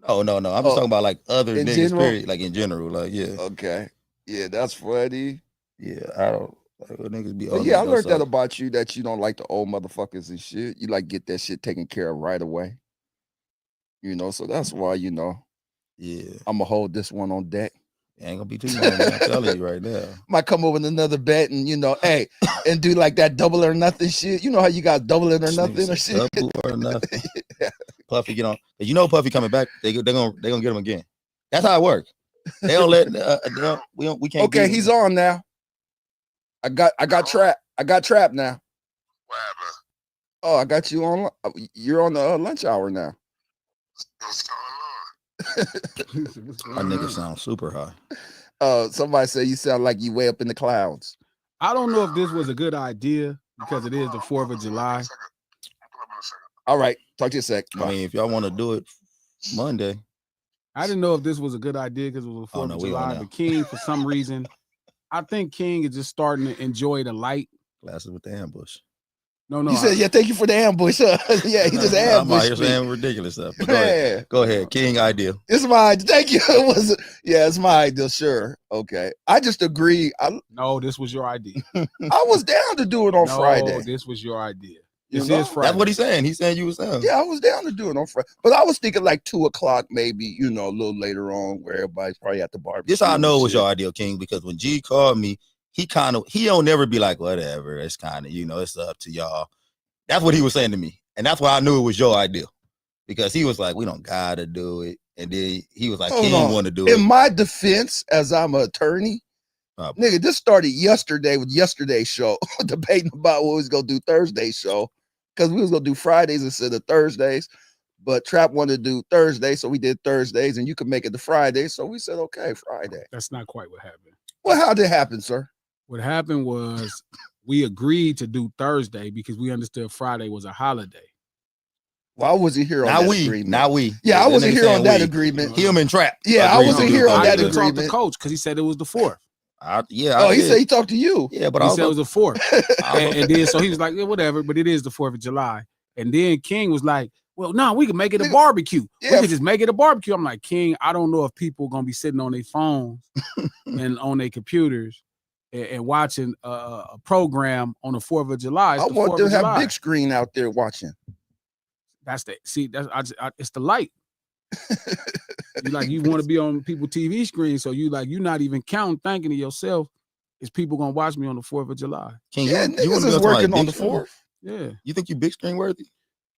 No. I'm just talking about like other in niggas, general? period. Like in general, like yeah. Okay. Yeah, that's funny. Yeah, I don't like what niggas be. But yeah, I learned that about you, that you don't like the old motherfuckers and shit. You like get that shit taken care of right away. You know, so that's why, you know, Yeah, I'm gonna hold this one on deck. ain't gonna be too long. Man, I'm telling you right now. Might come over with another bet and you know, hey, and do like that double or nothing shit. You know how you got double it or nothing or shit. Double or nothing. Yeah. Puffy get on. You know Puffy coming back. They gonna get him again. That's how it works. They don't let. We can't. Okay, he's on now. I got trapped now. What happened? Oh, I got you on. You're on the lunch hour now. What's going My nigga sound super high. Somebody say you sound like you way up in the clouds. I don't know if this was a good idea because it is the 4th of July. All right, talk to you a sec. I mean, if y'all want to do it Monday. I didn't know if this was a good idea because it was the 4th of July, but King, for some reason, I think King is just starting to enjoy the light. Glasses with the ambush. No. You said, yeah, thank you for the ambush. Yeah, he just ambushed I'm out here me. saying ridiculous stuff. Go ahead. King idea. It's my thank you. It's my idea, sure. Okay. I just agree. No, this was your idea. I was down to do it on Friday. This was your idea. This is Friday. That's what he's saying. He's saying you was saying. Yeah, I was down to do it on Friday. But I was thinking like 2:00, maybe, you know, a little later on where everybody's probably at the barbecue. This how I know it was your idea, King, because when G called me, he don't never be like, whatever. It's kind of, you know, it's up to y'all. That's what he was saying to me. And that's why I knew it was your idea. Because he was like, we don't gotta do it. And then he was like, King want to do it. In my defense, as I'm an attorney, nigga, this started yesterday with yesterday's show, debating about what we was gonna do Thursday's show. Because we was gonna do Fridays instead of Thursdays. But Trap wanted to do Thursday, so we did Thursdays, and you could make it to Friday. So we said, okay, Friday. That's not quite what happened. Well, how did it happen, sir? What happened was we agreed to do Thursday because we understood Friday was a holiday. Well, I wasn't here on that agreement. Now we. Yeah, I wasn't here on that agreement. Him and Trap. Yeah, I wasn't here on that agreement. I talked to Coach because he said it was the 4th. He said he talked to you. Yeah, but he said it was the 4th. and then so he was like, yeah, whatever, but it is the 4th of July. And then King was like, well, no, we can make it a barbecue. Yeah. We can just make it a barbecue. I'm like, King, I don't know if people are gonna be sitting on their phones and on their computers and watching a program on the 4th of July. I want them to have big screen out there watching. That's it's the light. You want to be on people's TV screens, so you're not even counting, thinking to yourself, is people gonna watch me on the 4th of July? King, you want to be working on the 4th? Yeah. You think you big screen worthy?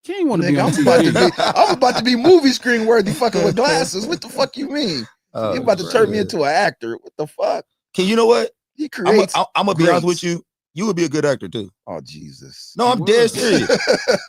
King want to be on TV. I'm about to be movie screen worthy, fucking with glasses. What the fuck you mean? You about to turn me into an actor? What the fuck? King, you know what? He creates. I'm gonna be honest with you. You would be a good actor too. Oh Jesus! No, I'm dead serious.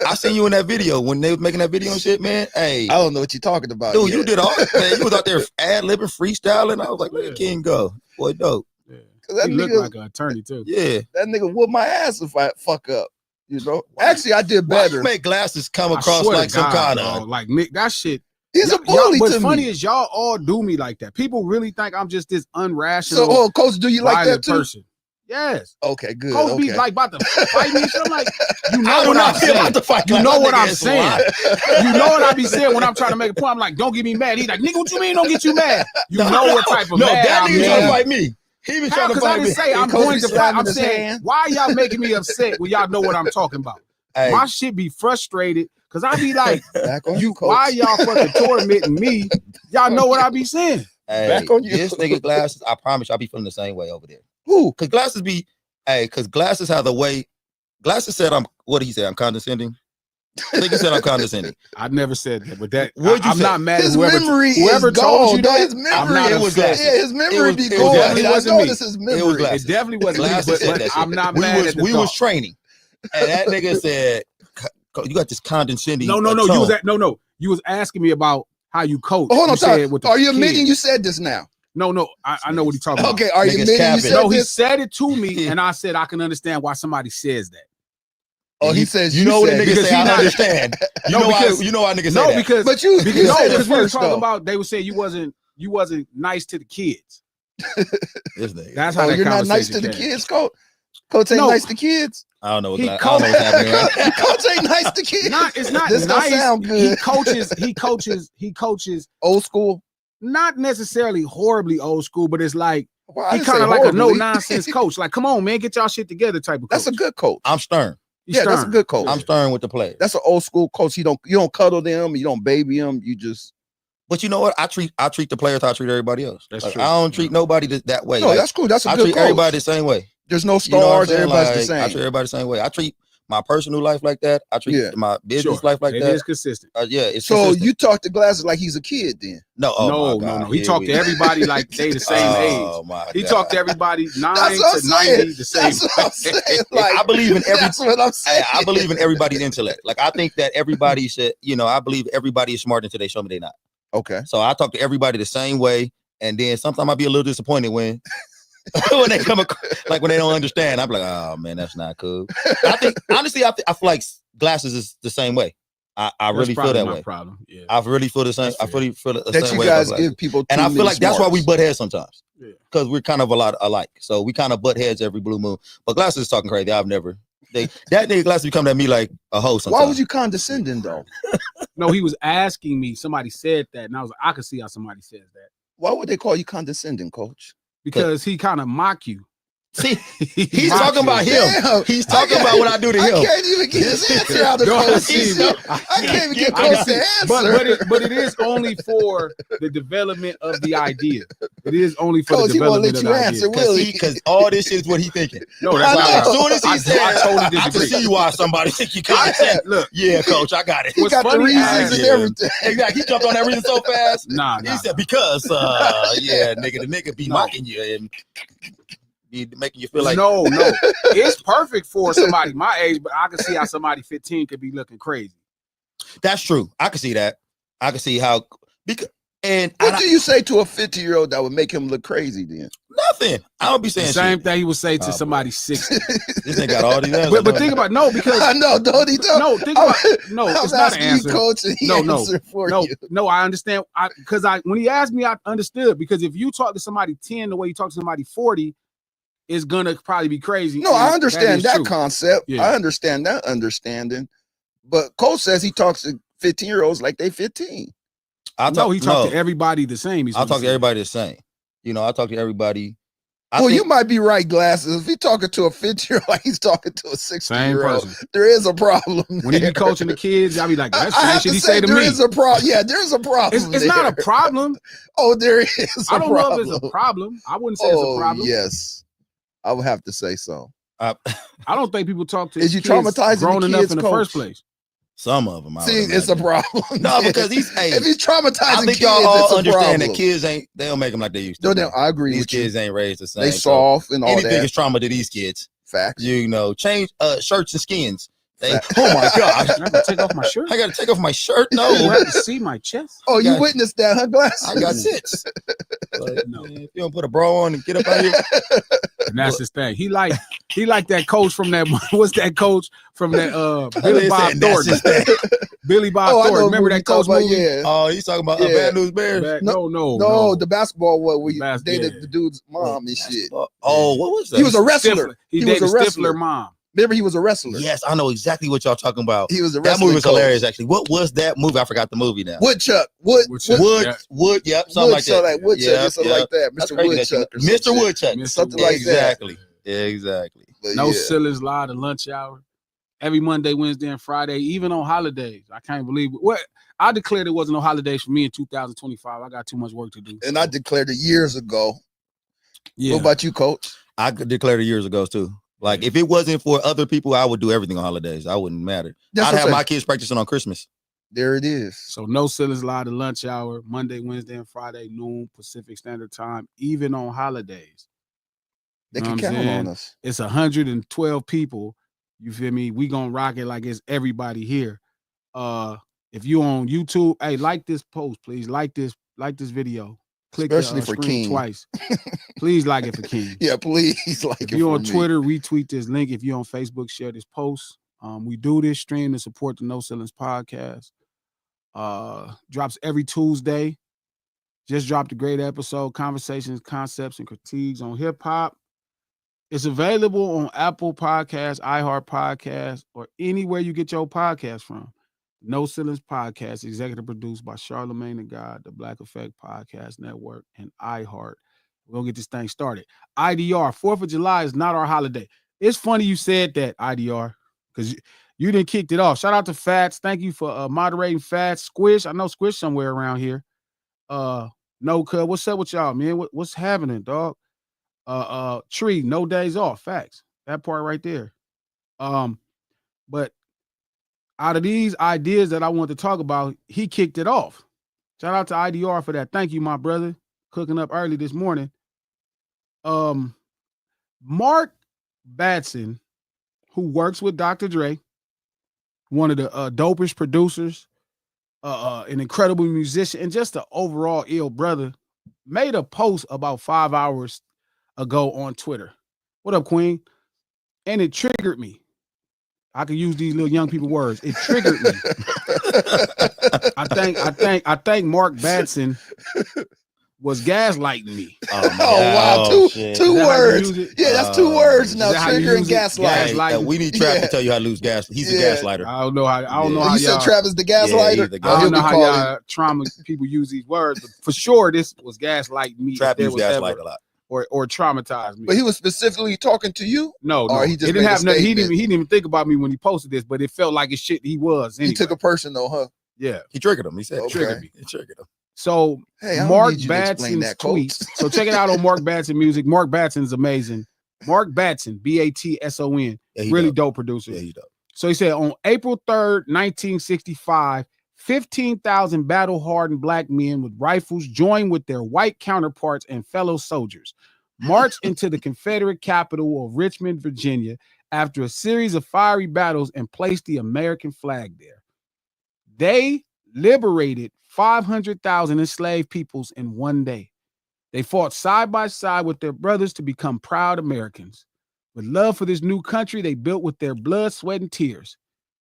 I seen you in that video when they was making that video and shit, man. Hey, I don't know what you're talking about. Dude, you did all that, man. You was out there ad-libbing, freestyling. I was like, let the King go. Boy, dope. Yeah. He looked like an attorney too. Yeah. That nigga whoop my ass if I fuck up. You know? Actually, I did better. Why you make glasses come across like some kind of like Nick, that shit. He's a bully to me. What's funny is y'all all do me like that. People really think I'm just this unrational. So, Coach, do you like that too? Person. Yes. Okay, good. Coach be like about to fight me. So I'm like, you know what I'm saying. You know what I'm saying. You know what I be saying when I'm trying to make a point. I'm like, don't get me mad. He's like, nigga, what you mean don't get you mad? You know what type of mad that I'm nigga trying to mad. fight me. He been trying to fight me. I didn't say I'm going to fight. I'm saying, why y'all making me upset when y'all know what I'm talking about? Hey. My shit be frustrated because I be like, why y'all fucking tormenting me? Y'all know what I be saying. Hey, back on you. This nigga glasses, I promise y'all be feeling the same way over there. Who? Because glasses be, because glasses have the way, glasses said what did he say? I'm condescending? I think he said I'm condescending. I never said that, but that I'm not mad at whoever told you that. His memory it was glasses. Yeah, his memory be going. I noticed his memory. It was glasses. It definitely wasn't glasses, but I'm not mad at the We was training. And that nigga said, you got this condescending. No. You was asking me about how you coach. Hold on, are you admitting you said this now? No. I know what he's talking about. Okay, are you admitting you said this? No, he said it to me, and I said I can understand why somebody says that. Oh, he says you know what a nigga say. I understand. You know why niggas say that. No, because we were talking about. They would say you wasn't nice to the kids. This nigga. That's how that you're not nice to the kids, Coach. Coach ain't nice to kids. I don't know what's happening. Right? Coach ain't nice to kids. It's not this nice. Don't sound good. He coaches old school. Not necessarily horribly old school, but it's like well, he kind of like a no nonsense coach. Like, come on, man, get y'all shit together type of coach. That's a good coach. I'm stern. That's a good coach. I'm stern with the players. That's an old school coach. You don't cuddle them. You don't baby them. You just. But you know what? I treat the players how I treat everybody else. That's like, true. I don't treat nobody that way. No, like, that's cool. That's a good I treat coach. everybody the same way. There's no stars. You know everybody's the same. I treat everybody the same way. I treat my personal life like that. I treat my business life like that. It is consistent. It's so consistent. You talk to Glasses like he's a kid then? No, no. He talked to everybody like they the same age. He talked to everybody 9 to 90 the same. That's what I'm saying. Like, I believe in that's what I'm saying. I believe in everybody's intellect. Like I think that everybody should, I believe everybody is smart until they show me they're not. Okay. So I talk to everybody the same way, and then sometimes I'll be a little disappointed when when they come like when they don't understand. I'm like, oh man, that's not cool. I think honestly, I feel like Glasses is the same way. I really feel that way. Problem. Yeah. I really feel the same. I really feel the that same you way guys give people, and I feel like that's why we butt heads sometimes. Yeah. Because we're kind of a lot alike. So we kind of butt heads every blue moon. But Glasses is talking crazy. I've never. That nigga Glasses be coming at me like a hoe sometimes. Why was you condescending though? No, he was asking me. Somebody said that, and I was like, I could see how somebody says that. Why would they call you condescending, Coach? Because he kind of mock you. See, he's talking about him. Damn, he's talking about what I do to him. I can't even get his answer out of Coach. I can't even get Coach to answer. But it is only for the development of the idea. It is only for the development of the idea. Because all this shit is what he's thinking. No, that's why. As soon as he said, I totally disagree. I can see why somebody think you condescend. Look, yeah, Coach, I got it. He got the reasons and everything. Exactly. He jumped on that reason so fast. He said because, the nigga be mocking you and making you feel like no. It's perfect for somebody my age, but I can see how somebody 15 could be looking crazy. That's true. I can see that. I can see how because what do you say to a 50-year-old that would make him look crazy then? Nothing. I would be saying the same thing he would say to somebody 60. This ain't got all these answers. But think about because I know, don't he? No, think about it's not an answer. Coach, and no, I understand. Because when he asked me, I understood. Because if you talk to somebody 10 the way you talk to somebody 40, it's gonna probably be crazy. No, I understand that concept. Yeah. I understand that understanding. But Coach says he talks to 15-year-olds like they 15. He talks to everybody the same. I talk to everybody the same. I talk to everybody. You might be right, Glasses. If he's talking to a 50-year-old like he's talking to a 60-year-old, there is a problem. When he be coaching the kids, I'll be like, that's the shit he say to me. There is a problem. Yeah, there's a problem. It's not a problem. Oh, there is. I don't know if it's a problem. I wouldn't say it's a problem. Yes. I would have to say so. I don't think people talk to. Is you traumatizing grown the enough kids, in the Coach? first place? Some of them. See, it's a problem. No, because if he's traumatizing I think kids, y'all all it's a understand problem. that kids they don't make them like they used to. No, I agree. These kids ain't raised the same. They soft and all anything that. is trauma to these kids. Facts. Change shirts and skins. Oh my God! I gotta take off my shirt. I gotta take off my shirt. No, you have to see my chest. Oh, you witnessed that, huh, Glasses? I got tits. No, if you don't put a bra on and get up out here. And that's his thing. He like that coach from that. What's that coach from that? Billy Bob Thornton. Billy Bob Thornton. Remember that coach movie? Yeah. Oh, he's talking about Bad News Bears. No, the basketball one where he dated the dude's mom and shit. Oh, what was that? He was a wrestler. He was a wrestler. Mom. Remember, he was a wrestler. Yes, I know exactly what y'all talking about. He was a wrestler. That movie was hilarious, actually. What was that movie? I forgot the movie now. Woodchuck. Wood. Yep, something like that. Woodchuck, something like that. Mr. Woodchuck. Mr. Woodchuck. Something like that. Exactly. No Silly's Law, the lunch hour. Every Monday, Wednesday, and Friday, even on holidays. I can't believe it. What? I declared it wasn't no holidays for me in 2025. I got too much work to do. And I declared it years ago. Yeah. What about you, Coach? I declared it years ago, too. Like, if it wasn't for other people, I would do everything on holidays. I wouldn't matter. I'd have my kids practicing on Christmas. There it is. So no Silly's Law, the lunch hour, Monday, Wednesday, and Friday, noon, Pacific Standard Time, even on holidays. They can count on us. It's 112 people. You feel me? We gonna rock it like it's everybody here. If you on YouTube, hey, like this post, please. Like this video. Click especially the for screen King twice. Please like it for King. Yeah, please like if it. If you're on me. Twitter, retweet this link. If you're on Facebook, share this post. We do this stream to support the No Ceilings podcast. Drops every Tuesday. Just dropped a great episode, conversations, concepts, and critiques on hip hop. It's available on Apple Podcasts, iHeart Podcasts, or anywhere you get your podcast from. No Ceilings Podcast, executive produced by Charlamagne the God, the Black Effect Podcast Network, and iHeart. We're going to get this thing started. IDR, 4th of July is not our holiday. It's funny you said that, IDR, because you didn't kick it off. Shout out to Fats. Thank you for moderating Fats. Squish, I know Squish somewhere around here. No Cub, what's up with y'all, man? What's happening, dog? Tree, no days off. Facts. That part right there. But out of these ideas that I want to talk about, he kicked it off. Shout out to IDR for that. Thank you, my brother. Cooking up early this morning. Mark Batson, who works with Dr. Dre, one of the dopest producers, an incredible musician, and just an overall ill brother, made a post about 5 hours ago on Twitter. What up, Queen? And it triggered me. I could use these little young people words. It triggered me. I think Mark Batson was gaslighting me. Wow. Two words. Yeah, that's 2 words now. Trigger and gaslight. We need Trav to tell you how to lose gas. He's a gaslighter. I don't know how you said Travis the gaslighter. I don't know how y'all trauma people use these words, but for sure this was gaslighting me. Trav used gaslight a lot. Or traumatized me. But he was specifically talking to you? No. He didn't have nothing. He didn't even think about me when he posted this, but it felt like it's shit he was. Anyway. He took a person though, huh? Yeah. He triggered him. He said triggered me. It triggered him. So Mark Batson's tweets. So check it out on Mark Batson Music. Mark Batson's amazing. Mark Batson, Batson, really dope producer. Yeah, he's dope. So he said on April 3rd, 1965, 15,000 battle-hardened black men with rifles joined with their white counterparts and fellow soldiers, marched into the Confederate capital of Richmond, Virginia, after a series of fiery battles and placed the American flag there. They liberated 500,000 enslaved peoples in one day. They fought side by side with their brothers to become proud Americans. With love for this new country they built with their blood, sweat, and tears.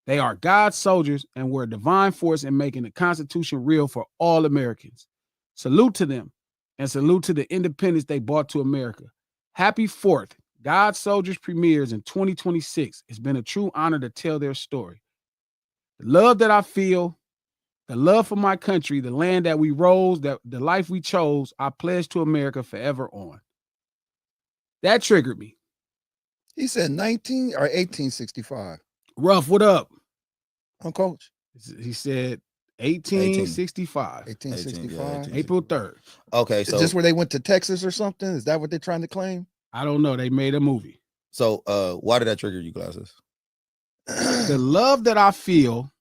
They are God's soldiers and were a divine force in making the Constitution real for all Americans. Salute to them and salute to the independence they brought to America. Happy 4th. God's Soldiers premieres in 2026. It's been a true honor to tell their story. The love that I feel, the love for my country, the land that we rose, the life we chose, I pledge to America forever on. That triggered me. He said 19 or 1865. Ruff, what up? I'm Coach. He said 1865. 1865. April 3rd. Okay, so is this where they went to Texas or something? Is that what they're trying to claim? I don't know. They made a movie. So why did that trigger you, Glasses? The love that I feel,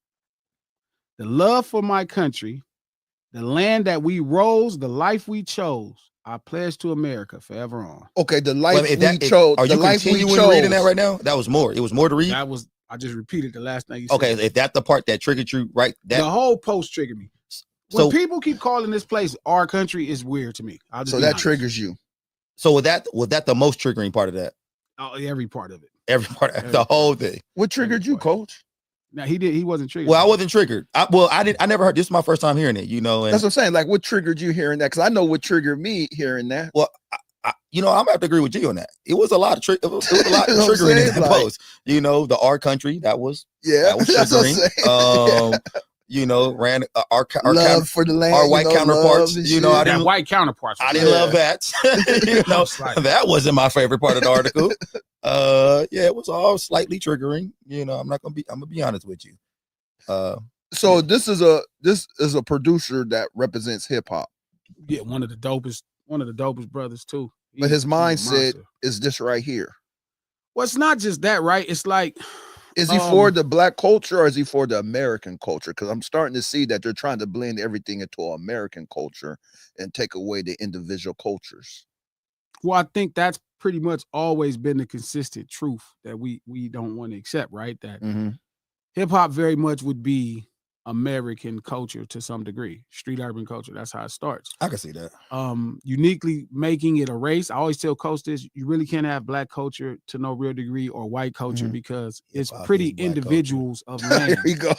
the love for my country, the land that we rose, the life we chose, I pledge to America forever on. Okay, the life we chose. Are you continuing reading that right now? That was more. It was more to read? I just repeated the last thing you said. Okay, if that's the part that triggered you, right? The whole post triggered me. When people keep calling this place our country, is weird to me. So that triggers you. So was that the most triggering part of that? Oh, every part of it. Every part of the whole thing. What triggered you, Coach? No, he wasn't triggered. Well, I wasn't triggered. I never heard. This is my first time hearing it, And that's what I'm saying. Like, what triggered you hearing that? Because I know what triggered me hearing that. Well, I'm gonna have to agree with you on that. It was a lot of it was a lot of triggering in that post. The our country that was triggering. Ran our love for the land, our white counterparts. I didn't white counterparts. I didn't love that. That wasn't my favorite part of the article. It was all slightly triggering. I'm gonna be honest with you. So this is a producer that represents hip hop. Yeah, one of the dopest brothers too. But his mindset is this right here. Well, it's not just that, right? It's like, is he for the black culture or is he for the American culture? Because I'm starting to see that they're trying to blend everything into American culture and take away the individual cultures. Well, I think that's pretty much always been the consistent truth that we don't want to accept, right? That hip hop very much would be American culture to some degree, street urban culture. That's how it starts. I can see that. Uniquely making it a race. I always tell Coach this: you really can't have black culture to no real degree or white culture because it's pretty individuals of land. There you go.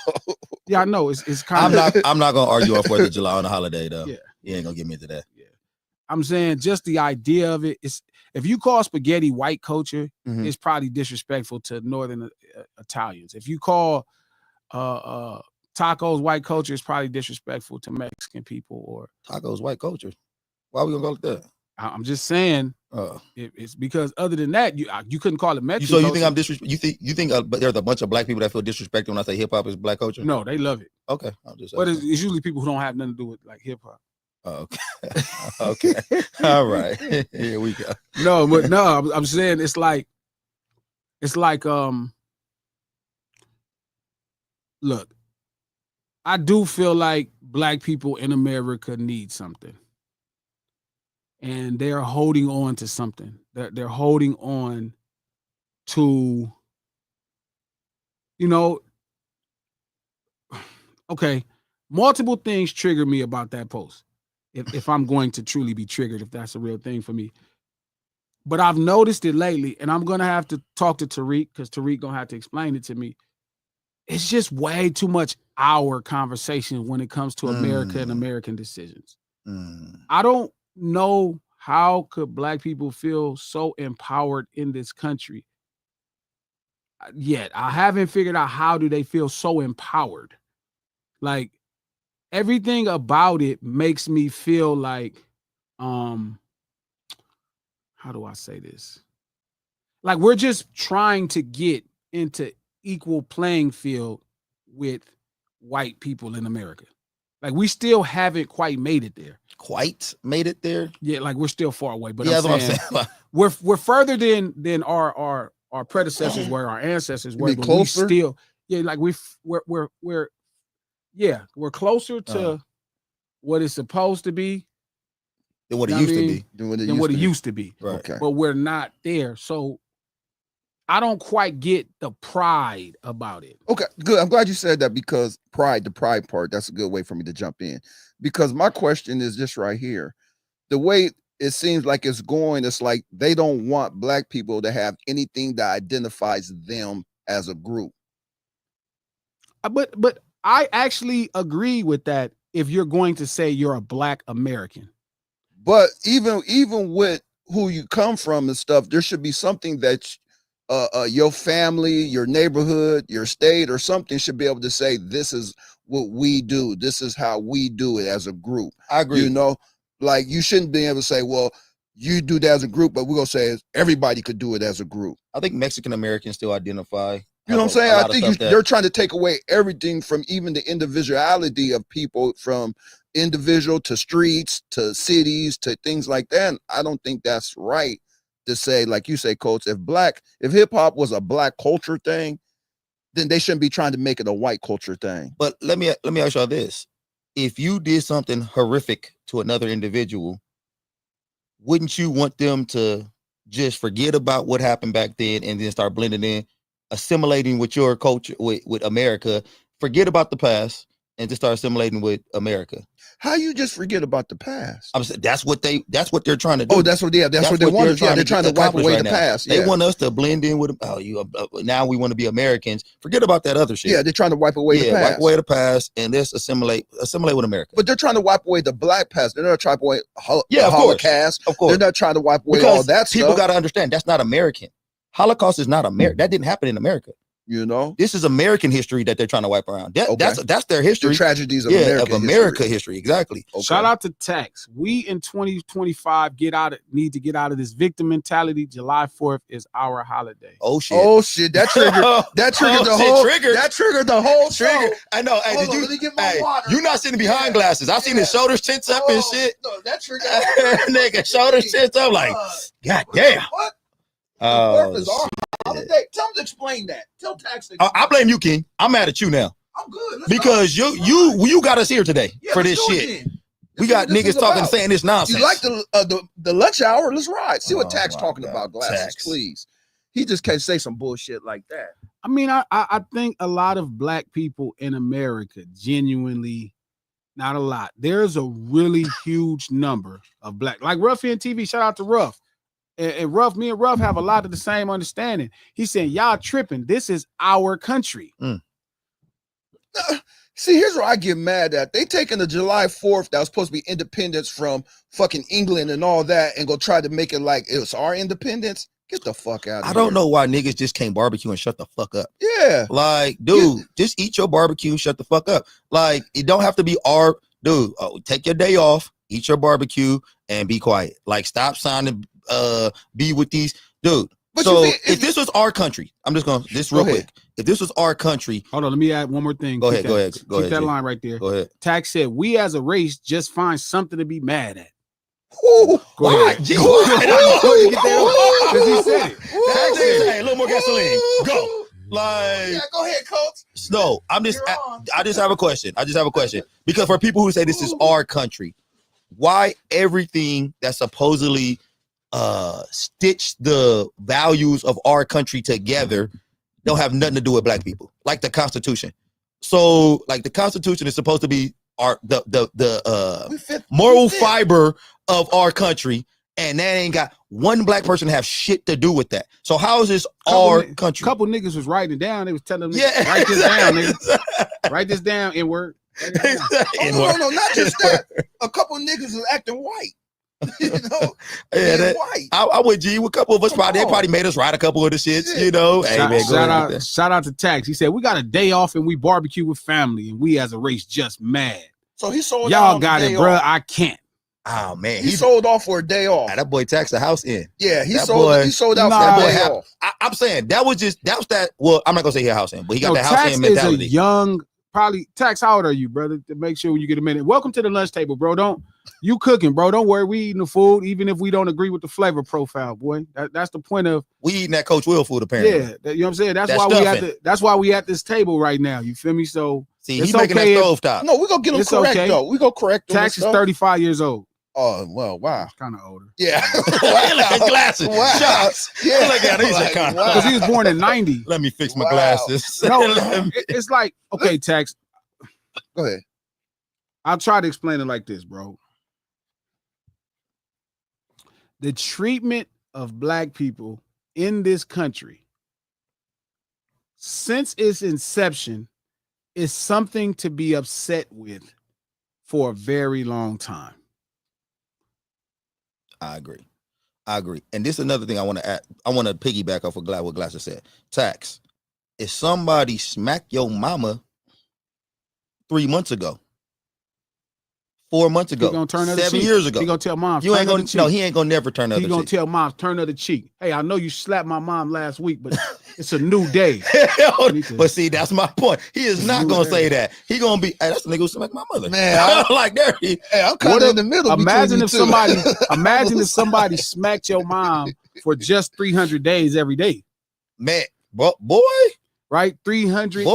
Yeah, I know. It's kind of. I'm not gonna argue on 4th of July on a holiday though. Yeah, you ain't gonna get me into that. Yeah, I'm saying just the idea of it is, if you call spaghetti white culture, it's probably disrespectful to Northern Italians. If you call tacos white culture, it's probably disrespectful to Mexican people. Or tacos white culture. Why are we gonna call it that? I'm just saying. It's because other than that, you couldn't call it Mexican. So you culture. think I'm disrespectful? You think but there's a bunch of black people that feel disrespected when I say hip hop is black culture? No, they love it. Okay, I'll just. But it's usually people who don't have nothing to do with like hip hop. Oh, okay. Okay. All right. Here we go. No, but no, I'm saying it's like look, I do feel like black people in America need something. And they're holding on to something. They're holding on to, okay, multiple things trigger me about that post. If I'm going to truly be triggered, if that's a real thing for me. But I've noticed it lately, and I'm going to have to talk to Tariq, because Tariq going to have to explain it to me. It's just way too much our conversation when it comes to America and American decisions. I don't know how could black people feel so empowered in this country yet. I haven't figured out how do they feel so empowered. Like, everything about it makes me feel like, how do I say this? Like, we're just trying to get into equal playing field with white people in America. Like, we still haven't quite made it there. Quite made it there? Yeah, like we're still far away. But yeah, I'm saying we're further than our predecessors were, our ancestors were. But we still, like we're closer to what it's supposed to be than what it used to be. Than what it used to be. Right. Okay. But we're not there. So I don't quite get the pride about it. Okay, good. I'm glad you said that, because the pride part, that's a good way for me to jump in. Because my question is just right here. The way it seems like it's going, it's like they don't want black people to have anything that identifies them as a group. But I actually agree with that if you're going to say you're a black American. But even with who you come from and stuff, there should be something that your family, your neighborhood, your state, or something should be able to say, this is what we do. This is how we do it as a group. I agree. Like, you shouldn't be able to say, well, you do that as a group, but we're going to say everybody could do it as a group. I think Mexican Americans still identify. You know what I'm saying? I think they're trying to take away everything from even the individuality of people, from individual to streets to cities to things like that. And I don't think that's right to say, like you say, Coach, if hip hop was a black culture thing, then they shouldn't be trying to make it a white culture thing. But let me ask y'all this. If you did something horrific to another individual, wouldn't you want them to just forget about what happened back then and then start blending in, assimilating with your culture, with America, forget about the past and just start assimilating with America? How you just forget about the past? I'm saying that's what they're trying to do. Oh, that's what they want. Yeah, they're trying to wipe away the past. They want us to blend in with them. Now we want to be Americans. Forget about that other shit. Yeah, they're trying to wipe away the past. Wipe away the past and let's assimilate with America. But they're trying to wipe away the black past. They're not trying to wipe away the Holocaust. Of course. They're not trying to wipe away all that stuff. People got to understand that's not American. Holocaust is not America. That didn't happen in America. This is American history that they're trying to wipe around. That's their history. The tragedies of America history. Exactly. Okay. Shout out to Tex. We in 2025 need to get out of this victim mentality. July 4th is our holiday. Oh shit. That triggered the whole show. I know. Hey, Hold on, let me get my water. You're not sitting behind glasses. I've seen his shoulders tense up and shit. No, that triggered. Nigga, shoulders tense up like, God damn. What? Is our holiday. Tell them to explain that. Tell Tax to I blame you, King. I'm mad at you now. I'm good. Because you got us here today for this shit. We got niggas talking, saying this nonsense. You like the lunch hour? Let's ride. See what Tax talking about. Glasses, please. He just can't say some bullshit like that. I mean, I think a lot of black people in America, genuinely, not a lot. There's a really huge number of black, like Ruffian TV. Shout out to Ruff. And Ruff, me and Ruff have a lot of the same understanding. He's saying, y'all tripping. This is our country. See, here's where I get mad at. They taking the July 4th that was supposed to be independence from fucking England and all that and go try to make it like it was our independence. Get the fuck out of here. I don't know why niggas just can't barbecue and shut the fuck up. Yeah. Like, dude, just eat your barbecue and shut the fuck up. Like, it don't have to be our dude. Take your day off, eat your barbecue, and be quiet. Like, stop signing be with these dude. But so if this was our country, I'm just going this real quick. If this was our country, hold on, let me add one more thing. Go ahead. Keep that line right there. Go ahead. Tax said, we as a race just find something to be mad at. Ooh, go ahead. He said it. Hey, a little more gasoline. Go. Like, go ahead, coach. No, I just have a question. Because for people who say this is our country, why everything that supposedly stitch the values of our country together don't have nothing to do with black people, like the Constitution. So, like, the Constitution is supposed to be the moral fiber of our country, and that ain't got one black person to have shit to do with that. So how is this our country? Couple niggas was writing it down. They was telling them, write this down, nigga. Write this down, N-word. No, not just that. A couple niggas was acting white. You know, white. I would G with a couple of us. They probably made us write a couple of the shits. You know, shout out to Tax. He said we got a day off and we barbecue with family, and we as a race just mad. So he sold. Y'all got it, bro. I can't. Oh man, he sold off for a day off. That boy taxed the house in. Yeah, he sold out for a day off. I'm saying that was that. Well, I'm not gonna say he house in, but he got the house in mentality. Is a young, probably Tax. How old are you, brother? To make sure when you get a minute. Welcome to the lunch table, bro. You cooking, bro. Don't worry. We eating the food, even if we don't agree with the flavor profile, boy. That's the point of we eating that Coach Will food, apparently. Yeah, you know what I'm saying? That's why we at this table right now. You feel me? So see, he's making that stove top. No, we're gonna get him correct though. We go correct him. Tax is 35 years old. Oh well, wow. Kind of older. Yeah. Look at glasses. Wow. Shots. Yeah. Look at these because he was born in 90. Let me fix my glasses. No, it's like, okay, Tax. Go ahead. I'll try to explain it like this, bro. The treatment of black people in this country since its inception is something to be upset with for a very long time. I agree. And this is another thing I want to add. I want to piggyback off of what Glasser said. Tax. If somebody smacked your mama 3 months ago, 4 months ago, 7 years ago, he gonna tell mom. You ain't gonna. No, he ain't gonna never turn the other cheek. He gonna tell mom, turn the other cheek. Hey, I know you slapped my mom last week, but it's a new day. But see, that's my point. He is not gonna say that. He gonna be. Hey, that's the nigga who smacked my mother. Man, like there. Hey, I'm kind of in the middle. Imagine if somebody smacked your mom for just 300 days every day. Man, boy. Right, 300.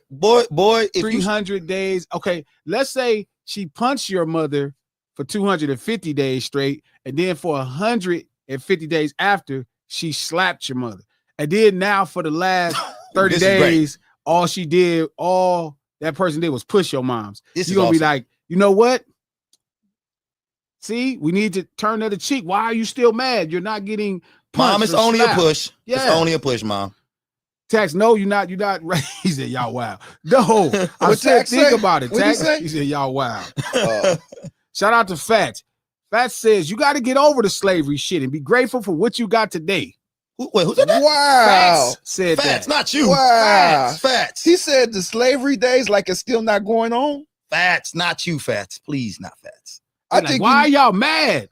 Boy. 300 days. Okay, let's say she punched your mother for 250 days straight, and then for 150 days after, she slapped your mother. And then now for the last 30 days, all that person did was push your moms. You're gonna be like, you know what? See, we need to turn the other cheek. Why are you still mad? You're not getting punched. Mom, it's only slapped. a push. Yeah. It's only a push, Mom. Tax, no, you're not right. He said, y'all wow. No, I said, think about it. Tax, he said, y'all wow. Shout out to Fats. Fats says, you got to get over the slavery shit and be grateful for what you got today. Wait, who said that? Wow. Fats said Fats, that. not you. Wow. Fats. He said the slavery days like it's still not going on. Fats, not you, Fats. Please, not Fats. Why are y'all mad?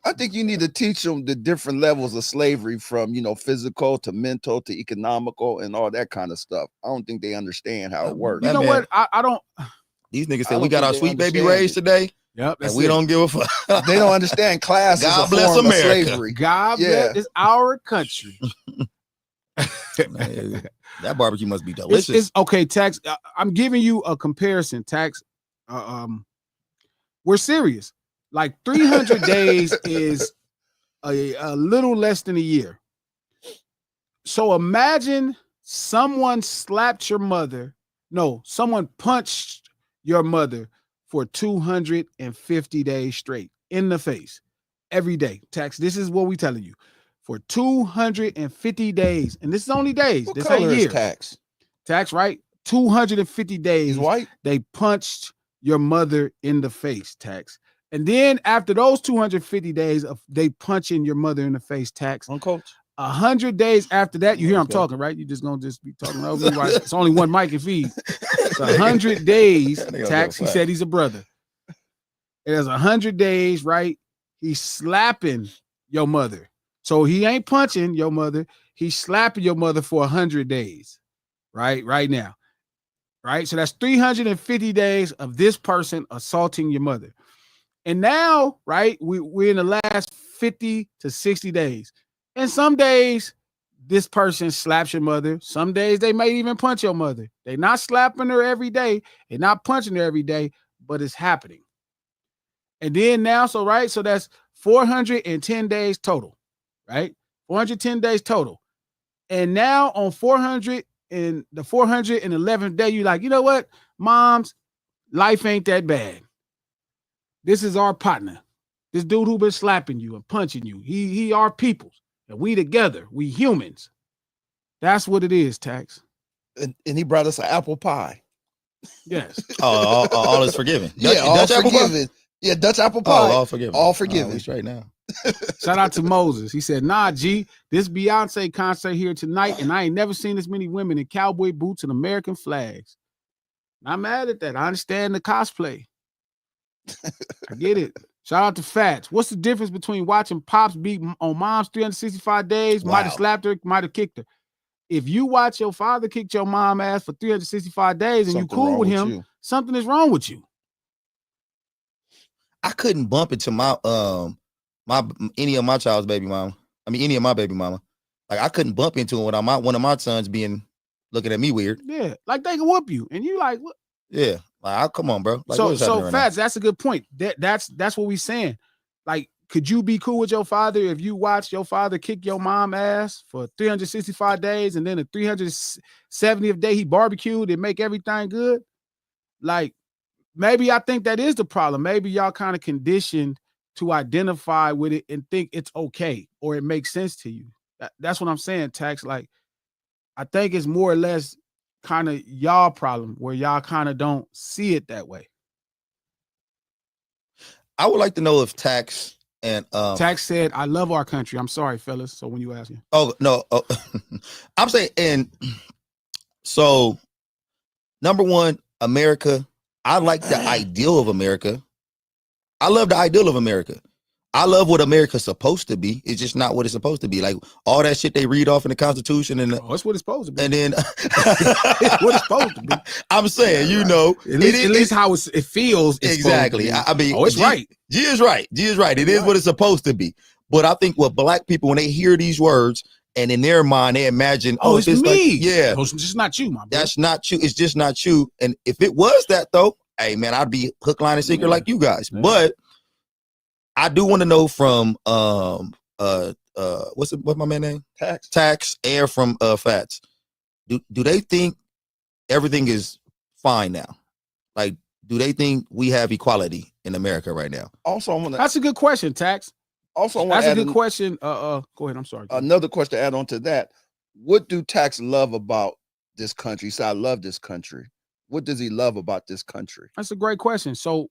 I think you need to teach them the different levels of slavery from, physical to mental to economical and all that kind of stuff. I don't think they understand how it works. You know what? I don't. These niggas said we got our sweet baby raised today. Yep, and we don't give a fuck. They don't understand class. God bless America. Slavery. God bless it's our country. That barbecue must be delicious. It's okay, Tax. I'm giving you a comparison, Tax. We're serious. Like 300 days is a little less than a year. So imagine someone slapped your mother. No, someone punched your mother for 250 days straight in the face every day. Tax, this is what we telling you. For 250 days, and this is only days. What this color ain't is years. Tax? Tax, right? 250 days. He's white. They punched your mother in the face, Tax. And then after those 250 days of they punching your mother in the face, Tax. On coach. 100 days after that, you hear I'm talking, right? You just gonna just be talking over me. Right? It's only one mic and feed. It's 100 days, Tax. He said he's a brother. There's 100 days, right? He's slapping your mother. So he ain't punching your mother. He's slapping your mother for 100 days, right? Right now, right? So that's 350 days of this person assaulting your mother. And now, right, we're in the last 50 to 60 days. And some days, this person slaps your mother. Some days, they may even punch your mother. They're not slapping her every day. They're not punching her every day, but it's happening. And then now, so that's 410 days total, right? 410 days total. And now on 400 and the 411th day, you're like, you know what, moms, life ain't that bad. This is our partner. This dude who been slapping you and punching you. He our peoples. And we together. We humans. That's what it is, Tax. And he brought us an apple pie. Yes. All is forgiven. Yeah, all forgiven. Yeah, Dutch apple pie. All forgiven. All forgiven. He's right now. Shout out to Moses. He said, nah, G, this Beyonce concert here tonight, and I ain't never seen this many women in cowboy boots and American flags. Not mad at that. I understand the cosplay. I get it. Shout out to Fats. What's the difference between watching Pops beat on Mom's 365 days, might have slapped her, might have kicked her? If you watch your father kick your mom ass for 365 days and you cool with him, something is wrong with you. I couldn't bump into my any of my child's baby mama. I mean, any of my baby mama. Like I couldn't bump into it without one of my sons being looking at me weird. Yeah, like they can whoop you, and you like what? Yeah, like come on, bro. Like, so right Fats, that's a good point. That's what we saying. Like, could you be cool with your father if you watch your father kick your mom ass for 365 days, and then the 370th day he barbecued and make everything good? Like, maybe I think that is the problem. Maybe y'all kind of conditioned to identify with it and think it's okay or it makes sense to you. That's what I'm saying, Tax. Like, I think it's more or less kind of y'all problem where y'all kind of don't see it that way. I would like to know if Tax and Tax said, I love our country. I'm sorry, fellas. So when you ask him. Oh, no. I'm saying, and so number one, America, I like the ideal of America. I love the ideal of America. I love what America's supposed to be. It's just not what it's supposed to be. Like all that shit they read off in the Constitution and that's what it's supposed to be. And then it's what it's supposed to be. I'm saying, you know, at least how it feels. Exactly. I mean, it's right. G is right. G is right. It is what it's supposed to be. But I think what black people, when they hear these words and in their mind, they imagine, it's me. Like, yeah. It's just not you, my bro. That's not you. It's just not you. And if it was that though, hey man, I'd be hook, line, and sinker like you guys. Yeah. But I do want to know from what's my man name? Tax and from Fats. Do they think everything is fine now? Like, do they think we have equality in America right now? Also, that's a good question, Tax. Also, that's a good question. Go ahead. I'm sorry. Another question to add on to that. What do Tax love about this country? He said, I love this country. What does he love about this country? That's a great question. So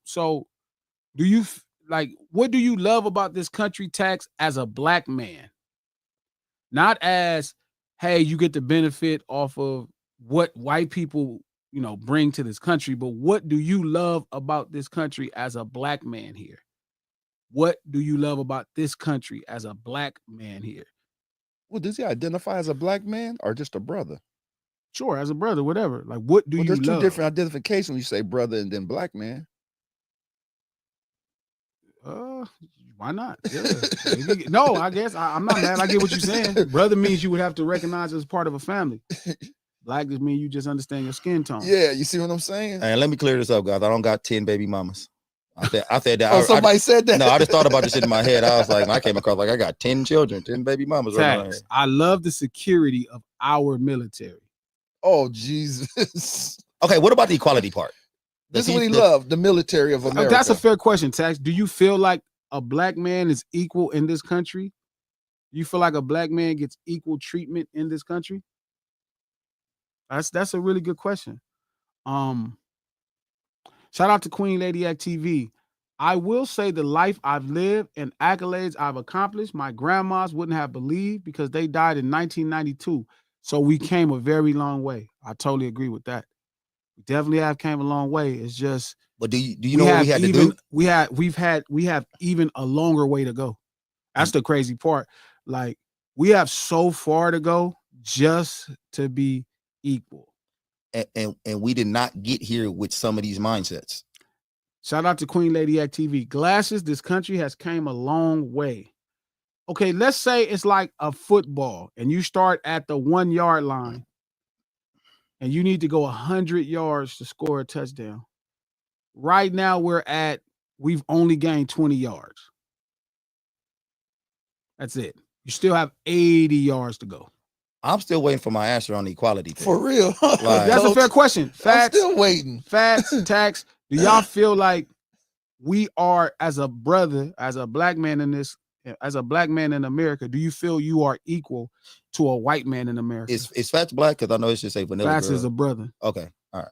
do you like, what do you love about this country, Tax, as a black man? Not as, hey, you get the benefit off of what white people, you know, bring to this country, but what do you love about this country as a black man here? What do you love about this country as a black man here? Well, does he identify as a black man or just a brother? Sure, as a brother, whatever. Like, what do you love? There's two different identifications when you say brother and then black man. Why not? Yeah. No, I guess I'm not mad. I get what you're saying. Brother means you would have to recognize as part of a family. Black just means you just understand your skin tone. Yeah, you see what I'm saying? And let me clear this up, guys. I don't got 10 baby mamas. I said that. Somebody said that. No, I just thought about this shit in my head. I was like, I came across like I got 10 children, 10 baby mamas. Right. I love the security of our military. Oh, Jesus. Okay, what about the equality part? This is what he loved, the military of America. That's a fair question, Tax. Do you feel like a black man is equal in this country? You feel like a black man gets equal treatment in this country? That's a really good question. Shout out to Queen Lady Act TV. I will say the life I've lived and accolades I've accomplished, my grandmas wouldn't have believed because they died in 1992. So we came a very long way. I totally agree with that. We definitely have came a long way. It's just, but do you know what we had to do? We have even a longer way to go. That's the crazy part. Like, we have so far to go just to be equal. And we did not get here with some of these mindsets. Shout out to Queen Lady Act TV. Glasses, this country has came a long way. Okay, let's say it's like a football and you start at the 1 yard line and you need to go 100 yards to score a touchdown. Right now we've only gained 20 yards. That's it. You still have 80 yards to go. I'm still waiting for my answer on the equality thing. For real. Like, that's a fair question. I'm still waiting. Facts, tax. Do y'all feel like we are, as a brother, as a black man in America, do you feel you are equal to a white man in America? It's Fats black? Because I know it's just say vanilla. Fats is a brother. Okay. All right.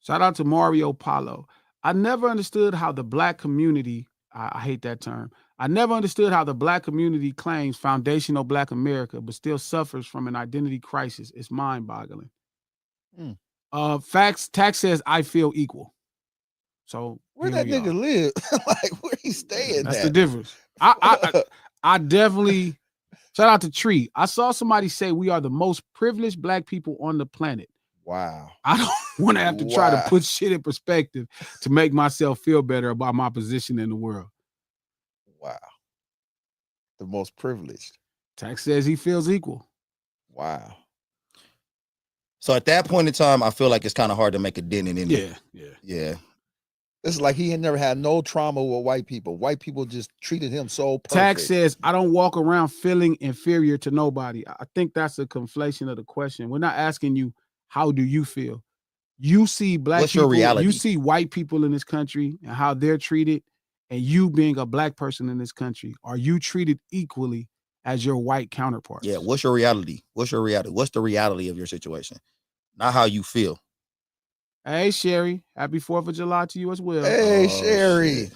Shout out to Mario Paulo. I never understood how the black community, I hate that term. I never understood how the black community claims foundational black America, but still suffers from an identity crisis. It's mind-boggling. Facts, tax says I feel equal. So where that nigga live? Like, where he staying? That's the difference. I definitely, shout out to Tree. I saw somebody say we are the most privileged black people on the planet. Wow. I don't want to have to try to put shit in perspective to make myself feel better about my position in the world. Wow. The most privileged. Tax says he feels equal. Wow. So at that point in time, I feel like it's kind of hard to make a dent in it. Yeah. It's like he had never had no trauma with white people. White people just treated him so perfect. Tax says, I don't walk around feeling inferior to nobody. I think that's a conflation of the question. We're not asking you, how do you feel? You see black What's people, your reality? You see white people in this country and how they're treated, and you being a black person in this country, are you treated equally as your white counterparts? Yeah, what's your reality? What's your reality? What's the reality of your situation? Not how you feel. Hey, Sherry. Happy 4th of July to you as well. Hey, Sherry. Shit.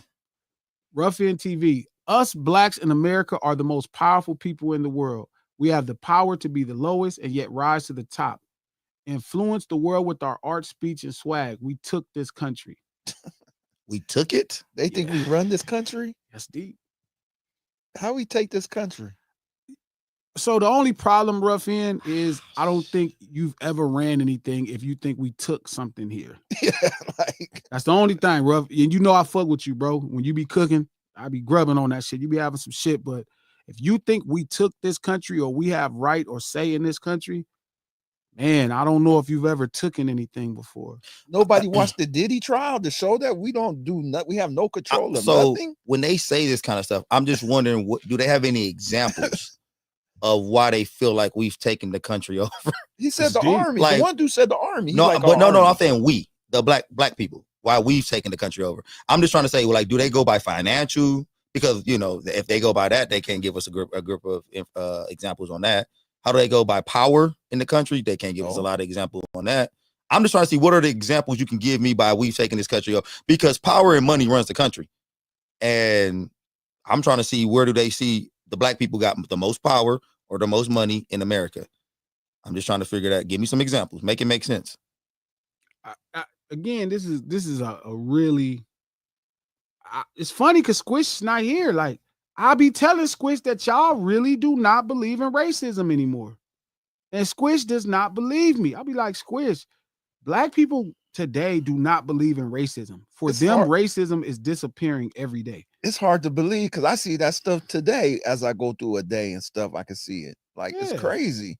Ruffian TV. Us blacks in America are the most powerful people in the world. We have the power to be the lowest and yet rise to the top. Influence the world with our art, speech, and swag. We took this country. We took it? They think we run this country? That's deep. How we take this country? So the only problem, Ruffian, is I don't think you've ever ran anything if you think we took something here. Yeah, like that's the only thing, Ruff. And you know I fuck with you, bro. When you be cooking, I be grubbing on that shit. You be having some shit, but if you think we took this country or we have right or say in this country, man, I don't know if you've ever taken anything before. Nobody watched the Diddy trial to show that we don't do nothing. We have no control of nothing. When they say this kind of stuff, I'm just wondering, do they have any examples of why they feel like we've taken the country over? He said the army. Like, the one dude said the army. No, like, but no, I'm saying we, the black people, why we've taken the country over. I'm just trying to say, well, like, do they go by financial? Because, you know, if they go by that, they can't give us a group of examples on that. How do they go by power in the country? They can't give us a lot of examples on that. I'm just trying to see what are the examples you can give me by we've taken this country over, because power and money runs the country. And I'm trying to see, where do they see the black people got the most power or the most money in America? I'm just trying to figure that. Give me some examples. Make it make sense. Again, this is a really. It's funny because Squish is not here. Like, I'll be telling Squish that y'all really do not believe in racism anymore, and Squish does not believe me. I'll be like, Squish, black people today do not believe in racism. For them, racism is disappearing every day. It's hard to believe because I see that stuff today as I go through a day and stuff. I can see it. Like, it's crazy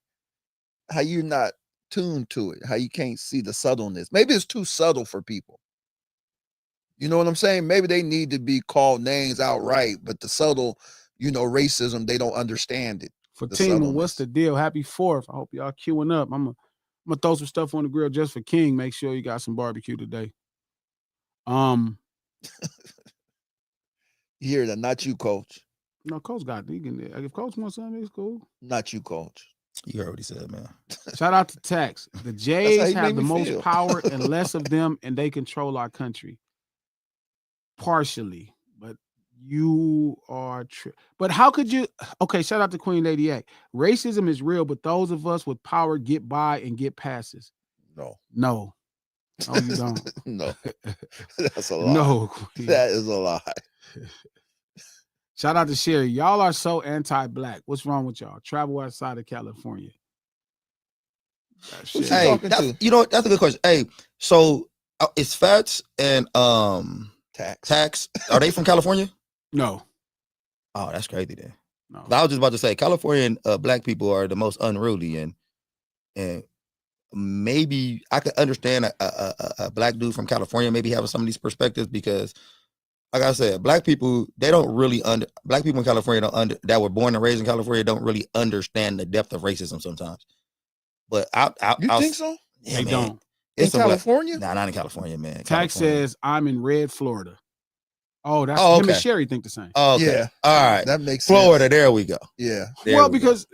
how you're not tuned to it, how you can't see the subtleness. Maybe it's too subtle for people. You know what I'm saying? Maybe they need to be called names outright, but the subtle, you know, racism, they don't understand it. Fatima, what's the deal? Happy 4th. I hope y'all queuing up. I'm gonna throw some stuff on the grill just for King. Make sure you got some barbecue today. You hear that? Not you, Coach. No, Coach got he can. If Coach wants something, it's cool. Not you, Coach. You heard what he said, man. Shout out to Tax. The how Jays he have made the me most feel. power and less of them, and they control our country. Partially, but you are. But how could you? Okay, shout out to Queen Lady A. Racism is real, but those of us with power get by and get passes. No, no, you don't. No, that's a lie. No, Queen. That is a lie. Shout out to Sherry. Y'all are so anti-black. What's wrong with y'all? Travel outside of California. Who's Hey, talking to? you know what? That's a good question. Hey, so it's Fats and Tax. Are they from California? No. Oh, that's crazy then. No. I was just about to say Californian black people are the most unruly, and maybe I could understand a black dude from California maybe having some of these perspectives because, like I said, black people black people in California that were born and raised in California don't really understand the depth of racism sometimes. But you think so? Yeah, they man. don't. It's in California? Nah, not in California, man. Tax California. says I'm in Red, Florida. Oh, that's Oh, him okay. and Sherry think the same. Oh, okay. Yeah. All right. That makes Florida. sense. There we go. Yeah. Well, because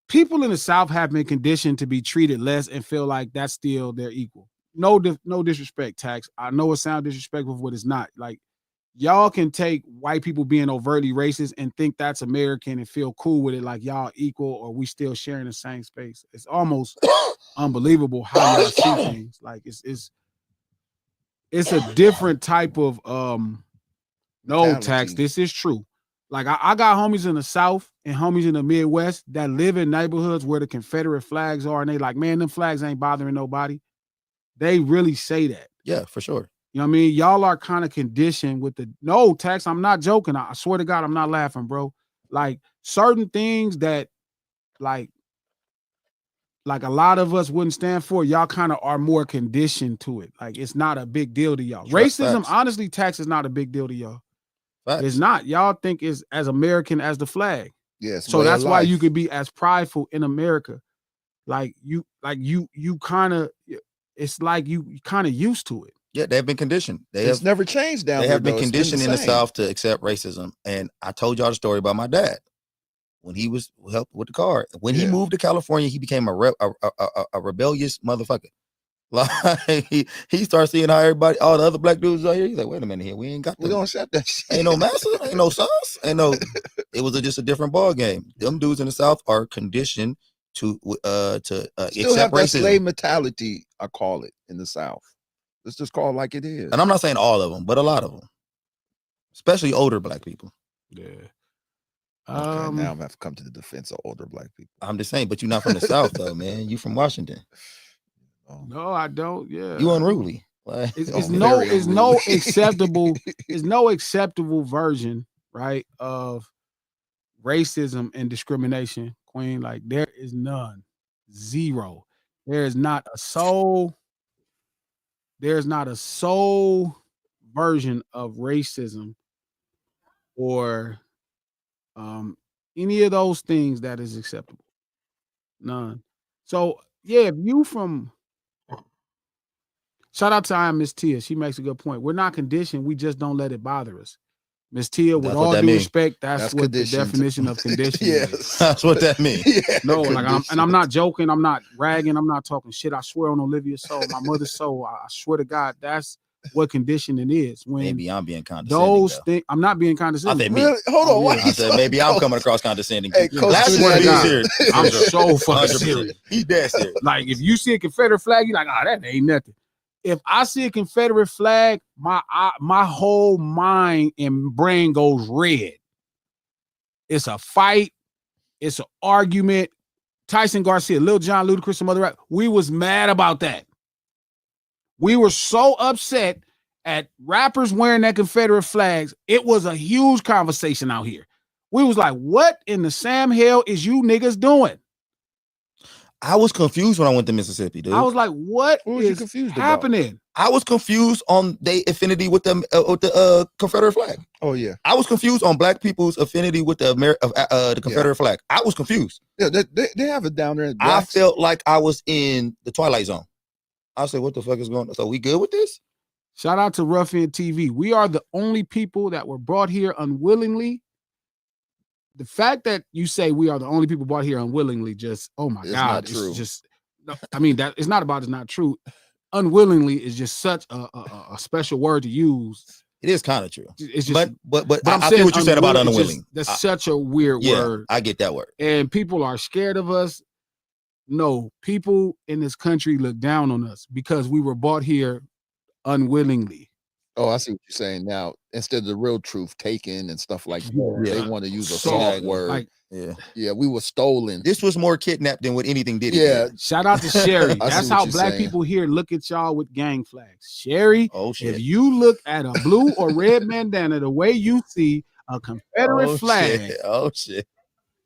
people in the South have been conditioned to be treated less and feel like that's still their equal. No disrespect, Tax. I know it sounds disrespectful, but it's not. Like, y'all can take white people being overtly racist and think that's American and feel cool with it, like y'all equal or we still sharing the same space. It's almost unbelievable how y'all see things. Like it's a different type of no, Tax. This is true. Like I got homies in the South and homies in the Midwest that live in neighborhoods where the Confederate flags are, and they like, man, them flags ain't bothering nobody. They really say that. Yeah, for sure. You know what I mean? Y'all are kind of conditioned with the no, Tax. I'm not joking. I swear to God, I'm not laughing, bro. Like certain things that like a lot of us wouldn't stand for, y'all kind of are more conditioned to it. Like it's not a big deal to y'all. Racism, honestly, Tax is not a big deal to y'all. Facts. It's not. Y'all think it's as American as the flag. Yes. So that's why you could be as prideful in America. You kind of, it's like you kind of used to it. Yeah, they've been conditioned. It's never changed down there. They have been conditioned in the same. South to accept racism. And I told y'all the story about my dad when he was helped with the car. When he moved to California, he became a rebellious motherfucker. Like he started seeing how all the other black dudes out here. He's like, wait a minute here, we ain't got. We don't shut that shit. Ain't no massa, ain't no sauce, ain't no. It was just a different ball game. Them dudes in the South are conditioned to still accept have that racism. Slave mentality. I call it in the South. Let's just call it like it is. And I'm not saying all of them, but a lot of them, especially older black people. Yeah. Okay, now I'm gonna have to come to the defense of older black people. I'm just saying, but you're not from the South though, man. You from Washington. No, I don't. Yeah, you unruly. Like, it's no acceptable. It's no acceptable version, right, of racism and discrimination, Queen. Like there is none, zero. There is not a soul. There's not a soul version of racism or any of those things that is acceptable. None. So yeah, if you from shout out to Miss Tia. She makes a good point. We're not conditioned. We just don't let it bother us. Miss Tia, with all due respect, that's what the definition of conditioning is. That's what that means. Yeah, no, like I'm not joking. I'm not ragging. I'm not talking shit. I swear on Olivia's soul, my mother's soul. I swear to God, that's what conditioning is. When maybe I'm being condescending. Those things, I'm not being condescending. I said me. Really? Hold on. I said maybe I'm coming across condescending. Hey, last one being serious. I'm so fucking serious. He's dead serious. Like if you see a Confederate flag, you're like, that ain't nothing. If I see a Confederate flag, my whole mind and brain goes red. It's a fight. It's an argument. Tyson Garcia, Lil Jon, Ludacris, some other rap. We was mad about that. We were so upset at rappers wearing that Confederate flags. It was a huge conversation out here. We was like, what in the Sam hell is you niggas doing? I was confused when I went to Mississippi, dude. I was like, what is happening? About? I was confused on their affinity with the Confederate flag. Oh, yeah. I was confused on black people's affinity with the Confederate flag. I was confused. Yeah, they have it down there. I felt like I was in the Twilight Zone. I said, what the fuck is going on? So we good with this? Shout out to Ruffian TV. We are the only people that were brought here unwillingly the fact that you say we are the only people brought here unwillingly, just oh my It's God, not it's true. just. I mean that it's not about it's not true. Unwillingly is just such a special word to use. It is kind of true. It's just, but I see what you said about unwilling. That's such a weird word. I get that word. And people are scared of us. No, people in this country look down on us because we were brought here unwillingly. Oh, I see what you're saying now. Instead of the real truth taken and stuff like that, they want to use a soft word. Like, yeah, we were stolen. This was more kidnapped than what anything did. Yeah. Shout out to Sherry. That's how black people here look at y'all with gang flags. Sherry, if you look at a blue or red bandana the way you see a Confederate flag,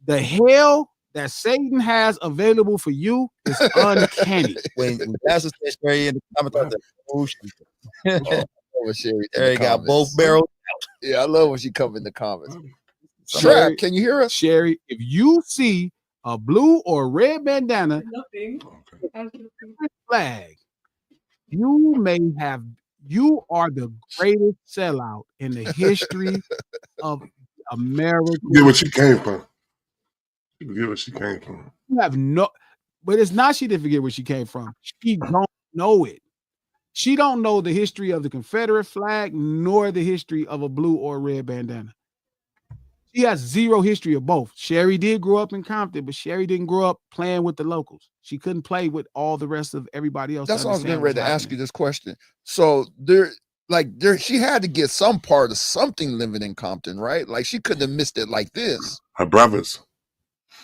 the hell that Satan has available for you is uncanny. When Pastor said Sherry in the comments, Sherry there got both barrels out. Yeah, I love when she come in the comments. Sherry, can you hear us? Sherry, if you see a blue or red bandana flag, you are the greatest sellout in the history of America. Get where she came from. Forget where she came from. You have but it's not she didn't forget where she came from. She don't know it. She don't know the history of the Confederate flag nor the history of a blue or red bandana. She has zero history of both. Sherry did grow up in Compton, but Sherry didn't grow up playing with the locals. She couldn't play with all the rest of everybody else. That's why I was getting ready to ask you this question. So she had to get some part of something living in Compton, right? Like she couldn't have missed it like this. Her brothers.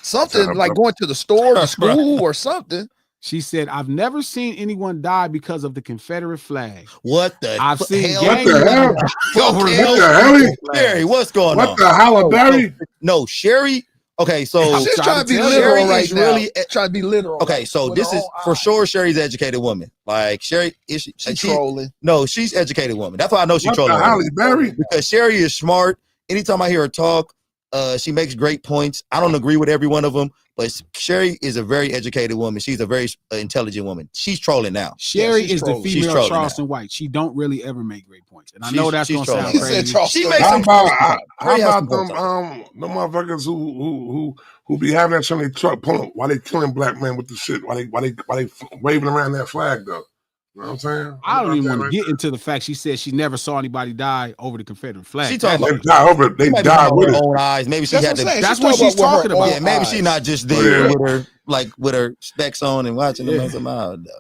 Something like going to the store, to school, or something. She said, "I've never seen anyone die because of the Confederate flag." What the I've seen hell? What the hell? What the hell? Sherry, what's going on? What the hell, Barry? No, Sherry. Okay, so she's trying to be literal right now. Really trying to be literal. Okay, so this is for sure. Sherry's an educated woman. Like Sherry, is she's trolling? No, she's an educated woman. That's why I know she's trolling. What the hell, Barry? Because Sherry is smart. Anytime I hear her talk, she makes great points. I don't agree with every one of them, but Sherry is a very educated woman. She's a very intelligent woman. She's trolling now. Sherry is the female Charleston White. She don't really ever make great points, and I know that's gonna sound crazy. She makes how about them the motherfuckers who be having that shit on their truck pulling while they killing black men with the shit while they waving around that flag though. You know what I'm saying? I don't even want to get into the fact she said she never saw anybody die over the Confederate flag. She talking about they died with her own eyes. Maybe she had to. That's what she's talking about. Yeah, maybe she's not just there with her specs on and watching them somehow though.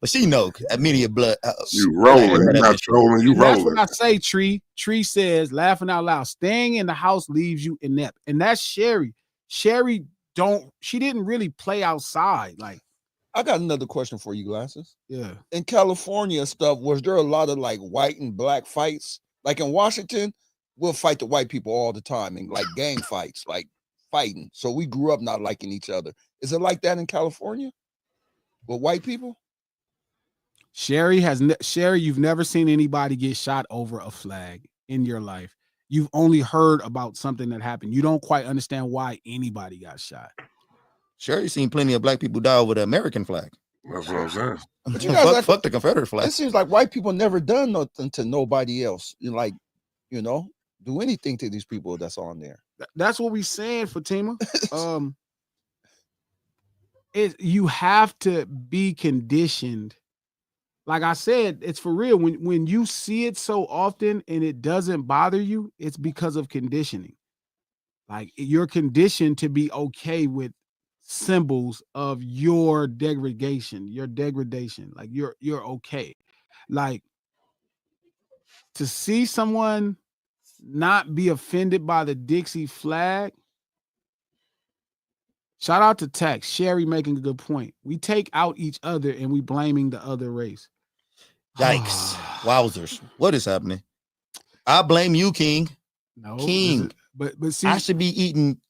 But she know many of blood. You rolling, you're not trolling. You rolling. That's what I say. Tree says, laughing out loud. Staying in the house leaves you inept, and that's Sherry. Sherry she didn't really play outside like. I got another question for you, Glasses. Yeah. In California stuff, was there a lot of like white and black fights? Like in Washington, we'll fight the white people all the time and like gang fights, like fighting. So we grew up not liking each other. Is it like that in California with white people? Sherry, you've never seen anybody get shot over a flag in your life. You've only heard about something that happened. You don't quite understand why anybody got shot. Sherry's seen plenty of black people die over the American flag. That's what I'm saying. But you guys fuck the Confederate flag. It seems like white people never done nothing to nobody else. Do anything to these people that's on there. That's what we saying, Fatima. You have to be conditioned. Like I said, it's for real. When you see it so often and it doesn't bother you, it's because of conditioning. Like you're conditioned to be okay with symbols of your degradation, like you're okay. Like to see someone not be offended by the Dixie flag. Shout out to Tex. Sherry making a good point. We take out each other and we blaming the other race. Yikes. Wowzers. What is happening? I blame you, King. No, King. But see, I should be eating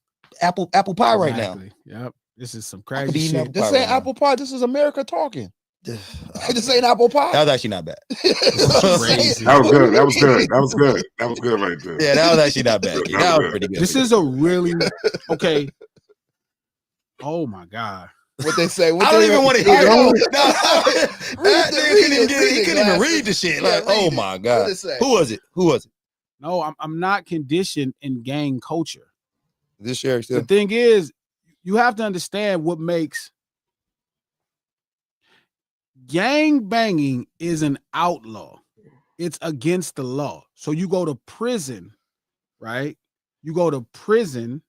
apple pie right now. Yep. This is some crazy shit. This ain't apple pie. This is America talking. This ain't apple pie. That was actually not bad. Crazy. That was good. That was good. That was good. That was good right there. Yeah, that was actually not bad. That was pretty good. This is a really okay. Oh my God. What they say? I don't even want to hear it. He couldn't even read the shit. Like, oh my God. Who was it? No, I'm not conditioned in gang culture. This Sherry still? The thing is, you have to understand what makes gang banging is an outlaw. It's against the law. So you go to prison, right? You go to prison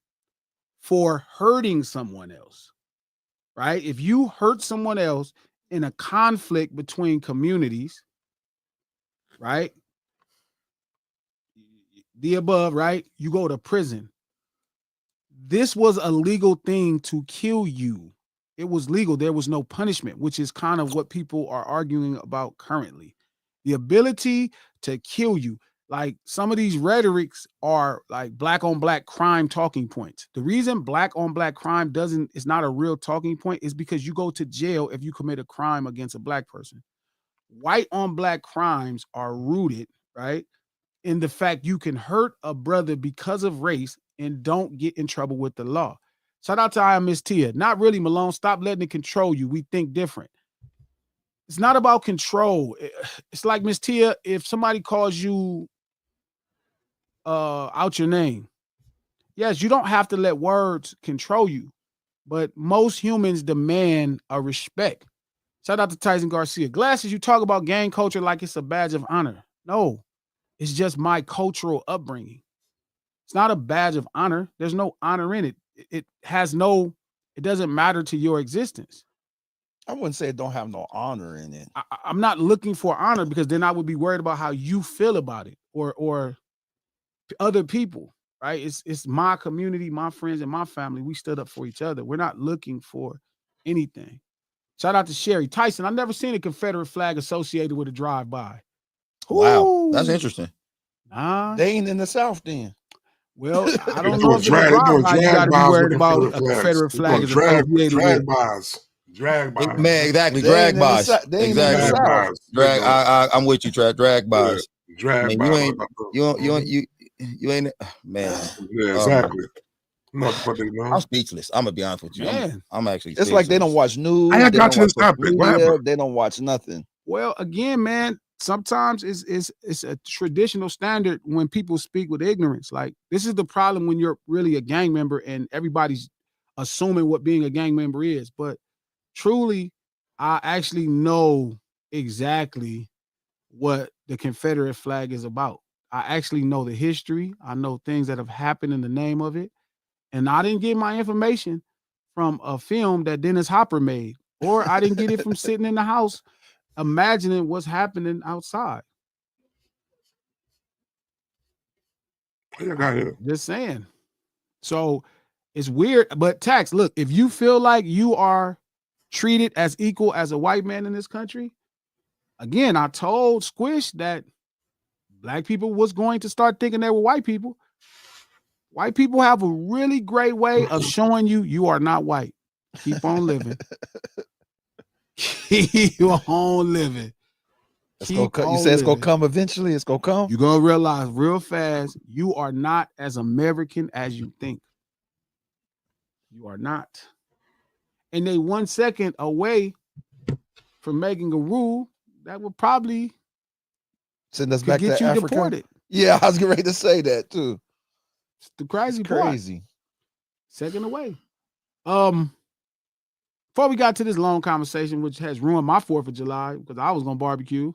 for hurting someone else, right? If you hurt someone else in a conflict between communities, right? The above, right? You go to prison. This was a legal thing to kill you. It was legal. There was no punishment, which is kind of what people are arguing about currently. The ability to kill you. Like some of these rhetorics are like black on black crime talking points. The reason black on black crime is not a real talking point is because you go to jail if you commit a crime against a black person. White on black crimes are rooted, right, in the fact you can hurt a brother because of race and don't get in trouble with the law. Shout out to I Am Miss Tia. Not really, Malone. Stop letting it control you. We think different. It's not about control. It's like Miss Tia, if somebody calls you out your name, yes, you don't have to let words control you, but most humans demand a respect. Shout out to Tyson Garcia. Glasses, you talk about gang culture like it's a badge of honor. No, it's just my cultural upbringing. It's not a badge of honor. There's no honor in it. It doesn't matter to your existence. I wouldn't say it don't have no honor in it. I'm not looking for honor because then I would be worried about how you feel about it or other people, right? It's my community, my friends, and my family. We stood up for each other. We're not looking for anything. Shout out to Sherry. Tyson, I've never seen a Confederate flag associated with a drive-by. Wow, that's interesting. Nah. They ain't in the South then. Well, I don't know if it's a drive-by. You got to be worried about a Confederate flag is associated with drag bys. Man, exactly. Drag bys. Exactly. Drag. I'm with you, Trap. Drag bys. Drag bys. You ain't. Man. Yeah, exactly. I'm speechless. I'm gonna be honest with you. I'm actually. It's like they don't watch news. I got to this topic. They don't watch nothing. Well, again, man, sometimes it's a traditional standard when people speak with ignorance. Like this is the problem when you're really a gang member and everybody's assuming what being a gang member is. But truly, I actually know exactly what the Confederate flag is about. I actually know the history. I know things that have happened in the name of it. And I didn't get my information from a film that Dennis Hopper made, or I didn't get it from sitting in the house imagining what's happening outside. Just saying. So it's weird, but Tax, look, if you feel like you are treated as equal as a white man in this country, again, I told Squish that black people was going to start thinking they were white people. White people have a really great way of showing you are not white. Keep on living. Keep on living. You say it's gonna come eventually. It's gonna come. You're gonna realize real fast you are not as American as you think. You are not. And they 1 second away from making a rule that would probably send us back to Africa. Deported. Yeah, I was getting ready to say that too. It's the crazy part. Crazy. Second away. Before we got to this long conversation, which has ruined my 4th of July because I was gonna barbecue.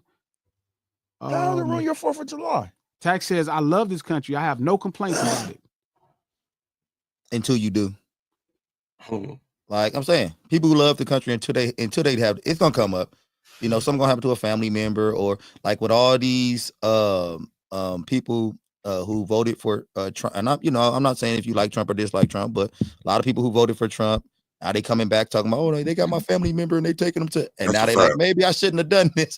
How did it ruin your 4th of July? Tax says, I love this country. I have no complaints about it. Until you do. Like I'm saying, people who love the country until they have, it's gonna come up. You know, something gonna happen to a family member, or like with all these people who voted for Trump. And I'm not saying if you like Trump or dislike Trump, but a lot of people who voted for Trump, now they coming back talking about, oh, they got my family member and they taking them to, and now they like, maybe I shouldn't have done this.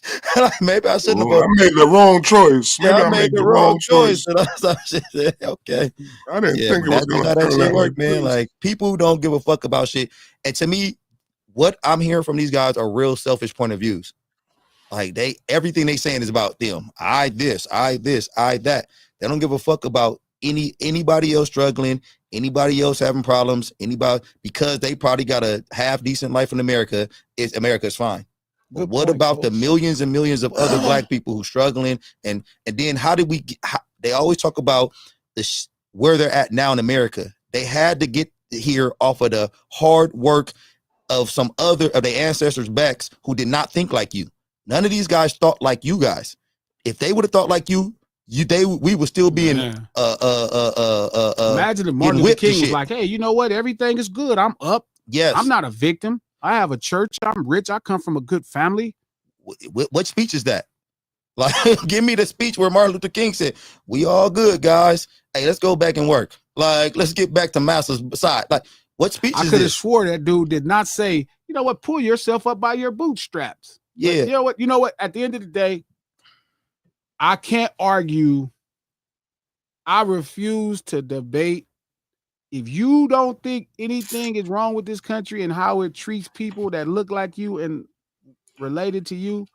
Maybe I shouldn't have. I made the wrong choice. Maybe I made the wrong choice. Okay. I didn't think it was going to that shit work, man. Like people who don't give a fuck about shit. And to me, what I'm hearing from these guys are real selfish point of views. Like everything they saying is about them. I this, I that. They don't give a fuck about anybody else struggling, anybody else having problems, anybody, because they probably got a half decent life in America. America's fine. But what about the millions and millions of other black people who struggling? And then how did we they always talk about where they're at now in America. They had to get here off of the hard work of some other of their ancestors' backs who did not think like you. None of these guys thought like you guys. If they would have thought like you, we would still be in imagine if Martin Luther King was like, hey, you know what? Everything is good. I'm up. Yes. I'm not a victim. I have a church. I'm rich. I come from a good family. What speech is that? Like, give me the speech where Martin Luther King said, we all good, guys. Hey, let's go back and work. Like, let's get back to master's side. Like, what speech is this? I could have swore that dude did not say, you know what, pull yourself up by your bootstraps. Yeah. But you know what? At the end of the day, I can't argue. I refuse to debate. If you don't think anything is wrong with this country and how it treats people that look like you and related to you,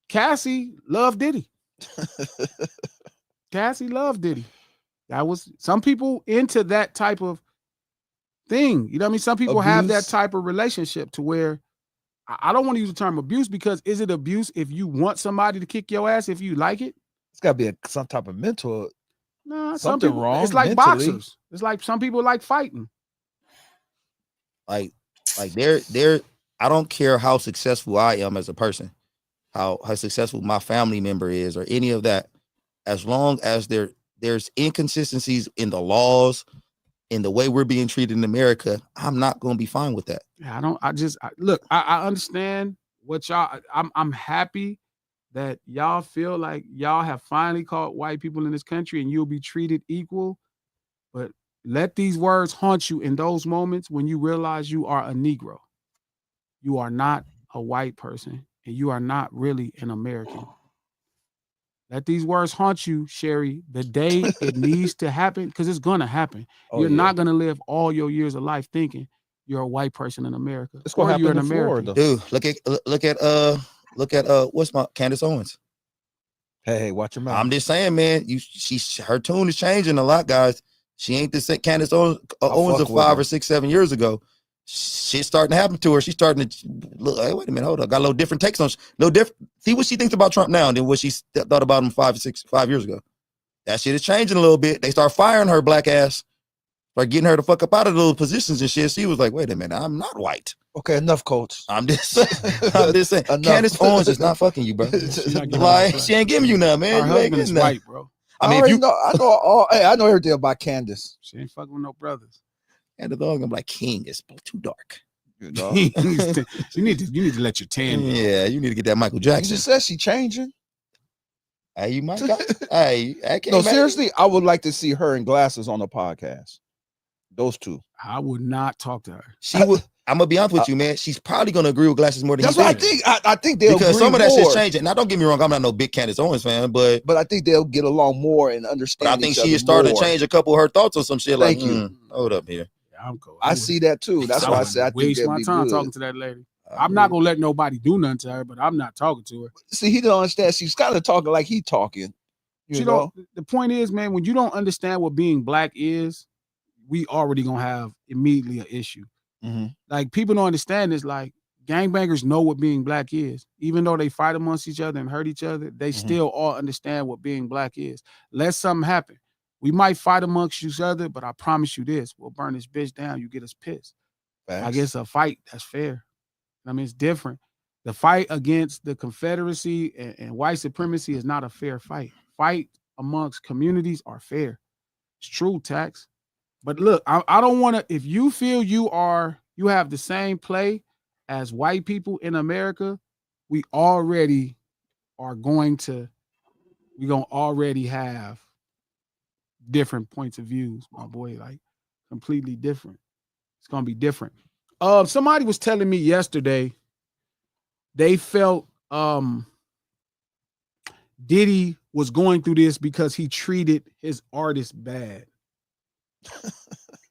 Cassie loved Diddy. Cassie loved Diddy. That was some people into that type of thing. You know what I mean? Some people have that type of relationship to where I don't want to use the term abuse because is it abuse if you want somebody to kick your ass if you like it? It's got to be some type of mental. No, something wrong. It's like mentally. Boxers. It's like some people like fighting. Like they're. I don't care how successful I am as a person, how successful my family member is, or any of that. As long as there's inconsistencies in the laws, in the way we're being treated in America, I'm not going to be fine with that. Yeah, I understand what y'all. I'm happy that y'all feel like y'all have finally caught white people in this country and you'll be treated equal. But let these words haunt you in those moments when you realize you are a Negro. You are not a white person and you are not really an American. Let these words haunt you, Sherry, the day it needs to happen, because it's going to happen. You're not going to live all your years of life thinking you're a white person in America. It's going to happen in Florida. Dude, look at what's my Candace Owens. Hey, watch your mouth. I'm just saying, man, her tune is changing a lot, guys. She ain't the same Candace Owens of 5 or 6, 7 years ago. Shit's starting to happen to her. She's starting to look. Hey, wait a minute, hold up. Got a little different takes on. No different. See what she thinks about Trump now than what she thought about him 5 years ago. That shit is changing a little bit. They start firing her black ass, start getting her to fuck up out of those positions and shit. She was like, wait a minute, I'm not white. Okay, enough, coach. I'm just saying. Candace Owens is not fucking you, bro. Like she ain't giving you nothing, man. Her husband is white, bro. I mean, I know everything about Candace. She ain't fucking with no brothers. And the dog, I'm like, King is too dark. You know? you need to let your tan. Yeah, you need to get that Michael Jackson. She just said she changing. Hey, you might. Hey, I can't. No, seriously, I would like to see her in glasses on the podcast. Those two. I would not talk to her. She would. I'm gonna be honest with you, man. She's probably gonna agree with glasses more than that's what I think. I think they'll because agree some of that more. shit's changing. Now, don't get me wrong. I'm not no big Candace Owens fan, but I think they'll get along more and understand. But I think she is starting to change a couple of her thoughts on some shit. Thank you. Hold up here. I'm cool. I see that too. That's why I said I think waste my time talking to that lady. I'm not gonna let nobody do nothing to her, but I'm not talking to her. See, he don't understand. She's kind of talking like he talking. You know? The point is, man, when you don't understand what being black is, we already gonna have immediately an issue. Mm-hmm. Like people don't understand this. Like gangbangers know what being black is, even though they fight amongst each other and hurt each other. They still all understand what being black is. Let something happen. We might fight amongst each other, but I promise you this: we'll burn this bitch down. You get us pissed. Facts. I guess a fight that's fair. I mean, it's different. The fight against the Confederacy and white supremacy is not a fair fight. Fight amongst communities are fair. It's true, Tax. But look, I don't want to. If you feel you have the same play as white people in America, we already are going to. We're gonna already have different points of views, my boy. Like completely different. It's gonna be different. Somebody was telling me yesterday they felt Diddy was going through this because he treated his artists bad.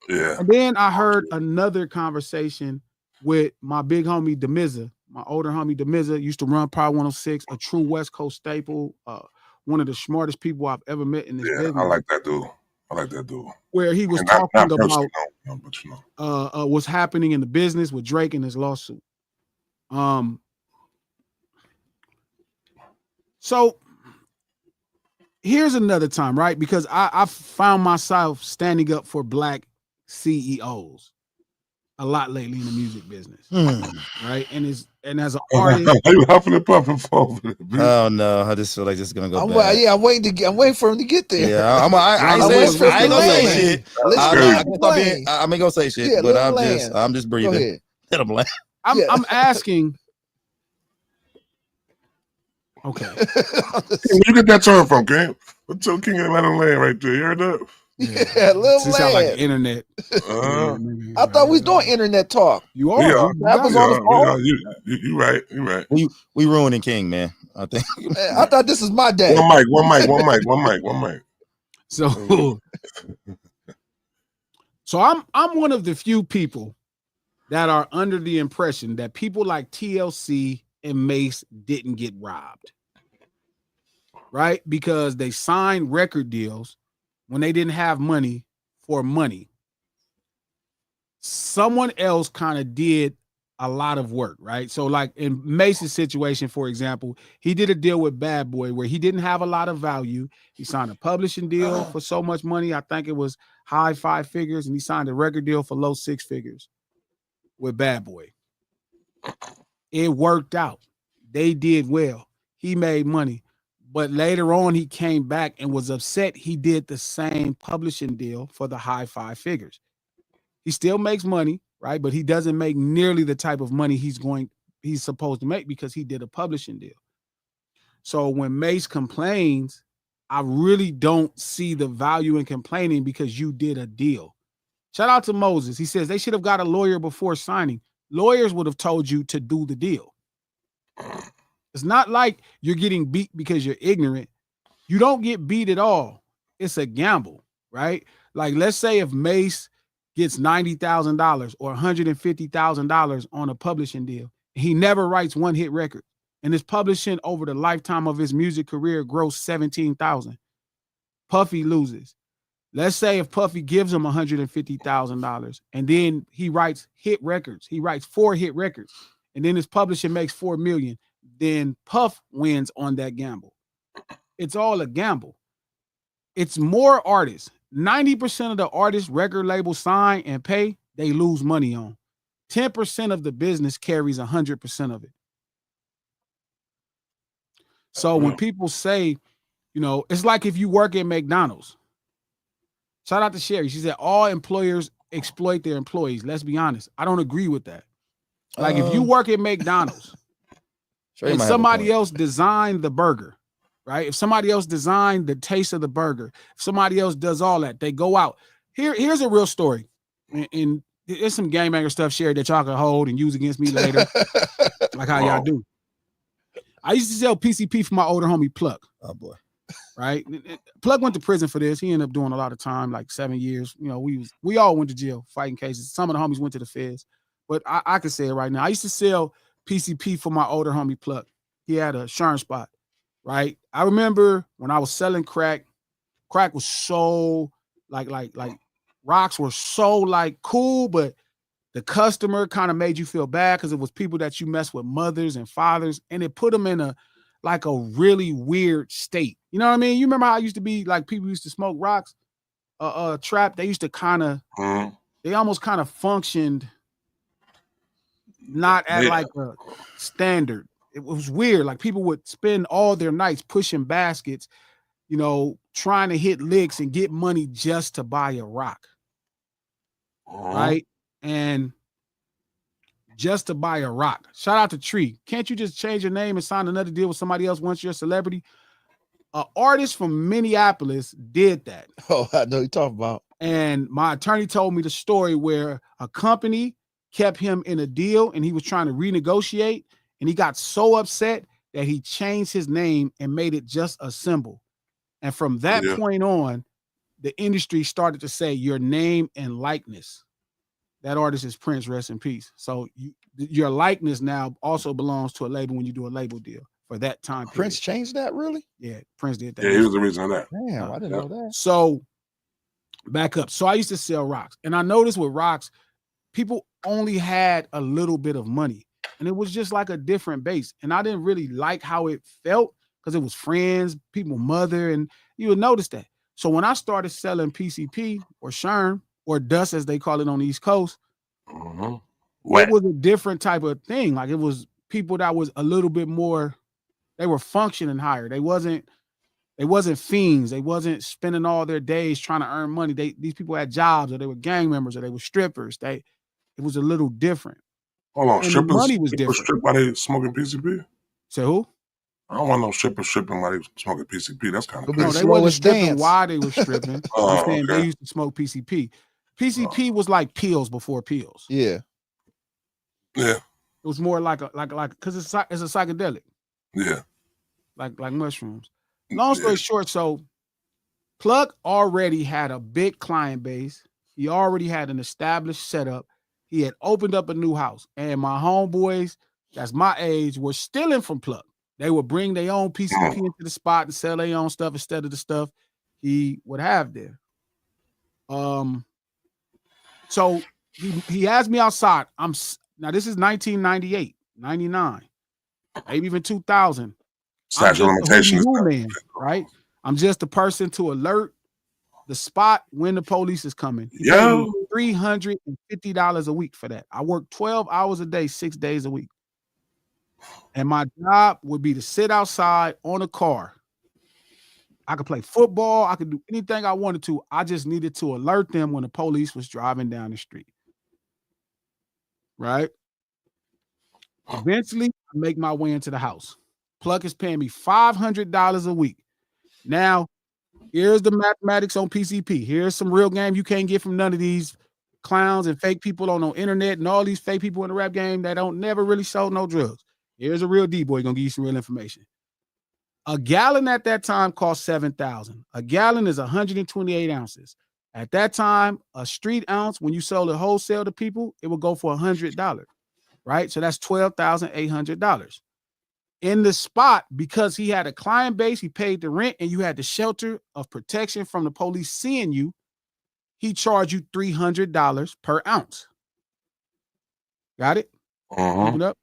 Yeah. And then I heard another conversation with my big homie Demiza, my older homie Demiza, used to run Power 106, a true West Coast staple, one of the smartest people I've ever met in this business. I like that dude. Where he was talking about what's happening in the business with Drake and his lawsuit. So here's another time, right? Because I found myself standing up for black CEOs a lot lately in the music business, right? And as an artist, you huffing and puffing for it. Oh no, I just feel like this is gonna go I'm bad. I'm waiting for him to get there. Yeah, I ain't gonna say shit. I ain't gonna say shit, but I'm just breathing. Let him land. I'm asking. Okay. Where you get that term from, King? What your King and let him land right there? You heard that? Yeah, little This sound like internet. I thought we was doing internet talk. You are. That was on the phone. You right. You right. We ruining King, man. I think. I thought this is my day. One mic. So I'm one of the few people that are under the impression that people like TLC and Mace didn't get robbed. Right? Because they signed record deals when they didn't have money for money. Someone else kind of did a lot of work, right? So like in Mace's situation, for example, he did a deal with Bad Boy where he didn't have a lot of value. He signed a publishing deal for so much money. I think it was high 5 figures, and he signed a record deal for low 6 figures with Bad Boy. It worked out. They did well. He made money. But later on, he came back and was upset he did the same publishing deal for the high 5 figures. He still makes money, right? But he doesn't make nearly the type of money he's supposed to make because he did a publishing deal. So when Mace complains, I really don't see the value in complaining because you did a deal. Shout out to Moses. He says they should have got a lawyer before signing. Lawyers would have told you to do the deal. It's not like you're getting beat because you're ignorant. You don't get beat at all. It's a gamble, right? Like, let's say if Mace gets $90,000 or $150,000 on a publishing deal, he never writes one hit record, and his publishing over the lifetime of his music career grows $17,000. Puffy loses. Let's say if Puffy gives him $150,000 and then he writes hit records, he writes 4 hit records, and then his publishing makes $4 million. Then Puff wins on that gamble. It's all a gamble. It's more artists. 90% of the artists record labels sign and pay, they lose money on. 10% of the business carries 100% of it. So when people say, it's like if you work at McDonald's. Shout out to Sherry. She said all employers exploit their employees. Let's be honest. I don't agree with that. Like if you work at McDonald's, and somebody else designed the burger, right? If somebody else designed the taste of the burger, if somebody else does all that, they go out. Here's a real story. And there's some game maker stuff shared that y'all can hold and use against me later. Like how y'all do. I used to sell PCP for my older homie Pluck. Oh boy. Right? Pluck went to prison for this. He ended up doing a lot of time, like 7 years. We all went to jail fighting cases. Some of the homies went to the feds. But I can say it right now. I used to sell PCP for my older homie Pluck. He had a Sharn spot, right? I remember when I was selling crack was so like rocks were so like cool, but the customer kind of made you feel bad because it was people that you mess with, mothers and fathers, and it put them in a really weird state. You know what I mean? You remember how it used to be like people used to smoke rocks, trap. They used to they almost kind of functioned not at like a standard. It was weird. Like people would spend all their nights pushing baskets, trying to hit licks and get money just to buy a rock. Right? And just to buy a rock. Shout out to Tree. Can't you just change your name and sign another deal with somebody else once you're a celebrity? An artist from Minneapolis did that. Oh, I know you're talking about. And my attorney told me the story where a company kept him in a deal and he was trying to renegotiate, and he got so upset that he changed his name and made it just a symbol. And from that point on, the industry started to say your name and likeness. That artist is Prince, rest in peace. So your likeness now also belongs to a label when you do a label deal for that time period. Prince changed that, really? Yeah, Prince did that. Yeah, he was the reason on that. Damn, I didn't know that. So back up. So I used to sell rocks, and I noticed with rocks, people only had a little bit of money, and it was just like a different base. And I didn't really like how it felt because it was friends, people, mother, and you would notice that. So when I started selling PCP or Sherm or dust, as they call it on the East Coast, it was a different type of thing. Like, it was people that was a little bit more, they were functioning higher. They wasn't fiends. They wasn't spending all their days trying to earn money. These people had jobs, or they were gang members, or they were strippers. It was a little different. Hold on, and the money was strippers different. Strip while they smoking PCP? So who? I don't want no strippers stripping while they smoking PCP. That's kind of It'll be No, the they wasn't slowest stripping dance. while they were stripping. I'm saying okay. they used to smoke PCP. PCP was like pills before pills. Yeah. Yeah. It was more like because it's a psychedelic. Yeah. Like mushrooms. Long story short, so Plug already had a big client base. He already had an established setup. He had opened up a new house. And my homeboys, that's my age, were stealing from Plug. They would bring their own PCP into the spot and sell their own stuff instead of the stuff he would have there. So he has me outside. Now this is 1998, 99, maybe even 2000. Statute of limitations, man, right? I'm just a person to alert the spot when the police is coming. He paid me $350 a week for that. I work 12 hours a day, 6 days a week. And my job would be to sit outside on a car. I could play football. I could do anything I wanted to. I just needed to alert them when the police was driving down the street. Right? Eventually, I make my way into the house. Plug is paying me $500 a week. Now, here's the mathematics on PCP. Here's some real game you can't get from none of these clowns and fake people on the internet and all these fake people in the rap game that don't never really show no drugs. Here's a real D-boy gonna give you some real information. A gallon at that time cost $7,000. A gallon is 128 ounces. At that time, a street ounce, when you sold it wholesale to people, it would go for $100, right? So that's $12,800. In the spot, because he had a client base, he paid the rent, and you had the shelter of protection from the police seeing you, he charged you $300 per ounce. Got it? Keep it up.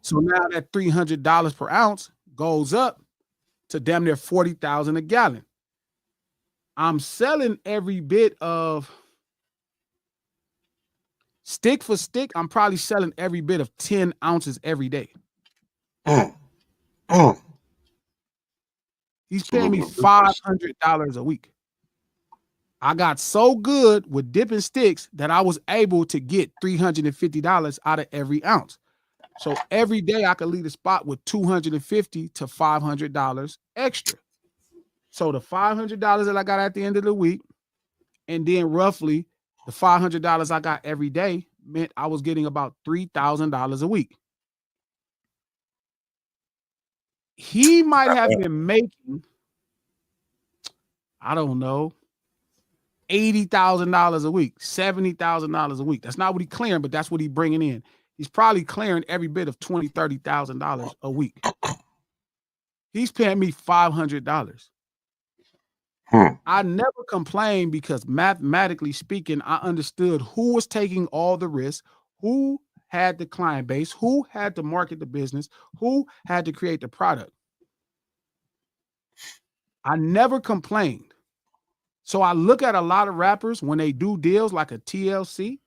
So now that $300 per ounce goes up to damn near $40,000 a gallon. I'm selling every bit of stick for stick. I'm probably selling every bit of 10 ounces every day. He's paying me $500 a week. I got so good with dipping sticks that I was able to get $350 out of every ounce. So every day I could leave the spot with $250 to $500 extra. So the $500 that I got at the end of the week, and then roughly the $500 I got every day meant I was getting about $3,000 a week. He might have been making, I don't know, $80,000 a week, $70,000 a week. That's not what he's clearing, but that's what he's bringing in. He's probably clearing every bit of $20,000, $30,000 a week. He's paying me $500. I never complained because mathematically speaking, I understood who was taking all the risks, who had the client base, who had to market the business, who had to create the product. I never complained. So I look at a lot of rappers when they do deals like a TLC,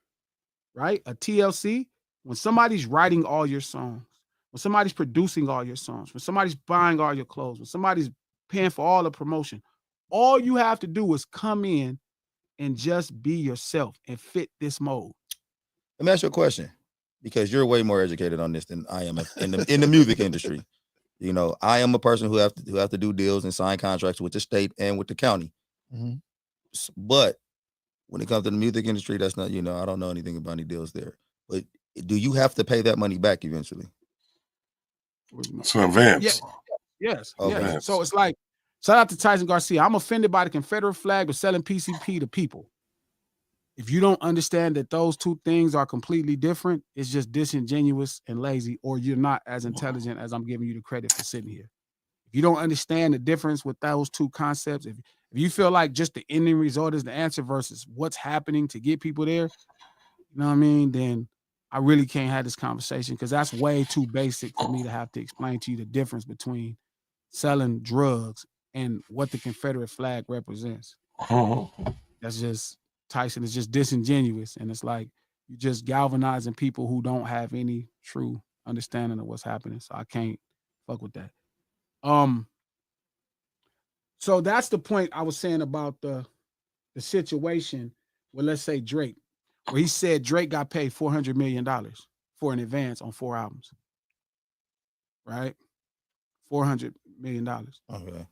right? A TLC, when somebody's writing all your songs, when somebody's producing all your songs, when somebody's buying all your clothes, when somebody's paying for all the promotion, all you have to do is come in and just be yourself and fit this mold. Let me ask you a question, because you're way more educated on this than I am in the music industry. You know, I am a person who have to do deals and sign contracts with the state and with the county. Mm-hmm. But when it comes to the music industry, that's not, I don't know anything about any deals there. But do you have to pay that money back eventually? It's an advance. Yes. So it's like, shout out to Tyson Garcia. I'm offended by the Confederate flag, but selling PCP to people. If you don't understand that those two things are completely different, it's just disingenuous and lazy, or you're not as intelligent as I'm giving you the credit for sitting here. If you don't understand the difference with those two concepts, if you feel like just the ending result is the answer versus what's happening to get people there, you know what I mean? Then I really can't have this conversation because that's way too basic for me to have to explain to you the difference between selling drugs and what the Confederate flag represents. That's just Tyson is just disingenuous, and it's like you just galvanizing people who don't have any true understanding of what's happening. So I can't fuck with that. So that's the point I was saying about the situation with, let's say, Drake, where he said Drake got paid $400 million for an advance on 4 albums. Right? $400 million. Okay.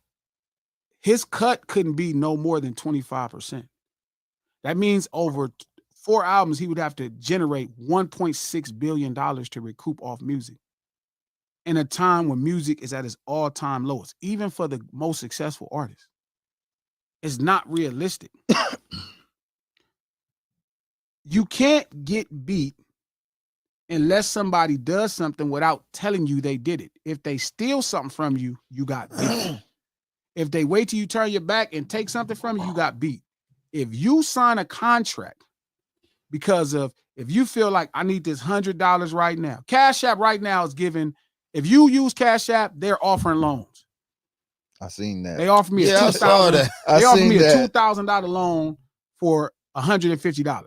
His cut couldn't be no more than 25%. That means over 4 albums, he would have to generate $1.6 billion to recoup off music in a time when music is at its all-time lowest, even for the most successful artists. It's not realistic. You can't get beat unless somebody does something without telling you they did it. If they steal something from you, you got beat. If they wait till you turn your back and take something from you, you got beat. If you sign a contract because of, if you feel like I need this $100 right now, Cash App right now is giving, if you use Cash App, they're offering loans. I seen that. They offered me a $2,000 loan for $150.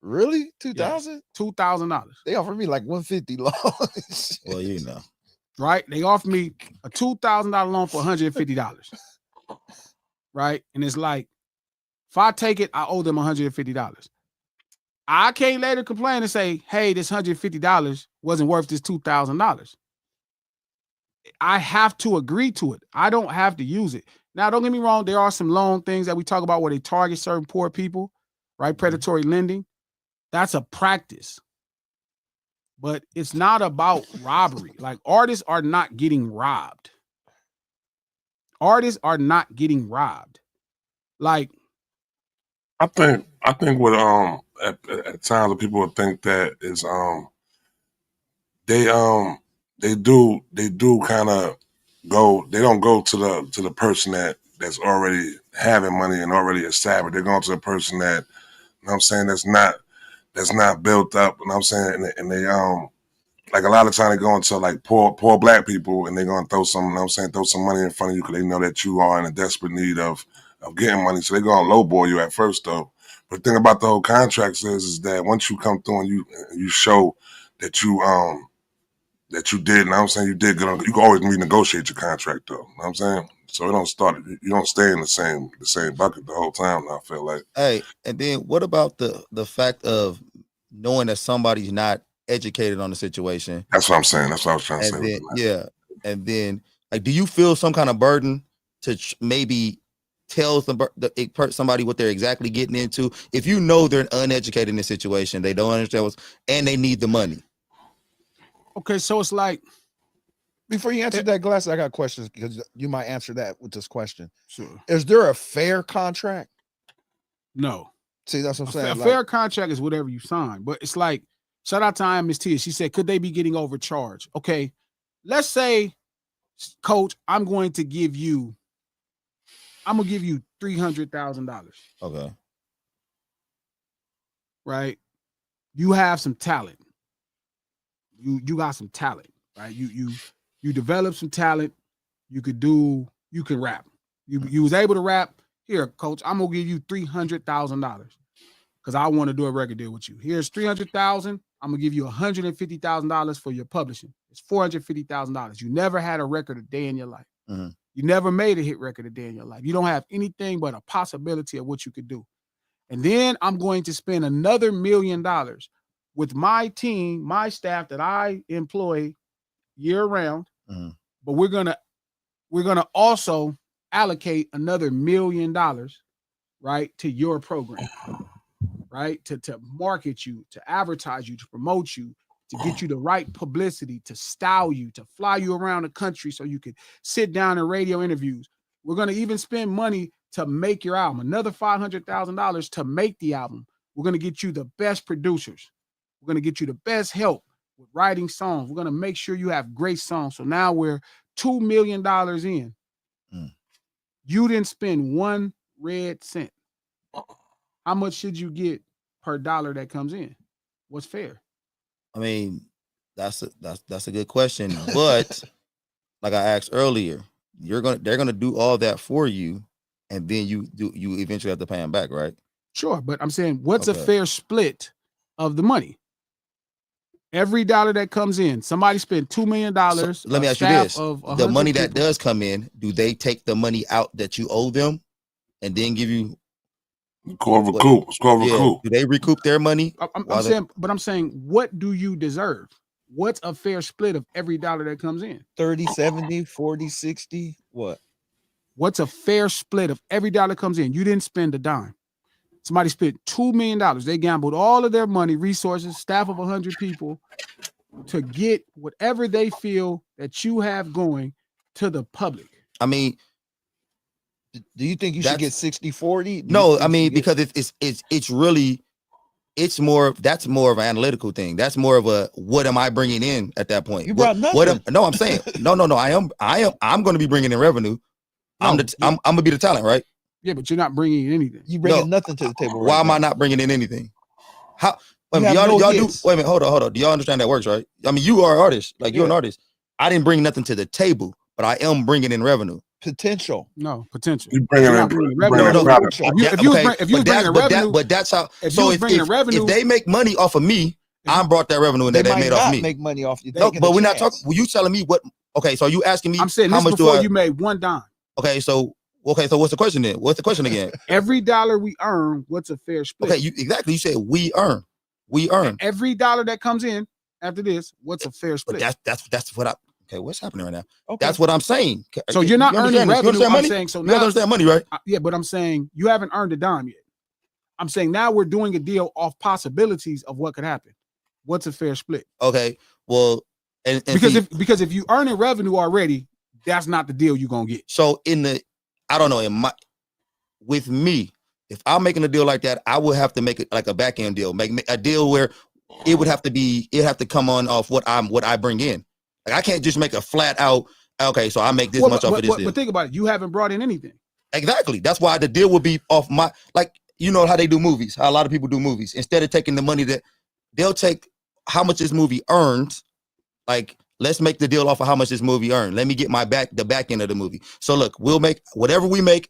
Really? $2,000? $2,000. They offered me like $150 loan. Well, you know. Right? They offered me a $2,000 loan for $150. Right? And it's like, if I take it, I owe them $150. I can't later complain and say, hey, this $150 wasn't worth this $2,000. I have to agree to it. I don't have to use it. Now, don't get me wrong. There are some loan things that we talk about where they target certain poor people, right? Predatory lending. That's a practice. But it's not about robbery. Like, artists are not getting robbed. Artists are not getting robbed. Like, I think what at times people would think that is they do kind of go, they don't go to the person that's already having money and already established. They're going to the person that, you know what I'm saying, that's not built up, you know what I'm saying, and they like a lot of time they go into like poor black people and they're gonna throw some, you know what I'm saying, throw some money in front of you because they know that you are in a desperate need of getting money. So they're gonna lowball you at first though. But the thing about the whole contract is that once you come through and you show that you did, you know what I'm saying, you did good on, you can always renegotiate your contract though. You know what I'm saying? So you don't stay in the same bucket the whole time, I feel like. Hey, and then what about the fact of knowing that somebody's not educated on the situation? That's what I'm saying. That's what I was trying to say. Then, yeah. And then, like, do you feel some kind of burden to maybe tell somebody what they're exactly getting into? If you know they're uneducated in this situation, they don't understand and they need the money. Okay, so it's like, before you answer that, Glass, I got questions because you might answer that with this question. Sure. Is there a fair contract? No. See, that's what I'm saying. A fair contract is whatever you sign, but it's like, shout out to Miss Tia. She said, could they be getting overcharged? Okay, let's say, Coach, I'm going to give you $300,000. Okay. Right? You have some talent. You got some talent, right? You develop some talent. You can rap. You was able to rap. Here, Coach, I'm gonna give you $300,000 because I want to do a record deal with you. Here's $300,000. I'm gonna give you $150,000 for your publishing. It's $450,000. You never had a record a day in your life. Mm-hmm. You never made a hit record a day in your life. You don't have anything but a possibility of what you could do. And then I'm going to spend another $1 million with my team, my staff that I employ year round. Mm-hmm. But we're gonna also allocate another $1 million, right, to your program, right, to market you, to advertise you, to promote you, to get you the right publicity, to style you, to fly you around the country so you could sit down in radio interviews. We're gonna even spend money to make your album, another $500,000 to make the album. We're gonna get you the best producers. We're gonna get you the best help with writing songs. We're gonna make sure you have great songs. So now we're $2 million in. You didn't spend 1 red cent. How much should you get per dollar that comes in? What's fair? I mean, that's a good question. But like I asked earlier, they're gonna do all that for you, and then you eventually have to pay them back, right? Sure, but I'm saying, what's a fair split of the money? Every dollar that comes in, somebody spent $2 million. So let me ask you this: the money that does come in, do they take the money out that you owe them, and then give you? Recoup. Do they recoup their money? I'm saying, what do you deserve? What's a fair split of every dollar that comes in? 30, 70, 40, 60. What? What's a fair split of every dollar that comes in? You didn't spend a dime. Somebody spent $2 million. They gambled all of their money, resources, staff of 100 people to get whatever they feel that you have going to the public. I mean, do you think you should get 60-40? No, I mean, because it's really, that's more of an analytical thing. That's more of a, what am I bringing in at that point? You brought nothing. No, I'm saying, no. I'm going to be bringing in revenue. I'm going to be the talent, right? Yeah, but you're not bringing in anything. You bringing nothing to the table. Why am I not bringing in anything? How? Wait a minute, wait a minute, hold on. Do y'all understand that works, right? I mean, you are an artist, you're an artist. I didn't bring nothing to the table, but I am bringing in revenue. Potential. No, potential. You bringing in revenue. If you bring revenue, but that's how. If they make money off of me, I brought that revenue and they made off me. Make money off you. No, but we're not talking. Were you telling me what? Okay, so you asking me? I'm saying how this much before you made one dime. Okay, so what's the question then? What's the question again? Every dollar we earn, what's a fair split? Okay, exactly. You said we earn. Every dollar that comes in after this, what's a fair split? But that's what I. Okay, what's happening right now? Okay. That's what I'm saying. So you're not earning revenue. I'm saying so now. You understand money, right? Yeah, but I'm saying you haven't earned a dime yet. I'm saying now we're doing a deal off possibilities of what could happen. What's a fair split? Okay, well, and because if you earning revenue already, that's not the deal you're gonna get. So I don't know, with me, if I'm making a deal like that, I would have to make it like a back end deal, make a deal where it have to come on off what I bring in. Like I can't just make a flat out. Okay, so I make this much off of this deal. But think about it, you haven't brought in anything. Exactly. That's why the deal will be off my, like, you know how they do movies, how a lot of people do movies. Instead of taking the money that they'll take how much this movie earns, like, let's make the deal off of how much this movie earned. Let me get the back end of the movie. So look, we'll make whatever we make,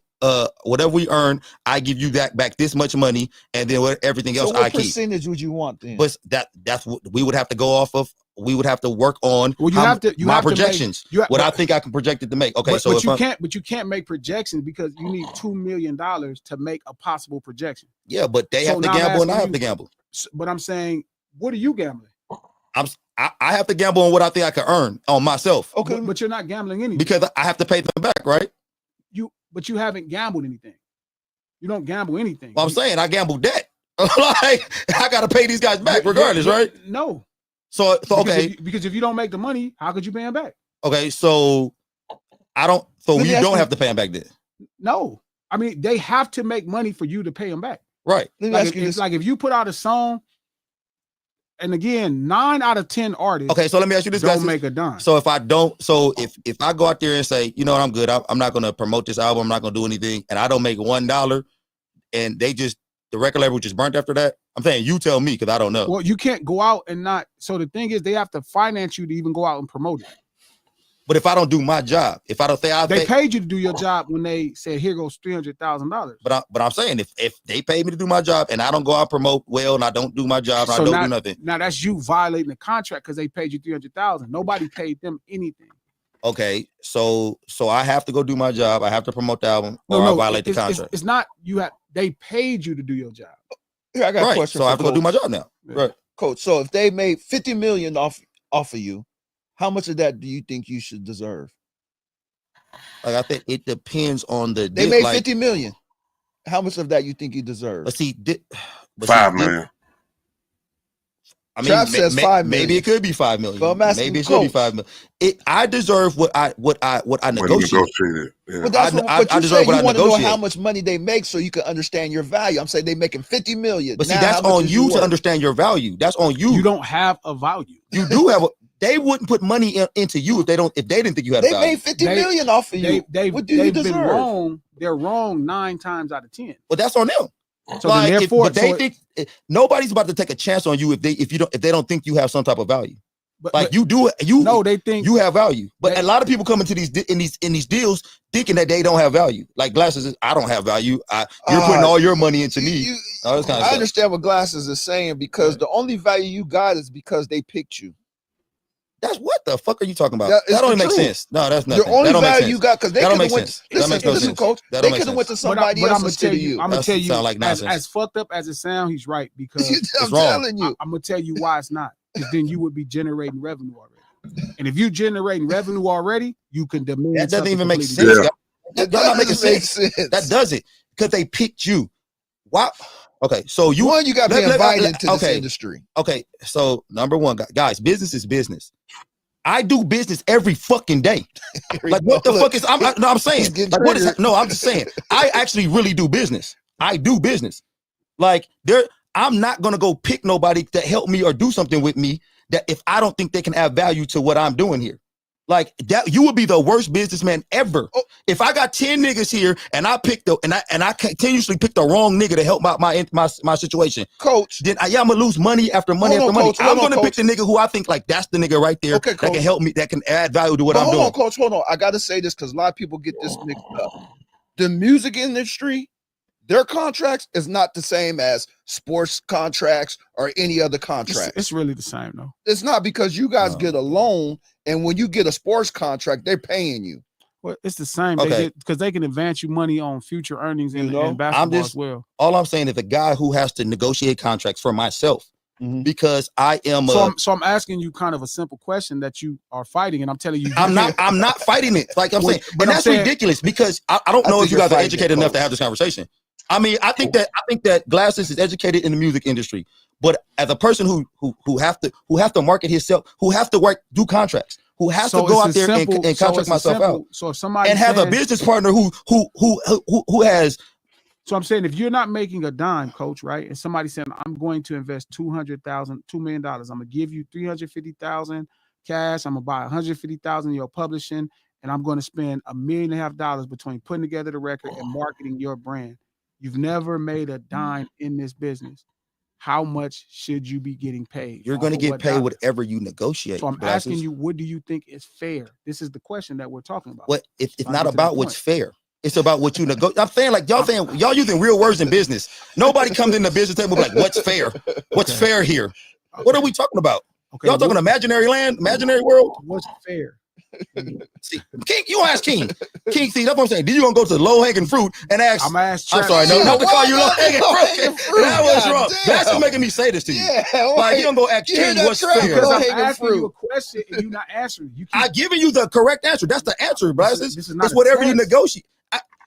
whatever we earn, I give you that back this much money, and then everything else I keep. What percentage would you want then? But that's what we would have to go off of. We would have to work on my projections. What I think I can project it to make. Okay, but you can't make projections because you need $2 million to make a possible projection. Yeah, but they have to gamble and I have to gamble. But I'm saying, what are you gambling? I have to gamble on what I think I can earn on myself. Okay, but you're not gambling anything because I have to pay them back, right? But you haven't gambled anything. You don't gamble anything. Well, I'm saying I gambled debt. Like I got to pay these guys back regardless, right? No. So okay. Because if you don't make the money, how could you pay them back? Okay, so I don't. So you don't have to pay them back then. No, I mean they have to make money for you to pay them back. Right. Like if you put out a song, and again, 9 out of 10 artists. Okay, so let me ask you this: don't make a dime. So if I don't, if I go out there and say, you know what, I'm good. I'm not going to promote this album. I'm not going to do anything, and I don't make $1, and the record label just burnt after that. I'm saying you tell me because I don't know. Well, you can't go out and not. So the thing is, they have to finance you to even go out and promote it. But if I don't do my job, if I don't say they paid you to do your job when they said here goes $300,000. But I'm saying if they pay me to do my job and I don't go out and promote well and I don't do my job, and I don't do nothing. Now that's you violating the contract because they paid you $300,000. Nobody paid them anything. Okay, so I have to go do my job. I have to promote the album, or I violate the contract. It's not you have. They paid you to do your job. Here, I got a question. So I have to go do my job now. Yeah. Right, Coach. So if they made $50 million off of you, how much of that do you think you should deserve? Like I think it depends on the. They made $50 million. How much of that you think you deserve? Let's see. $5 million. I mean, says 5 million. Maybe it could be 5 million. Well, maybe it should be 5 million. I deserve what I negotiated. Yeah. But that's I deserve what I negotiated. You want to know how much money they make so you can understand your value. I'm saying they making $50 million. But see, that's on you to understand your value. That's on you. You don't have a value. You do have a. They wouldn't put money into you if they didn't think you had a value. They made $50 million off of you. What do you deserve? Been wrong. They're wrong 9 times out of 10. Well, that's on them. So therefore, think nobody's about to take a chance on you if they don't think you have some type of value. But Like you do, you no, they think you have value. But a lot of people come into these deals thinking that they don't have value. Like Glasses, I don't have value. You're putting all your money into me. All this kind of I stuff. understand what Glasses is saying because the only value you got is because they picked you. That's what the fuck are you talking about? That don't even make sense. No, that's nothing. Your only that don't value make sense. you got because they that don't could have make went. sense. Listen, coach. That They could have went to somebody else instead of you. I'm gonna tell you, sound like as fucked up as it sounds, he's right because I'm telling you. I'm gonna tell you why it's not. Because then you would be generating revenue already. And if you're generating revenue already, you can demand. That doesn't even make sense. Yeah. Y'all not making sense. That doesn't, because they picked you. Wow. Okay, so you got to be invited into this industry. Okay, so number one, guys, business is business. I do business every fucking day. Like what the fuck is? I'm saying. Like what is? No, I'm just saying. I actually really do business. I do business. Like I'm not gonna go pick nobody to help me or do something with me that if I don't think they can add value to what I'm doing here. Like that, you would be the worst businessman ever. If I got 10 niggas here and I picked and I continuously pick the wrong nigga to help out my situation, coach, then I'm gonna lose money after money after money. I'm gonna pick the nigga who I think like that's the nigga right there that can help me, that can add value to what I'm doing. Hold on, coach. Hold on. I gotta say this because a lot of people get this mixed up. The music industry, their contracts is not the same as sports contracts or any other contract. It's really the same though. It's not, because you guys get a loan, and when you get a sports contract, they're paying you. Well, it's the same. Okay. Because they can advance you money on future earnings in basketball as well. All I'm saying is a guy who has to negotiate contracts for myself because I am. So I'm asking you kind of a simple question that you are fighting, and I'm telling you, I'm not fighting it. Like I'm saying, but that's ridiculous because I don't know if you guys are educated enough to have this conversation. I mean, I think that Glasses is educated in the music industry, but as a person who have to market himself, who have to do contracts, who has to go out there and contract myself out. So if somebody have a business partner who has. So I'm saying, if you're not making a dime, coach, right, and somebody saying, I'm going to invest $200,000, $2 million, I'm gonna give you $350,000 cash, I'm gonna buy $150,000 in your publishing, and I'm going to spend $1.5 million between putting together the record and marketing your brand. You've never made a dime in this business. How much should you be getting paid? You're going to get paid whatever you negotiate. So I'm asking you, what do you think is fair? This is the question that we're talking about. What it's not about what's fair. It's about what you negotiate. I'm saying, like y'all using real words in business. Nobody comes in the business table like, what's fair? What's fair here? Okay. What are we talking about? Okay, y'all talking imaginary land, imaginary world? What's fair? See, King, you ask King. King, see, that's what I'm saying. Did you gonna go to the low hanging fruit and ask? I'm sorry, not to call you low hanging fruit. That was wrong. That's what making me say this to you. Yeah, like you don't go ask King what's fair. Because I'm asking you a question and you're not answering. I'm giving you the correct answer. That's the answer, bro. It's whatever you negotiate.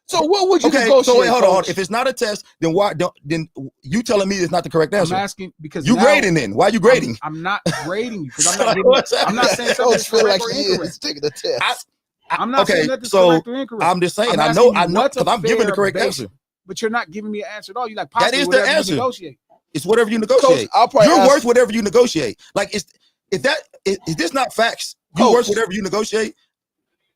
So what would you negotiate? So wait, hold on. If it's not a test, then why don't you telling me it's not the correct answer? I'm asking because you grading then. Why are you grading? I'm not grading you because I'm not saying something's correct or incorrect. Taking the test. I'm not saying nothing's correct or incorrect. I'm just saying I know because I'm giving the correct answer. But you're not giving me an answer at all. You're like, that is the answer. Negotiate. It's whatever you negotiate. Coach, you're worth whatever you negotiate. Like is this not facts? You're worth whatever you negotiate.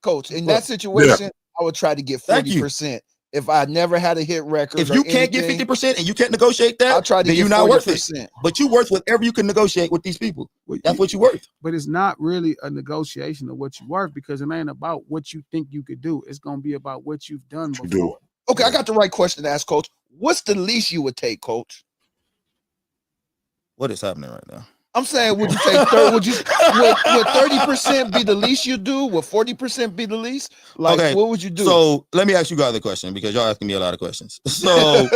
Coach, in that situation, I would try to get 40%. If I never had a hit record, if you can't get 50% and you can't negotiate that, I'll try to then get you're not 40%. worth it. But you worth whatever you can negotiate with these people. That's what you're worth. But it's not really a negotiation of what you're worth because it ain't about what you think you could do. It's gonna be about what you've done before. Okay, I got the right question to ask, Coach. What's the least you would take, Coach? What is happening right now? I'm saying, would you take would 30% be the least you do? Would 40% be the least? Like, okay, what would you do? So let me ask you guys a question because y'all asking me a lot of questions. So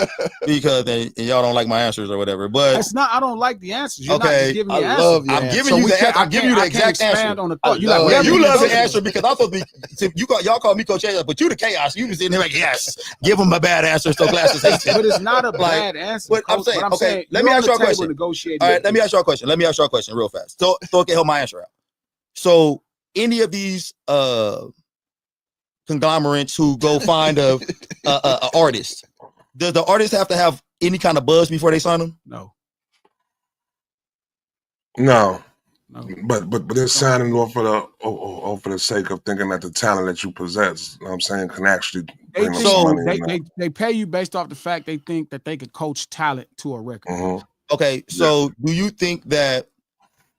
because and y'all don't like my answers or whatever. But it's not. I don't like the answers. You're not just giving me answers. I'm giving you the answer. I'm giving you the exact answer. On the thought. You love the answer because I'm supposed to be. Y'all call me Coach Chaos, but you the chaos. You just in there like yes, give them a bad answer so Glasses hates it. But it's not a bad answer. But I'm saying, okay, let me ask you a question. All right, let me ask you a question. Let me ask you a question real fast. So it can help my answer out. So any of these conglomerates who go find a artist, does the artist have to have any kind of buzz before they sign them? No. But they're signing off for the sake of thinking that the talent that you possess, you know what I'm saying, can actually bring them some money. They pay you based off the fact they think that they could coach talent to a record. Okay, so do you think that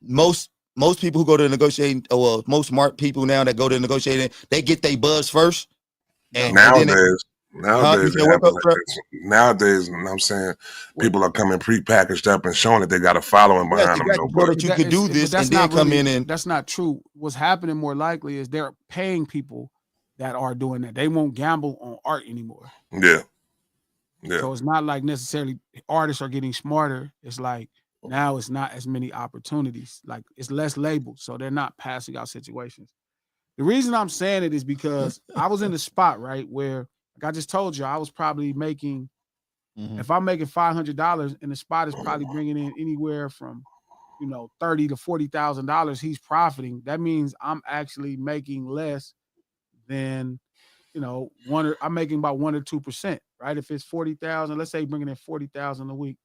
most most people who go to negotiating, well, most smart people now that go to negotiating, they get their buzz first. And nowadays, you it said what, happens like this. Nowadays, you know what I'm saying, people are coming pre-packaged up and showing that they got a following behind them. So that you could do this and then come in and that's not true. What's happening more likely is they're paying people that are doing that. They won't gamble on art anymore. Yeah. So it's not like necessarily artists are getting smarter. It's like now it's not as many opportunities. Like it's less labels, so they're not passing out situations. The reason I'm saying it is because I was in the spot, right, where like I just told you, I was probably making, if I'm making $500 and the spot is probably bringing in anywhere from, $30,000 to $40,000, he's profiting. That means I'm actually making less than, I'm making about 1 or 2%, right? If it's 40,000, let's say bringing in 40,000 a week,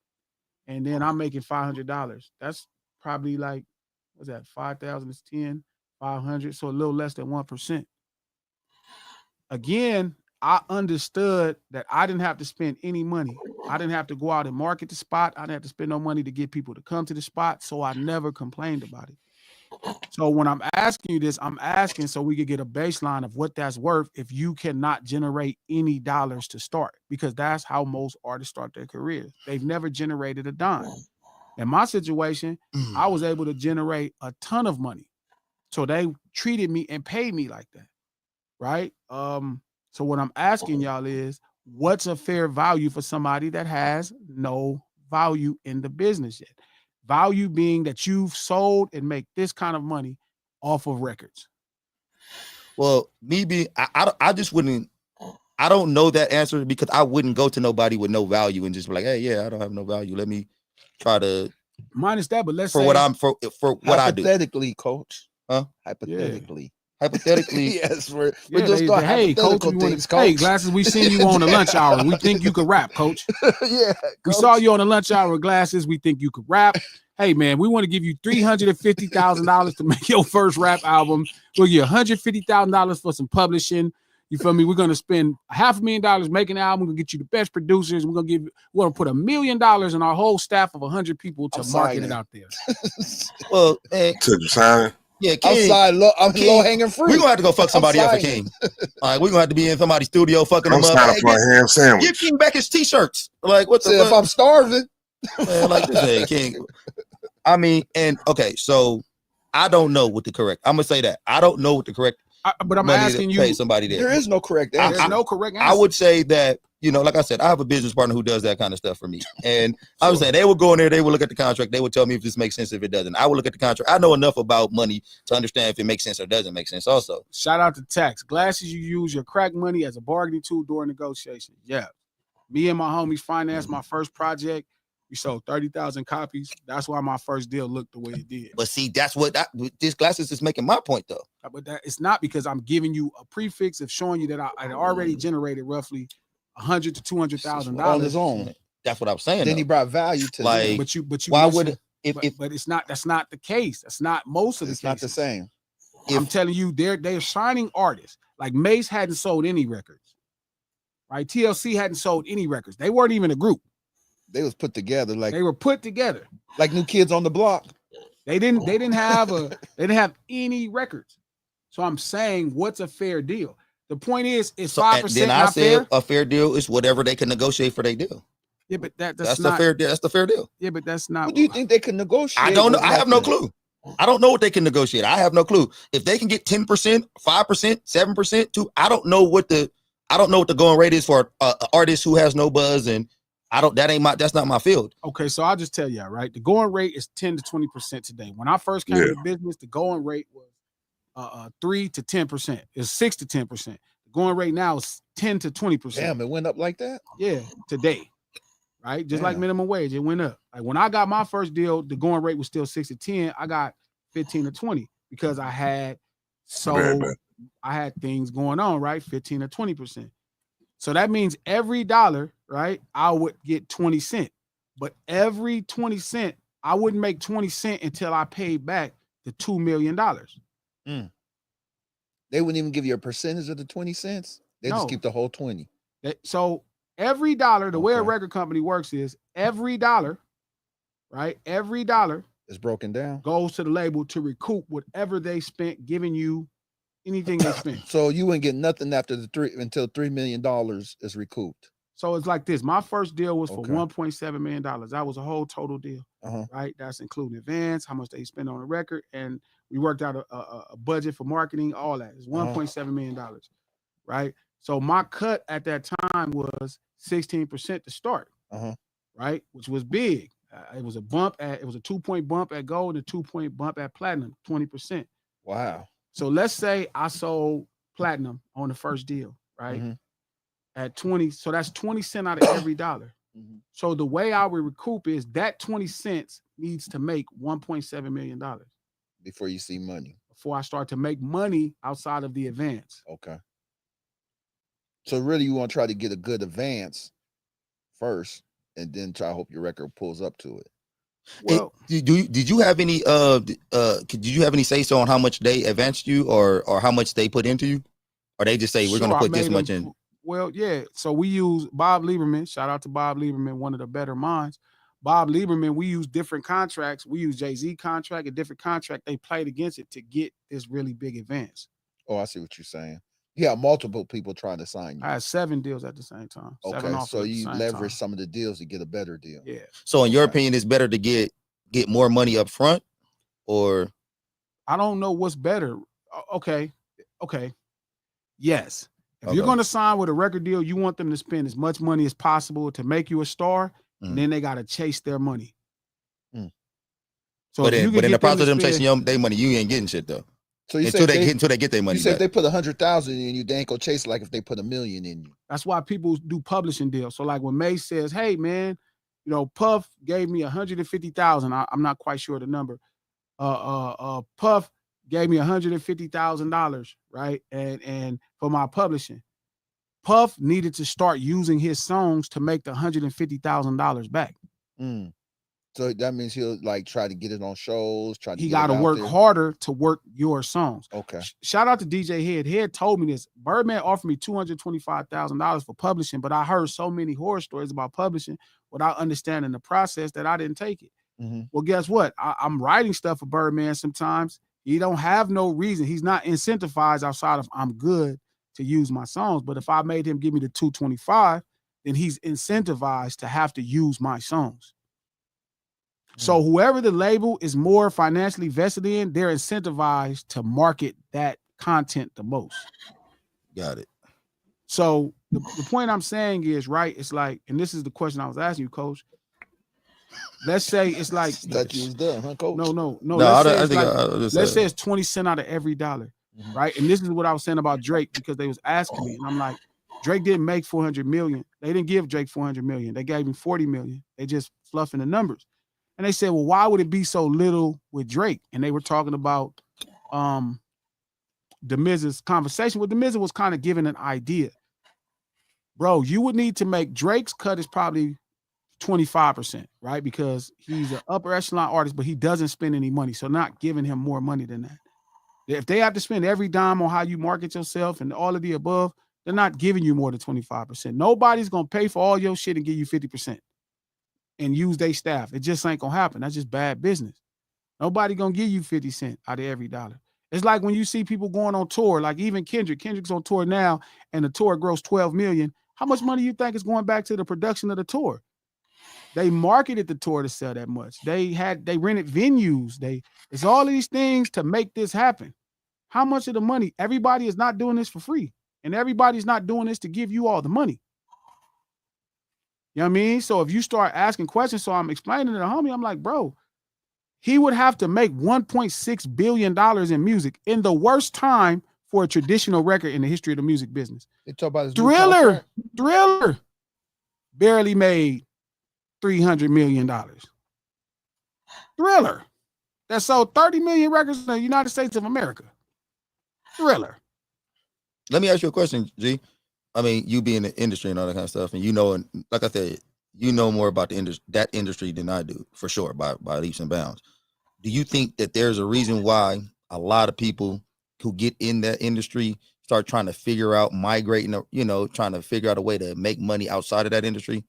and then I'm making $500. That's probably like, what's that? 5,000 is 10, 500, so a little less than 1%. Again, I understood that I didn't have to spend any money. I didn't have to go out and market the spot. I didn't have to spend no money to get people to come to the spot, so I never complained about it. So when I'm asking you this, I'm asking so we could get a baseline of what that's worth if you cannot generate any dollars to start, because that's how most artists start their careers. They've never generated a dime. In my situation, I was able to generate a ton of money. So they treated me and paid me like that, right? So what I'm asking y'all is, what's a fair value for somebody that has no value in the business yet? Value being that you've sold and make this kind of money off of records. Well, I just wouldn't. I don't know that answer because I wouldn't go to nobody with no value and just be like, hey, yeah, I don't have no value. Let me try to minus that. But let's say what I do. Hypothetically, coach. Huh? Hypothetically. Yeah. Hypothetically, yes, we're just doing hypothetical things, coach. Hey, Glasses, we seen you on the lunch hour. We think you could rap, coach. Yeah, we saw you on the lunch hour, Glasses. We think you could rap. Hey, man, we want to give you $350,000 to make your first rap album. We'll give you $150,000 for some publishing. You feel me? We're gonna spend $500,000 making an album. We're gonna get you the best producers. We're gonna put $1 million in our whole staff of 100 people to market it out there. Well, man, to the sign. Yeah, King, I'm low hanging fruit. We're gonna have to go fuck somebody up for King. All right, we're gonna have to be in somebody's studio fucking them up. Hey, for a ham sandwich. Give King back his t-shirts. Like, what the fuck? If I'm starving. Man, like this ain't King. I mean, and okay, so I don't know what the correct. I'm gonna say that. I don't know what the correct but I'm asking you, pay somebody there. There is no correct answer. There's no correct answer. I would say that, like I said, I have a business partner who does that kind of stuff for me. And I would say they would go in there, they would look at the contract, they would tell me if this makes sense, if it doesn't. I would look at the contract. I know enough about money to understand if it makes sense or doesn't make sense also. Shout out to Tax. Glasses, you use your crack money as a bargaining tool during negotiation. Yeah. Me and my homies financed my first project. We sold 30,000 copies. That's why my first deal looked the way it did. But see, that's what this Glasses is making my point, though. But it's not, because I'm giving you a prefix of showing you that I had already generated roughly $100,000 to $200,000 on his own. That's what I was saying. Then he brought value to like, them. But you. Why would but it's not. That's not the case. That's not most of the cases. It's not the same. I'm telling you, they're signing artists. Like Mace hadn't sold any records, right? TLC hadn't sold any records. They weren't even a group. They was put together they were put together like New Kids on the Block. They didn't have any records. So I'm saying, what's a fair deal? The point is 5% then I not said fair? A fair deal is whatever they can negotiate for their deal. Yeah, but that's not, the fair deal. That's the fair deal. Yeah, but that's not. What do you think they can negotiate? I don't know. I have no clue. I don't know what they can negotiate. I have no clue. If they can get 10%, 5%, 7%, too, I don't know what the going rate is for an artist who has no buzz, and that's not my field. Okay, so I'll just tell you, right? The going rate is 10 to 20% today. When I first came to business, the going rate was 3 to 10%. It's 6 to 10%. The going rate now is 10 to 20%. Damn, it went up like that? Yeah, today. Right? Just like minimum wage, it went up. Like when I got my first deal, the going rate was still 6 to 10. I got 15 to 20 because I had I had things going on, right? 15 to 20%. So that means every dollar, right, I would get 20 cents. But every 20 cents, I wouldn't make 20 cents until I paid back the $2 million. They wouldn't even give you a percentage of the 20 cents. They just keep the whole 20. So every dollar, the way a record company works is every dollar, right? Every dollar It's broken down. Goes to the label to recoup whatever they spent giving you anything they spent. So you wouldn't get nothing after until $3 million is recouped. So it's like this. My first deal was for $1.7 million. That was a whole total deal, right? That's including advance, how much they spend on the record, and we worked out a budget for marketing, all that. It's $1.7 million, right? So my cut at that time was 16% to start, right? Which was big. It was a 2-point bump at gold and a 2-point bump at platinum, 20%. Wow. So let's say I sold platinum on the first deal, right? At 20, so that's 20 cents out of every dollar. So the way I would recoup is that 20 cents needs to make $1.7 million before you see money. Before I start to make money outside of the advance. Okay. So really, you want to try to get a good advance first, and then try to hope your record pulls up to it. Well, did you have any did you have any say so on how much they advanced you, or how much they put into you, or they just say we're going to put this much in? Well, yeah. So we use Bob Lieberman. Shout out to Bob Lieberman, one of the better minds. Bob Lieberman, we use different contracts. We use Jay-Z contract, a different contract. They played against it to get this really big advance. Oh, I see what you're saying. You have multiple people trying to sign you. I had 7 deals at the same time. Okay, so you leverage some of the deals to get a better deal. Yeah. So in your opinion, it's better to get more money up front, or? I don't know what's better. Okay. Yes. If you're going to sign with a record deal, you want them to spend as much money as possible to make you a star, and then they got to chase their money. So but in the process of them chasing their money, you ain't getting shit though. So you until they get their money. You say if they put 100,000 in you, they ain't gonna chase like if they put $1 million in you. That's why people do publishing deals. So like when May says, "Hey man, you know, Puff gave me 150,000." I'm not quite sure the number. Puff gave me $150,000, right? And for my publishing, Puff needed to start using his songs to make the $150,000 back. So that means he'll like try to get it on shows. He got to work harder to work your songs. Okay. Shout out to DJ Head. Head told me this. Birdman offered me $225,000 for publishing, but I heard so many horror stories about publishing without understanding the process that I didn't take it. Well, guess what? I'm writing stuff for Birdman sometimes. He don't have no reason. He's not incentivized outside of I'm good to use my songs. But if I made him give me the 225, then he's incentivized to have to use my songs. So whoever the label is more financially vested in, they're incentivized to market that content the most. Got it. So the point I'm saying is, right, it's like, and this is the question I was asking you, Coach. Let's say it's like that you was done, huh, Coach? No. Let's say it's 20 cents out of every dollar, right? And this is what I was saying about Drake, because they was asking me, and I'm like, Drake didn't make 400 million. They didn't give Drake 400 million. They gave him 40 million. They just fluffing the numbers. And they said, well, why would it be so little with Drake? And they were talking about the Miz's conversation. Well, the Miz was kind of giving an idea. Bro, you would need to make Drake's cut is probably 25%, right? Because he's an upper echelon artist, but he doesn't spend any money. So not giving him more money than that. If they have to spend every dime on how you market yourself and all of the above, they're not giving you more than 25%. Nobody's going to pay for all your shit and give you 50%. And use their staff. It just ain't gonna happen. That's just bad business. Nobody gonna give you 50 cents out of every dollar. It's like when you see people going on tour, like even Kendrick's on tour now, and the tour grows 12 million. How much money you think is going back to the production of the tour? They marketed the tour to sell that much. They rented venues. It's all of these things to make this happen. How much of the money? Everybody is not doing this for free, and everybody's not doing this to give you all the money. You know what I mean? So if you start asking questions, so I'm explaining to the homie, I'm like, bro, he would have to make $1.6 billion in music in the worst time for a traditional record in the history of the music business. They talk about his Thriller barely made $300 million. Thriller that sold 30 million records in the United States of America. Thriller. Let me ask you a question, G. I mean, you be in the industry and all that kind of stuff, and you know, and like I said, you know more about that industry than I do, for sure, by leaps and bounds. Do you think that there's a reason why a lot of people who get in that industry start trying to figure out migrating, you know, trying to figure out a way to make money outside of that industry?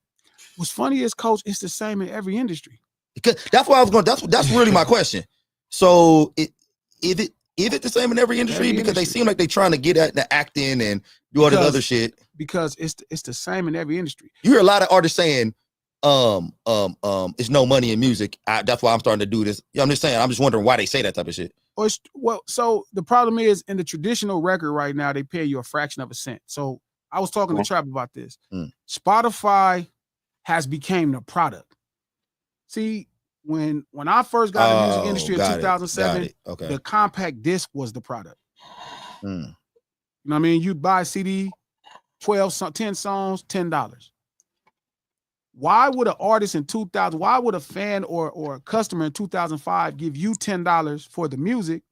What's funny is, Coach, it's the same in every industry. Because that's why I was going. That's really my question. So is it the same in every industry? Because they seem like they trying to get at the acting and do all this other shit. Because it's the same in every industry. You hear a lot of artists saying, it's no money in music. That's why I'm starting to do this. I'm just saying. I'm just wondering why they say that type of shit. Well, so the problem is in the traditional record right now, they pay you a fraction of a cent. So I was talking to Trap about this. Spotify has became the product. See, when I first got in the music industry in 2007, the compact disc was the product. You know what I mean? You'd buy a CD, 10 songs, $10. Why would an artist in 2000, why would a fan or a customer in 2005 give you $10 for the music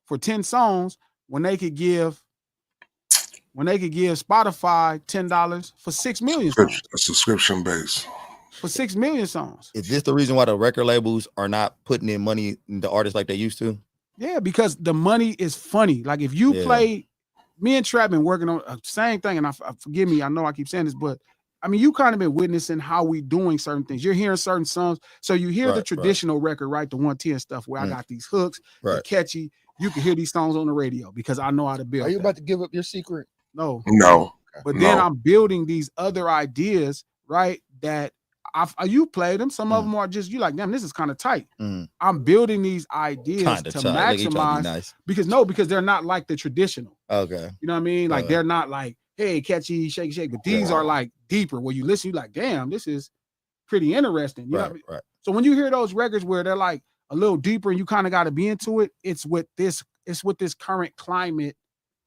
for 10 songs when they could give Spotify $10 for 6 million songs? A subscription base. For 6 million songs. Is this the reason why the record labels are not putting in money into artists like they used to? Yeah, because the money is funny. Like if you play, me and Trap been working on the same thing, and I forgive me, I know I keep saying this, but I mean, you kind of been witnessing how we doing certain things. You're hearing certain songs. So you hear the traditional record, right? The 110 stuff where I got these hooks, they're catchy. You can hear these songs on the radio because I know how to build. Are you about to give up your secret? No. But then I'm building these other ideas, right? That you play them. Some of them are just, you like, damn, this is kind of tight. I'm building these ideas to maximize because they're not like the traditional. Okay. You know what I mean? Like they're not like, hey, catchy, shake. But these are like deeper where you listen, you're like, damn, this is pretty interesting. You know what I mean? Right. So when you hear those records where they're like a little deeper and you kind of got to be into it, it's with this current climate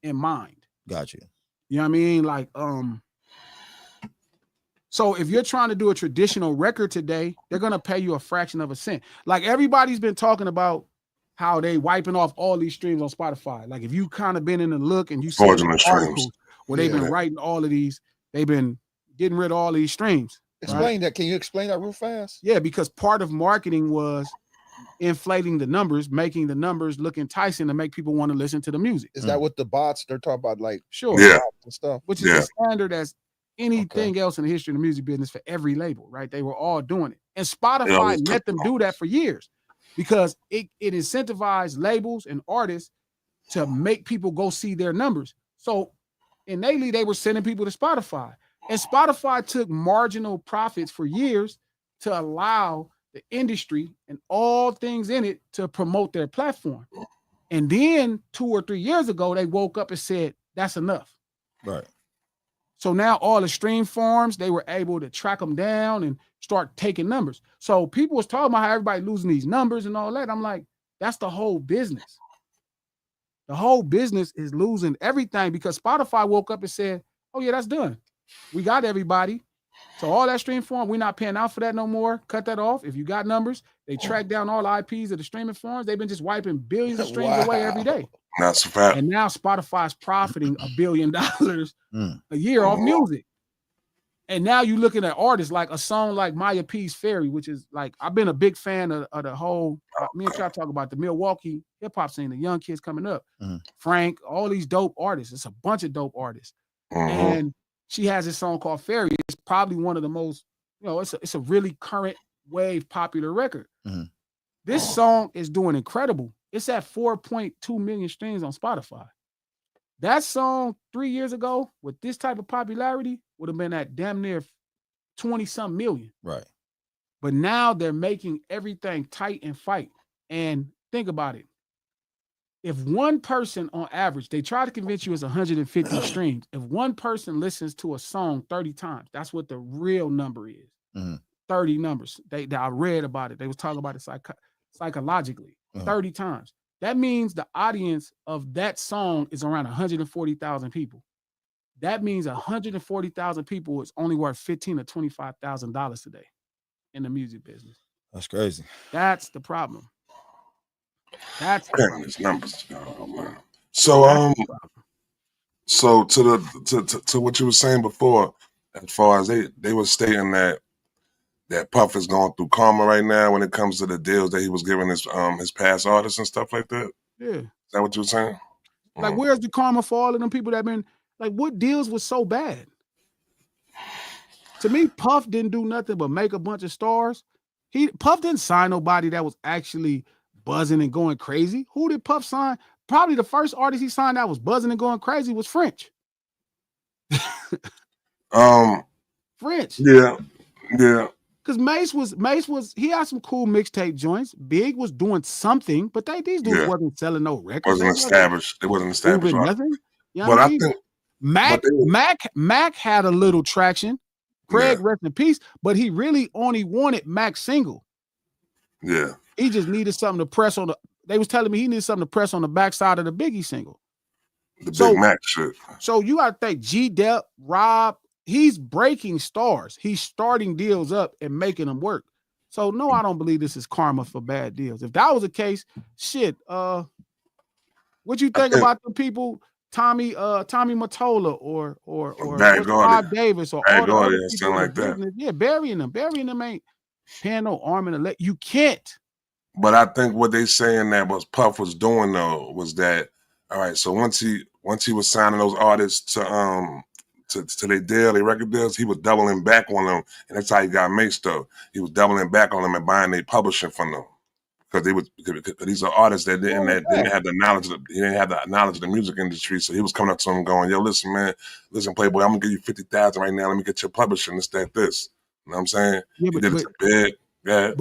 in mind. Got you. You know what I mean? Like, so if you're trying to do a traditional record today, they're going to pay you a fraction of a cent. Like everybody's been talking about how they wiping off all these streams on Spotify. Like if you kind of been in the look and you see articles where they've been writing all of these, they've been getting rid of all these streams. Explain that. Can you explain that real fast? Yeah, because part of marketing was inflating the numbers, making the numbers look enticing to make people want to listen to the music. Is that what the bots they're talking about? Like and stuff, which is the standard as anything else in the history of the music business for every label, right? They were all doing it. And Spotify let them do that for years because it incentivized labels and artists to make people go see their numbers. So innately, they were sending people to Spotify. And Spotify took marginal profits for years to allow the industry and all things in it to promote their platform. And then 2 or 3 years ago, they woke up and said, that's enough. Right. So now all the stream farms, they were able to track them down and start taking numbers. So people was talking about how everybody losing these numbers and all that. I'm like, that's the whole business. The whole business is losing everything because Spotify woke up and said, oh yeah, that's done. We got everybody. So all that stream farm, we're not paying out for that no more. Cut that off. If you got numbers, they track down all the IPs of the streaming farms. They've been just wiping billions of streams away every day. That's a fact. And now Spotify's profiting $1 billion a year off music. And now you're looking at artists like a song like Maya P's Fairy, which is like, I've been a big fan of the whole, me and Trap talk about the Milwaukee hip hop scene, the young kids coming up, Frank, all these dope artists. It's a bunch of dope artists. And she has this song called Fairy. It's probably one of the most, it's a really current wave popular record. This song is doing incredible. It's at 4.2 million streams on Spotify. That song 3 years ago with this type of popularity would have been at damn near 20-some million. Right. But now they're making everything tight and fight. And think about it. If one person on average, they try to convince you it's 150 streams. If one person listens to a song 30 times, that's what the real number is. 30 numbers. I read about it. They was talking about it psychologically. 30 times. That means the audience of that song is around 140,000 people. That means 140,000 people is only worth $15,000 to $25,000 today in the music business. That's crazy. That's the problem. That's his numbers. Oh, man. So so to what you were saying before, as far as they were stating that Puff is going through karma right now when it comes to the deals that he was giving his past artists and stuff like that. Yeah. Is that what you were saying? Like, where's the karma for all of them people that been like, what deals was so bad? To me, Puff didn't do nothing but make a bunch of stars. Puff didn't sign nobody that was actually buzzing and going crazy. Who did Puff sign? Probably the first artist he signed that was buzzing and going crazy was French. French. Yeah. Because Mace was he had some cool mixtape joints. Big was doing something, but these dudes wasn't selling no records. Wasn't established. It wasn't established. Nothing. You know but I mean? think Mac had a little traction. Craig, rest in peace, but he really only wanted Mac's single. Yeah. He just needed something to press on they was telling me he needed something to press on the backside of the Biggie single. The Big Mac shit. So you gotta think G-Dep, Rob, he's breaking stars. He's starting deals up and making them work. So no, I don't believe this is karma for bad deals. If that was the case, shit. What you think about the people, Tommy Mottola or Bob Davis or all the other people like that? Yeah, burying them ain't paying no arm and a leg. You can't. But I think what they saying that was Puff was doing though was that all right. So once he was signing those artists to their deal, their record deals, he was doubling back on them, and that's how he got Mace though. He was doubling back on them and buying their publishing from them because these are artists that didn't have the knowledge. He didn't have the knowledge of the music industry, so he was coming up to them going, "Yo, listen, man, Playboy, I'm gonna give you 50,000 right now. Let me get your publishing. This. You know what I'm saying? Yeah, he did it big. Yeah.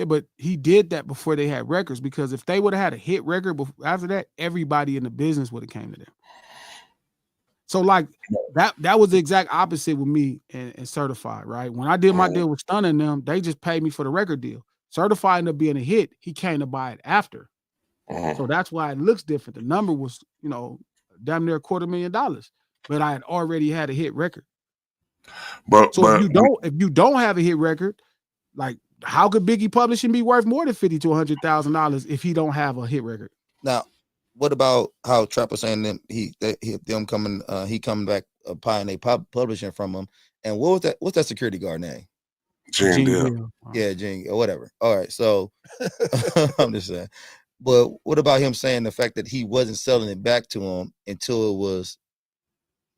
But he did that before they had records, because if they would have had a hit record after that, everybody in the business would have came to them. So like that was the exact opposite with me and Certified, right? When I did my deal with Stunna and them, they just paid me for the record deal. Certified ended up being a hit. He came to buy it after. So that's why it looks different. The number was, damn near $250,000, but I had already had a hit record. But if you don't have a hit record, like, how could Biggie Publishing be worth more than $50,000 to $100,000 if he don't have a hit record? Now, what about how Trap was saying he coming back buying they publishing from him? And what's that security guard name? Gene Deal. Yeah, Gene or whatever. All right, so I'm just saying. But what about him saying the fact that he wasn't selling it back to him until it was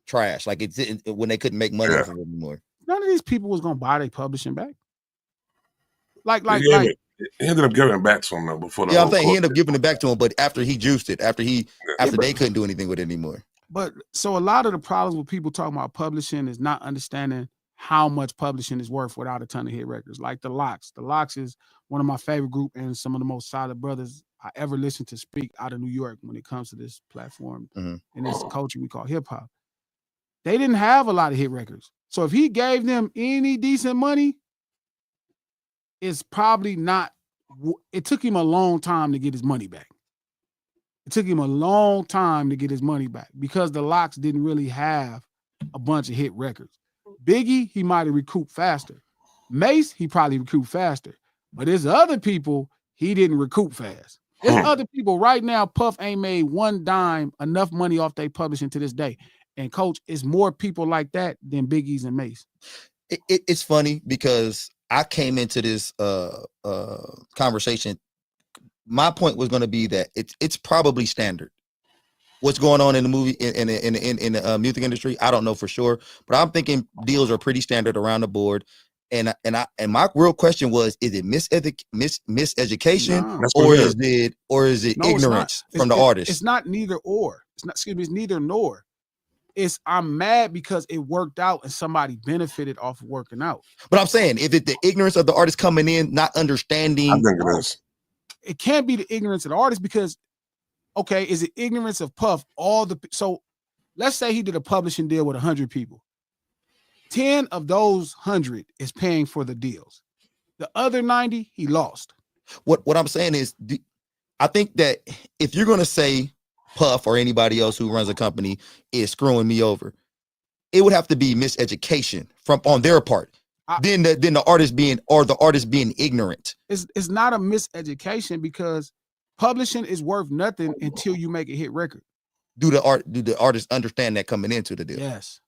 trash, like it didn't when they couldn't make money off of it anymore? None of these people was gonna buy their publishing back. He ended up giving it back to him though before the I'm saying he ended up giving it back to him, but after he juiced it, after they couldn't do anything with it anymore. But so a lot of the problems with people talking about publishing is not understanding how much publishing is worth without a ton of hit records. Like the Lox. The Lox is one of my favorite group and some of the most solid brothers I ever listened to speak out of New York when it comes to this platform and this culture we call hip hop. They didn't have a lot of hit records. So if he gave them any decent money, it's probably not. It took him a long time to get his money back. It took him a long time to get his money back because the Lox didn't really have a bunch of hit records. Biggie, he might have recouped faster. Mace, he probably recouped faster. But there's other people he didn't recoup fast. There's other people right now, Puff ain't made one dime, enough money off they publishing to this day. And Coach, it's more people like that than Biggie's and Mace. It's funny because I came into this conversation. My point was going to be that it's probably standard. What's going on in the movie in the music industry, I don't know for sure, but I'm thinking deals are pretty standard around the board. And my real question was: is it miseducation, or is it ignorance from the artist? It's not neither or. It's neither nor. I'm mad because it worked out and somebody benefited off of working out. But I'm saying, is it the ignorance of the artist coming in, not understanding? I think it is. It can't be the ignorance of the artist because, okay, is it ignorance of Puff? So let's say he did a publishing deal with 100 people. 10 of those 100 is paying for the deals. The other 90, he lost. What I'm saying is, I think that if you're going to say Puff or anybody else who runs a company is screwing me over, it would have to be miseducation on their part. Then the artist being ignorant. It's not a miseducation because publishing is worth nothing until you make a hit record. Do the artists understand that coming into the deal? Yes.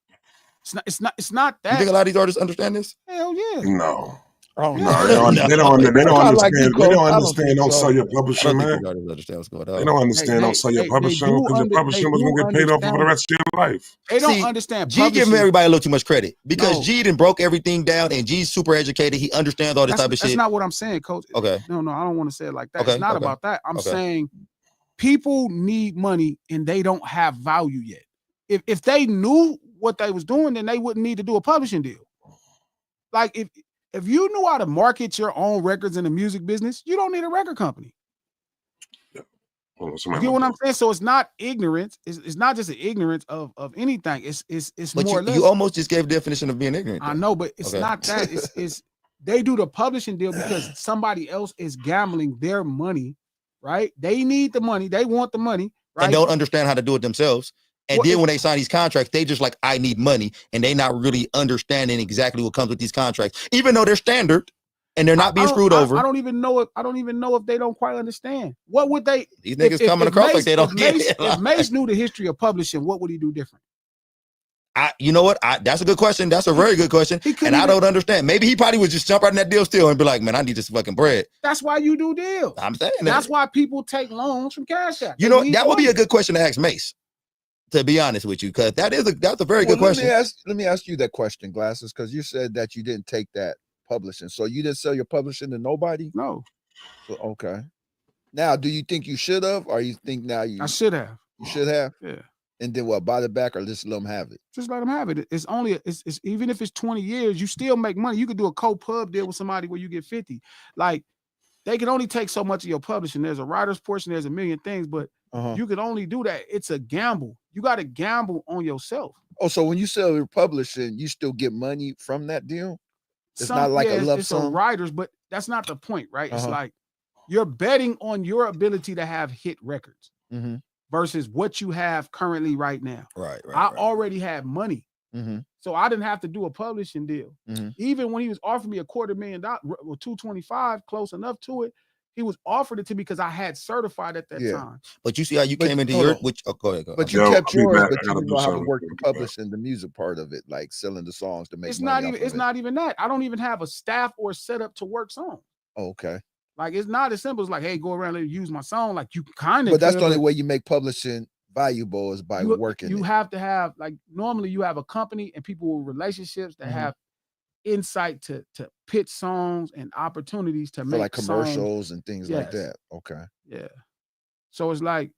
It's not that. You think a lot of these artists understand this? Hell yeah. No. Oh No, they don't no. they don't I kinda like you, understand. They Coach. don't I don't understand. think Don't so. sell your I publishing, don't think man. these artists understand what's going They on. don't understand. Don't sell your publishing because your publishing was gonna get paid off for the rest of your life. They don't See, understand G giving publishing. everybody a little too much credit because No. G done broke everything down and G's super educated. He understands all this type of That's shit. not what I'm saying, Coach. Okay. No, I don't want to say it like that. Okay, It's not okay, about that. I'm okay. saying people need money and they don't have value yet. If they knew what they was doing, then they wouldn't need to do a publishing deal. Like if you knew how to market your own records in the music business, you don't need a record company. Well, You get what I'm saying? So it's not ignorance. It's not just an ignorance of anything. It's But more or less. you almost just gave definition of being ignorant. I know, but it's not that. It's they do the publishing deal because somebody else is gambling their money, right? They need the money. They want the money, right? And don't understand how to do it themselves. And then when they sign these contracts, they just like, I need money. And they not really understanding exactly what comes with these contracts, even though they're standard and they're not being screwed over. I don't even know if they don't quite understand. What would they? These niggas coming across like they don't get it. If Mace knew the history of publishing, what would he do different? You know what? That's a good question. That's a very good question. And I don't understand. Maybe he probably would just jump out in that deal still and be like, man, I need this fucking bread. That's why you do deals. I'm saying that's why people take loans from Cash App. You know, that would be a good question to ask Mace, to be honest with you, because that's a very good question. Let me ask you that question, Glasses, because you said that you didn't take that publishing. So you didn't sell your publishing to nobody? No. So, okay. Now, do you think you should have, or you think now I should have. You should have? Yeah. And then what, buy it back or just let them have it? Just let them have it. It's only, it's even if it's 20 years, you still make money. You could do a co-pub deal with somebody where you get 50. Like, they can only take so much of your publishing. There's a writer's portion, there's a million things, but you can only do that. It's a gamble. You got to gamble on yourself. Oh, so when you sell your publishing, you still get money from that deal? It's not like a lump sum? It's a writer's, but that's not the point, right? It's like you're betting on your ability to have hit records. Versus what you have currently right now. Right. I already had money. So I didn't have to do a publishing deal. Even when he was offering me $250,000 or $225,000, close enough to it, he was offered it to me because I had certified at that time. But you see how you came into your, which go ahead. But you kept yours, but you didn't know how to work the publishing, the music part of it, like selling the songs to make money. It's not even that. I don't even have a staff or setup to work songs. Oh, okay. Like, it's not as simple as like, hey, go around and use my song. Like, you kind of. But that's the only way you make publishing valuable is by working. You have to have, like, normally you have a company and people with relationships that have insight to pitch songs and opportunities to make like commercials songs. And things like that. Okay. Yeah. So it's like,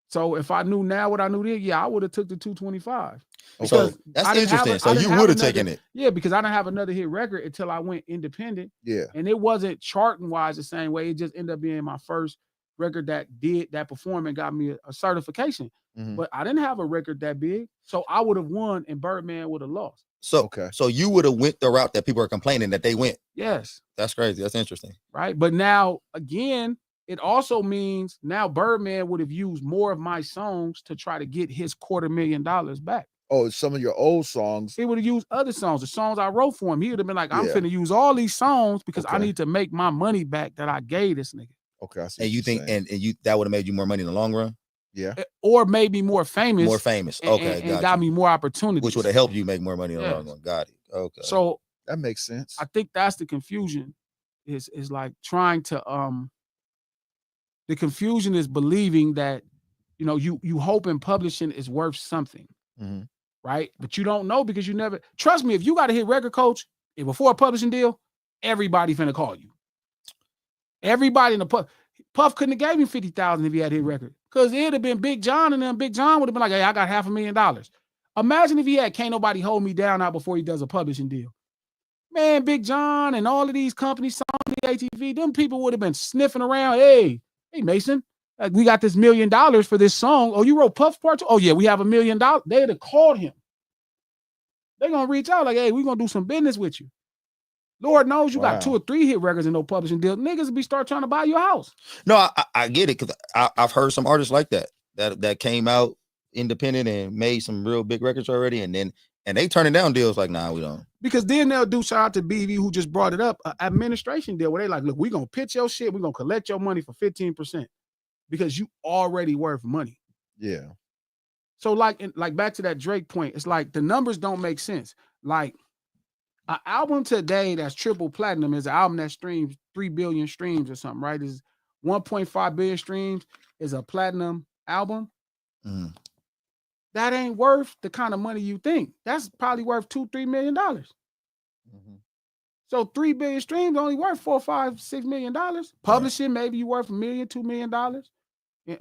so if I knew now what I knew then, I would have took the 225. So that's interesting. So you would have taken it. Yeah, because I didn't have another hit record until I went independent. Yeah. And it wasn't charting wise the same way. It just ended up being my first record that performed and got me a certification. But I didn't have a record that big. So I would have won and Birdman would have lost. So so you would have went the route that people are complaining that they went. Yes. That's crazy. That's interesting. Right. But now again, it also means now Birdman would have used more of my songs to try to get his $250,000 back. Oh, some of your old songs. He would have used other songs, the songs I wrote for him. He would have been like, I'm finna use all these songs because I need to make my money back that I gave this nigga. Okay. And you think, and you that would have made you more money in the long run? Yeah. Or made me more famous. More famous. Okay. And got me more opportunities. Which would have helped you make more money in the long run. Got it. Okay. So that makes sense. I think that's the confusion. Is like trying to the confusion is believing that, you know, you hoping publishing is worth something. Right? But you don't know because you never trust me. If you got to hit record coach and before a publishing deal, everybody finna call you. Everybody in the Puff couldn't have gave me $50,000 if he had hit record. Because it'd have been Big John, and then Big John would have been like, hey, I got $500,000. Imagine if he had Can't Nobody Hold Me Down out before he does a publishing deal. Man, Big John and all of these companies, Sony, ATV, them people would have been sniffing around. Hey, Mason, we got this $1 million for this song. Oh, you wrote Puff's part too? Oh, yeah, we have $1 million. They'd have called him. They're going to reach out like, hey, we're going to do some business with you. Lord knows you got 2 or 3 hit records and no publishing deal. Niggas will be start trying to buy your house. No, I get it because I've heard some artists like that came out independent and made some real big records already, and they turning down deals like, nah, we don't. Because then they'll do, shout out to BV who just brought it up, an administration deal where they like, look, we're going to pitch your shit. We're going to collect your money for 15% because you already worth money. Yeah. So like back to that Drake point, it's like the numbers don't make sense. Like An album today that's triple platinum is an album that streams 3 billion streams or something, right? Is 1.5 billion streams is a platinum album. Mm. That ain't worth the kind of money you think. That's probably worth $2-3 million. Mm-hmm. So 3 billion streams only worth $4, $5, $6 million. Publishing, right. maybe you worth $1 million, $2 million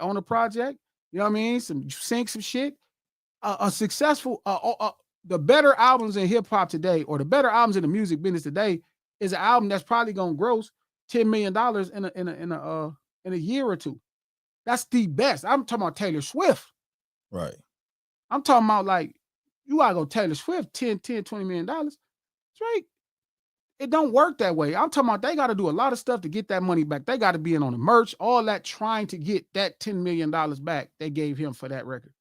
on a project. You know what I mean? Some shit. A successful, the better albums in hip hop today, or the better albums in the music business today, is an album that's probably gonna gross $10 million in a year or two. That's the best. I'm talking about Taylor Swift. Right. I'm talking about like you gotta go Taylor Swift, $20 million. Drake, it don't work that way. I'm talking about they got to do a lot of stuff to get that money back. They got to be in on the merch, all that, trying to get that $10 million back they gave him for that record.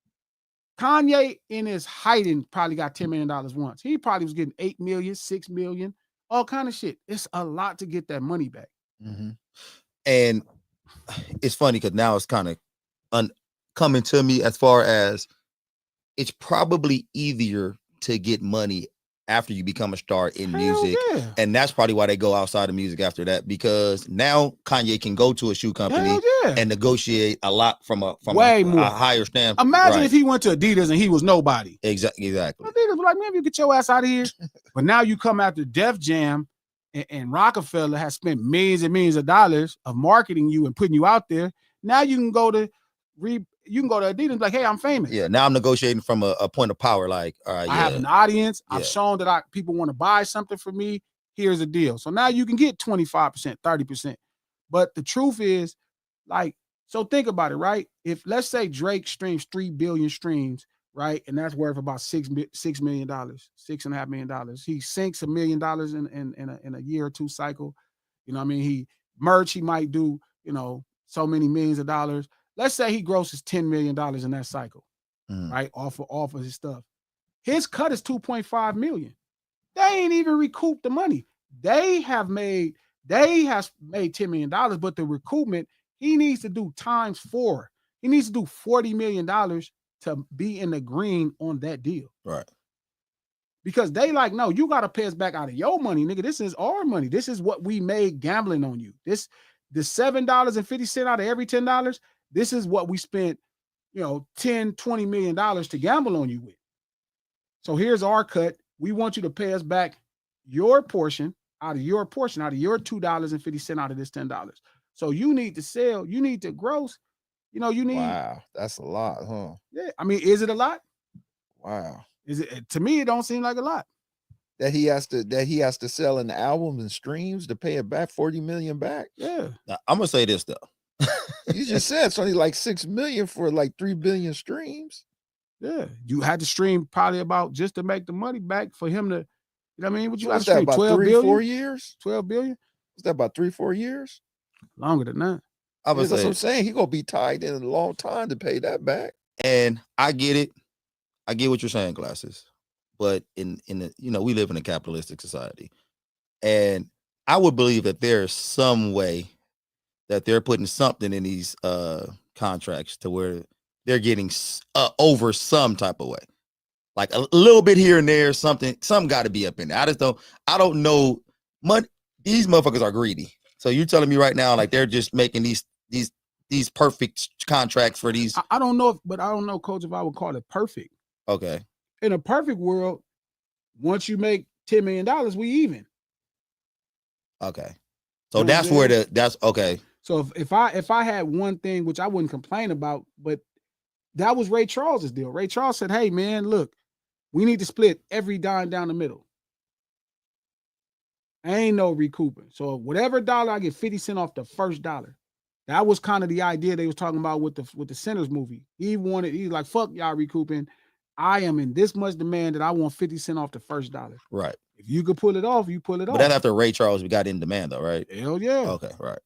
Kanye in his hiding probably got $10 million once. He probably was getting 8 million, 6 million, all kind of shit. It's a lot to get that money back. Mm-hmm. And it's funny because now it's kind of coming to me as far as it's probably easier to get money after you become a star in music. Yeah. And that's probably why they go outside of music after that, because now Kanye can go to a shoe company and negotiate a lot from a higher standpoint. Imagine if he went to Adidas and he was nobody. Exactly. Adidas was like, man, you get your ass out of here. But now you come after Def Jam and Rockefeller has spent millions and millions of dollars of marketing you and putting you out there. Now you can go to Adidas and be like, hey, I'm famous. Yeah, now I'm negotiating from a point of power. Like, all right, I have an audience. I've shown that people want to buy something from me. Here's a deal. So now you can get 25%, 30%. But the truth is, like, so think about it, right? If let's say Drake streams 3 billion streams, right? And that's worth about $6 million, $6.5 million. He sinks $1 million in a year or two cycle. You know what I mean? He might do, so many millions of dollars. Let's say he grosses $10 million in that cycle, right? Off of his stuff. His cut is $2.5 million. They ain't even recouped the money. They have made $10 million, but the recoupment, he needs to do times 4. He needs to do $40 million to be in the green on that deal. Right. Because they like, no, you got to pay us back out of your money, nigga. This is our money. This is what we made gambling on you. The $7.50 out of every $10, this is what we spent, $10, $20 million to gamble on you with. So here's our cut. We want you to pay us back your portion out of your $2.50 out of this $10. So you need to sell, you need to gross, Wow, that's a lot, huh? Yeah. I mean, is it a lot? Wow. Is it, to me, it don't seem like a lot. That he has to sell an album and streams to pay it back, 40 million back. Yeah. Now, I'm gonna say this though. You just said it's only like 6 million for like 3 billion streams. Yeah. You had to stream probably about just to make the money back for him to, you know what I mean? What you got to that stream? about 12 3, billion? 4 years? 12 billion? Is that about 3, 4 years? Longer than that. That's what I'm saying. He gonna be tied in a long time to pay that back. And I get it. I get what you're saying, Glasses. But in the, we live in a capitalistic society. And I would believe that there's some way that they're putting something in these contracts to where they're getting over some type of way. Like a little bit here and there, something got to be up in there. I don't know. These motherfuckers are greedy. So you're telling me right now, like they're just making these perfect contracts for these. I don't know, Coach, if I would call it perfect. Okay. In a perfect world, once you make $10 million, we even. Okay. So that's where that's okay. So if I had one thing, which I wouldn't complain about, but that was Ray Charles's deal. Ray Charles said, hey man, look, we need to split every dime down the middle. Ain't no recouping. So whatever dollar, I get 50 cents off the first dollar. That was kind of the idea they was talking about with the Sinners movie. He's like, fuck y'all recouping. I am in this much demand that I want 50 cents off the first dollar. Right. If you could pull it off, you pull it off. But that's after Ray Charles, we got in demand though, right? Hell yeah. Okay, right.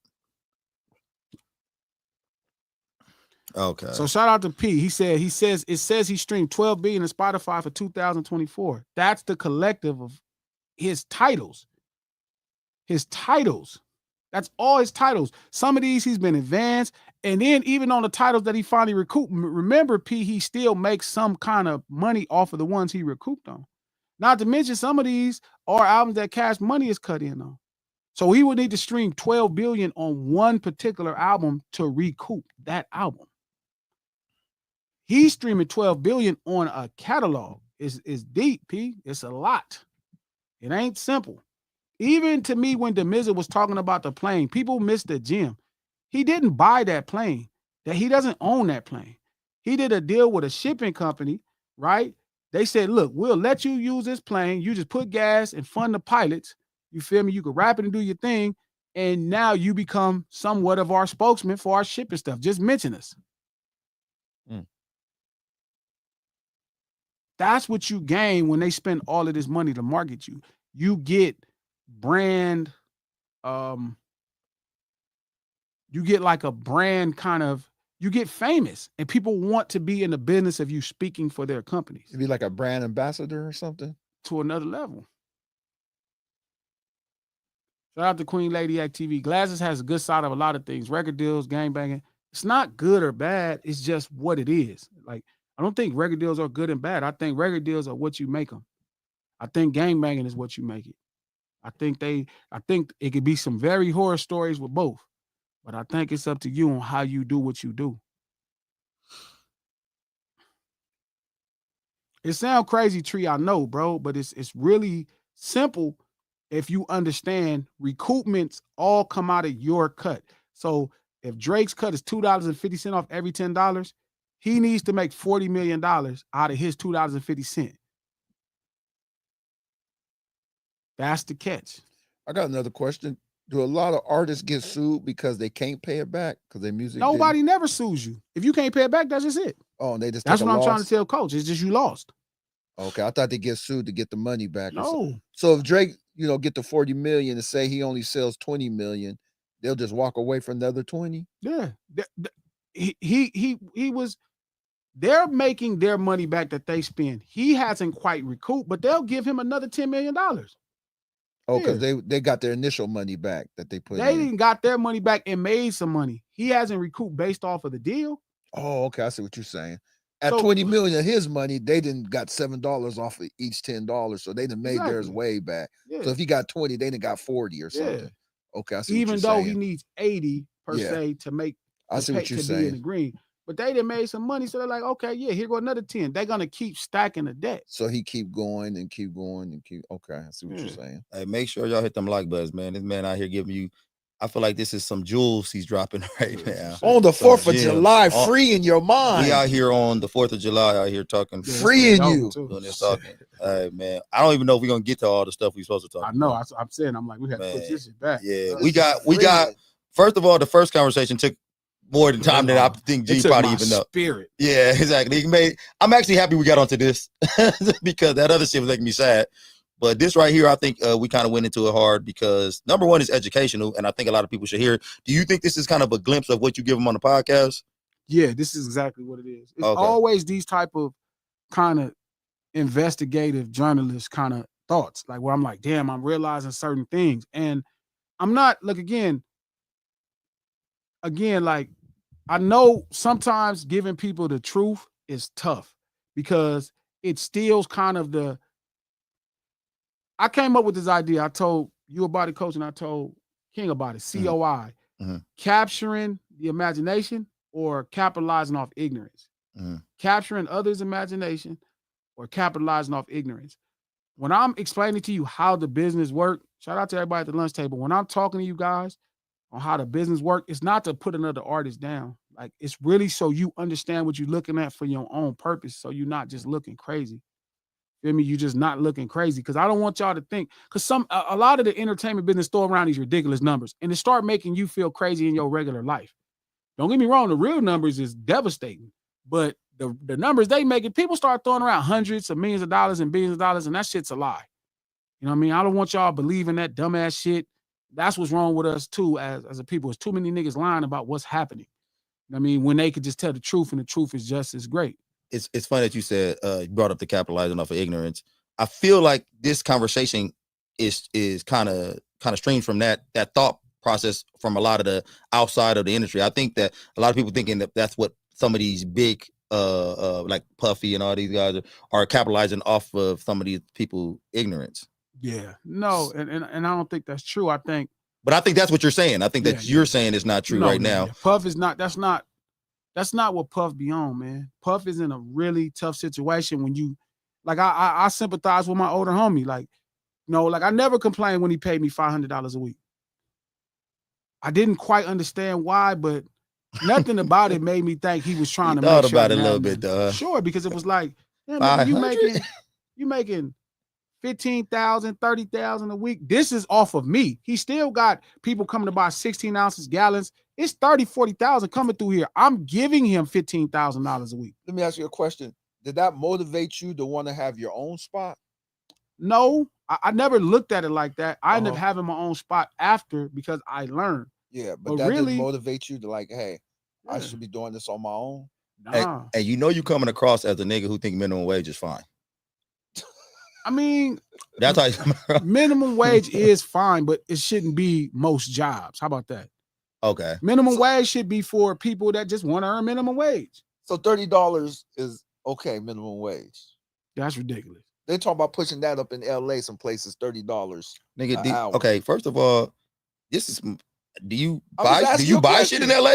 Okay. So shout out to P. It says he streamed 12 billion in Spotify for 2024. That's the collective of his titles. His titles. That's all his titles. Some of these he's been advanced. And then even on the titles that he finally recouped, remember, P, he still makes some kind of money off of the ones he recouped on. Not to mention some of these are albums that Cash Money is cut in on. So he would need to stream 12 billion on one particular album to recoup that album. He's streaming 12 billion on a catalog. It's deep, P. It's a lot. It ain't simple. Even to me, when DeMizza was talking about the plane, people missed the gem. He didn't buy that plane. That he doesn't own that plane. He did a deal with a shipping company, right? They said, look, we'll let you use this plane. You just put gas and fund the pilots. You feel me? You can rap it and do your thing. And now you become somewhat of our spokesman for our shipping stuff. Just mention us. That's what you gain when they spend all of this money to market you. You get brand, you get like a brand kind of, you get famous and people want to be in the business of you speaking for their companies. It'd be like a brand ambassador or something. To another level. Shout out to Queen Lady Act TV. Glasses has a good side of a lot of things. Record deals, gangbanging. It's not good or bad. It's just what it is. Like, I don't think record deals are good and bad. I think record deals are what you make them. I think gangbanging is what you make it. I think it could be some very horror stories with both. But I think it's up to you on how you do what you do. It sounds crazy, Tree, I know, bro, but it's really simple if you understand recoupments all come out of your cut. So if Drake's cut is $2.50 off every $10, he needs to make $40 million out of his $2.50. That's the catch. I got another question. Do a lot of artists get sued because they can't pay it back because their music? Nobody never sues you. If you can't pay it back, that's just it. Oh, and they just that's what I'm trying to tell Coach. It's just you lost. Okay, I thought they get sued to get the money back. No. So if Drake, get the 40 million and say he only sells 20 million, they'll just walk away from the other 20. Yeah, he was. They're making their money back that they spend. He hasn't quite recouped, but they'll give him another $10 million. Oh, because they got their initial money back that they put in. They didn't got their money back and made some money. He hasn't recouped based off of the deal. Oh, okay. I see what you're saying. At 20 million of his money, they didn't got $7 off of each $10. So they done made theirs way back. Yeah. So if he got 20, they done got 40 or something. Yeah. Okay. I see Even what you're though saying. he needs 80 per se to make I see what you're saying. Be in the green. But they done made some money. So they're like, okay, yeah, here go another 10. They're gonna keep stacking the debt. So he keep going and keep going and keep okay. I see what you're saying. Hey, make sure y'all hit them like buttons, man. This man out here giving you, I feel like this is some jewels he's dropping right now. On the 4th of July, freeing your mind. We out here on the 4th of July, out here talking. Freeing you. Doing this talking. Hey, man. I don't even know if we're going to get to all the stuff we're supposed to talk about. I know. I'm saying, I'm like, we have to put this shit back. Yeah, we got, first of all, the first conversation took more than time than I think G probably even know. Spirit. Yeah, exactly. I'm actually happy we got onto this because that other shit was making me sad. But this right here, I think we kind of went into it hard because number one is educational, and I think a lot of people should hear it. Do you think this is kind of a glimpse of what you give them on the podcast? Yeah, this is exactly what it is. It's always these type of kind of investigative journalist kind of thoughts, like where I'm like, damn, I'm realizing certain things. And I'm not, look, again, like, I know sometimes giving people the truth is tough because it steals kind of I came up with this idea. I told you about it, Coach, and I told King about it. COI, capturing the imagination or capitalizing off ignorance. Capturing others' imagination or capitalizing off ignorance. When I'm explaining to you how the business works, shout out to everybody at the lunch table. When I'm talking to you guys on how the business works, it's not to put another artist down. Like, it's really so you understand what you're looking at for your own purpose, so you're not just looking crazy. Feel me? You just not looking crazy. Because I don't want y'all to think, because a lot of the entertainment business throw around these ridiculous numbers, and it start making you feel crazy in your regular life. Don't get me wrong, the real numbers is devastating, but the numbers they make it, people start throwing around hundreds of millions of dollars and billions of dollars, and that shit's a lie. You know what I mean? I don't want y'all believing that dumbass shit. That's what's wrong with us too, as a people. It's too many niggas lying about what's happening. You know what I mean? When they could just tell the truth, and the truth is just as great. It's funny that you said you brought up the capitalizing off of ignorance. I feel like this conversation is kind of streamed from that thought process from a lot of the outside of the industry. I think that a lot of people thinking that that's what some of these big like Puffy and all these guys are capitalizing off of some of these people's ignorance. Yeah, no, and I don't think that's true. I think, but I think that's what you're saying. I think that you're saying it's not true right now. Puff is not. That's not what Puff be on, man. Puff is in a really tough situation when you, like, I sympathize with my older homie. Like, like I never complained when he paid me $500 a week. I didn't quite understand why, but nothing about it made me think he was trying to make thought sure about it a little bit, though. Sure, because it was like, man, you making 15,000, 30,000 a week. This is off of me. He still got people coming to buy 16 ounces, gallons. It's 30, 40,000 coming through here. I'm giving him $15,000 a week. Let me ask you a question. Did that motivate you to want to have your own spot? No, I never looked at it like that. I ended up having my own spot after because I learned. Yeah, but that really didn't motivate you to like, hey, I should be doing this on my own. Nah. And you're coming across as a nigga who think minimum wage is fine. I mean, that's how minimum wage is fine, but it shouldn't be most jobs. How about that? Okay. Minimum wage should be for people that just want to earn minimum wage. So $30 is okay, minimum wage. That's ridiculous. They talk about pushing that up in LA, some places, $30. Nigga, okay, first of all, this is do you buy shit in LA?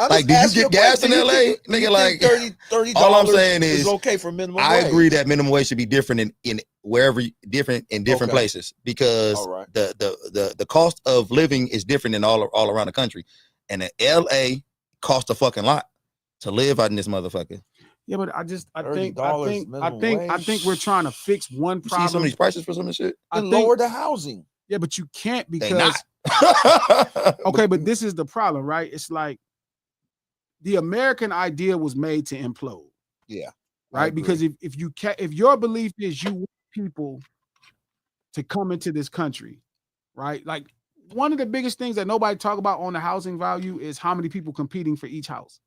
Like, do you get gas in LA? Nigga, like $30 all I'm saying is okay for minimum wage. I agree that minimum wage should be different in wherever different places because the cost of living is different in all around the country. And in LA costs a fucking lot to live out in this motherfucker. Yeah, but I think we're trying to fix one problem. You see some of these prices for some of this shit? And lower the housing. Yeah, but you can't because okay, but this is the problem, right? It's like the American idea was made to implode. Yeah. Right? Because if your belief is you want people to come into this country, right? Like one of the biggest things that nobody talk about on the housing value is how many people competing for each house.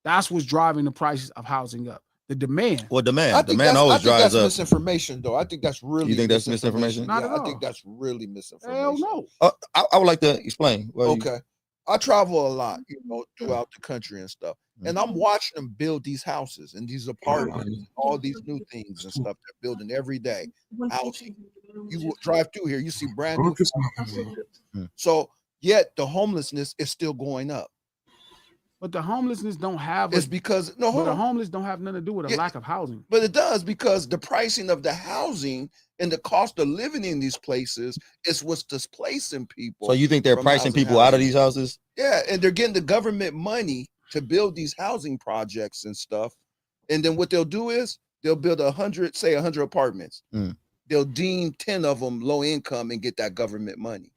That's what's driving the prices of housing up. The demand. Well, demand always drives up. Misinformation, though. I think that's really. You think that's misinformation? Not at all. I think that's really misinformation. Hell no. I would like to explain. Okay. I travel a lot, throughout the country and stuff, and I'm watching them build these houses and these apartments, all these new things and stuff they're building every day. Housing. You drive through here, you see brand new houses. So yet the homelessness is still going up. But the homelessness don't have. It's because the homeless don't have nothing to do with a lack of housing. But it does because the pricing of the housing and the cost of living in these places is what's displacing people. So you think they're pricing people out of these houses? Yeah, and they're getting the government money to build these housing projects and stuff. And then what they'll do is they'll build 100 apartments. They'll deem 10 of them low income and get that government money.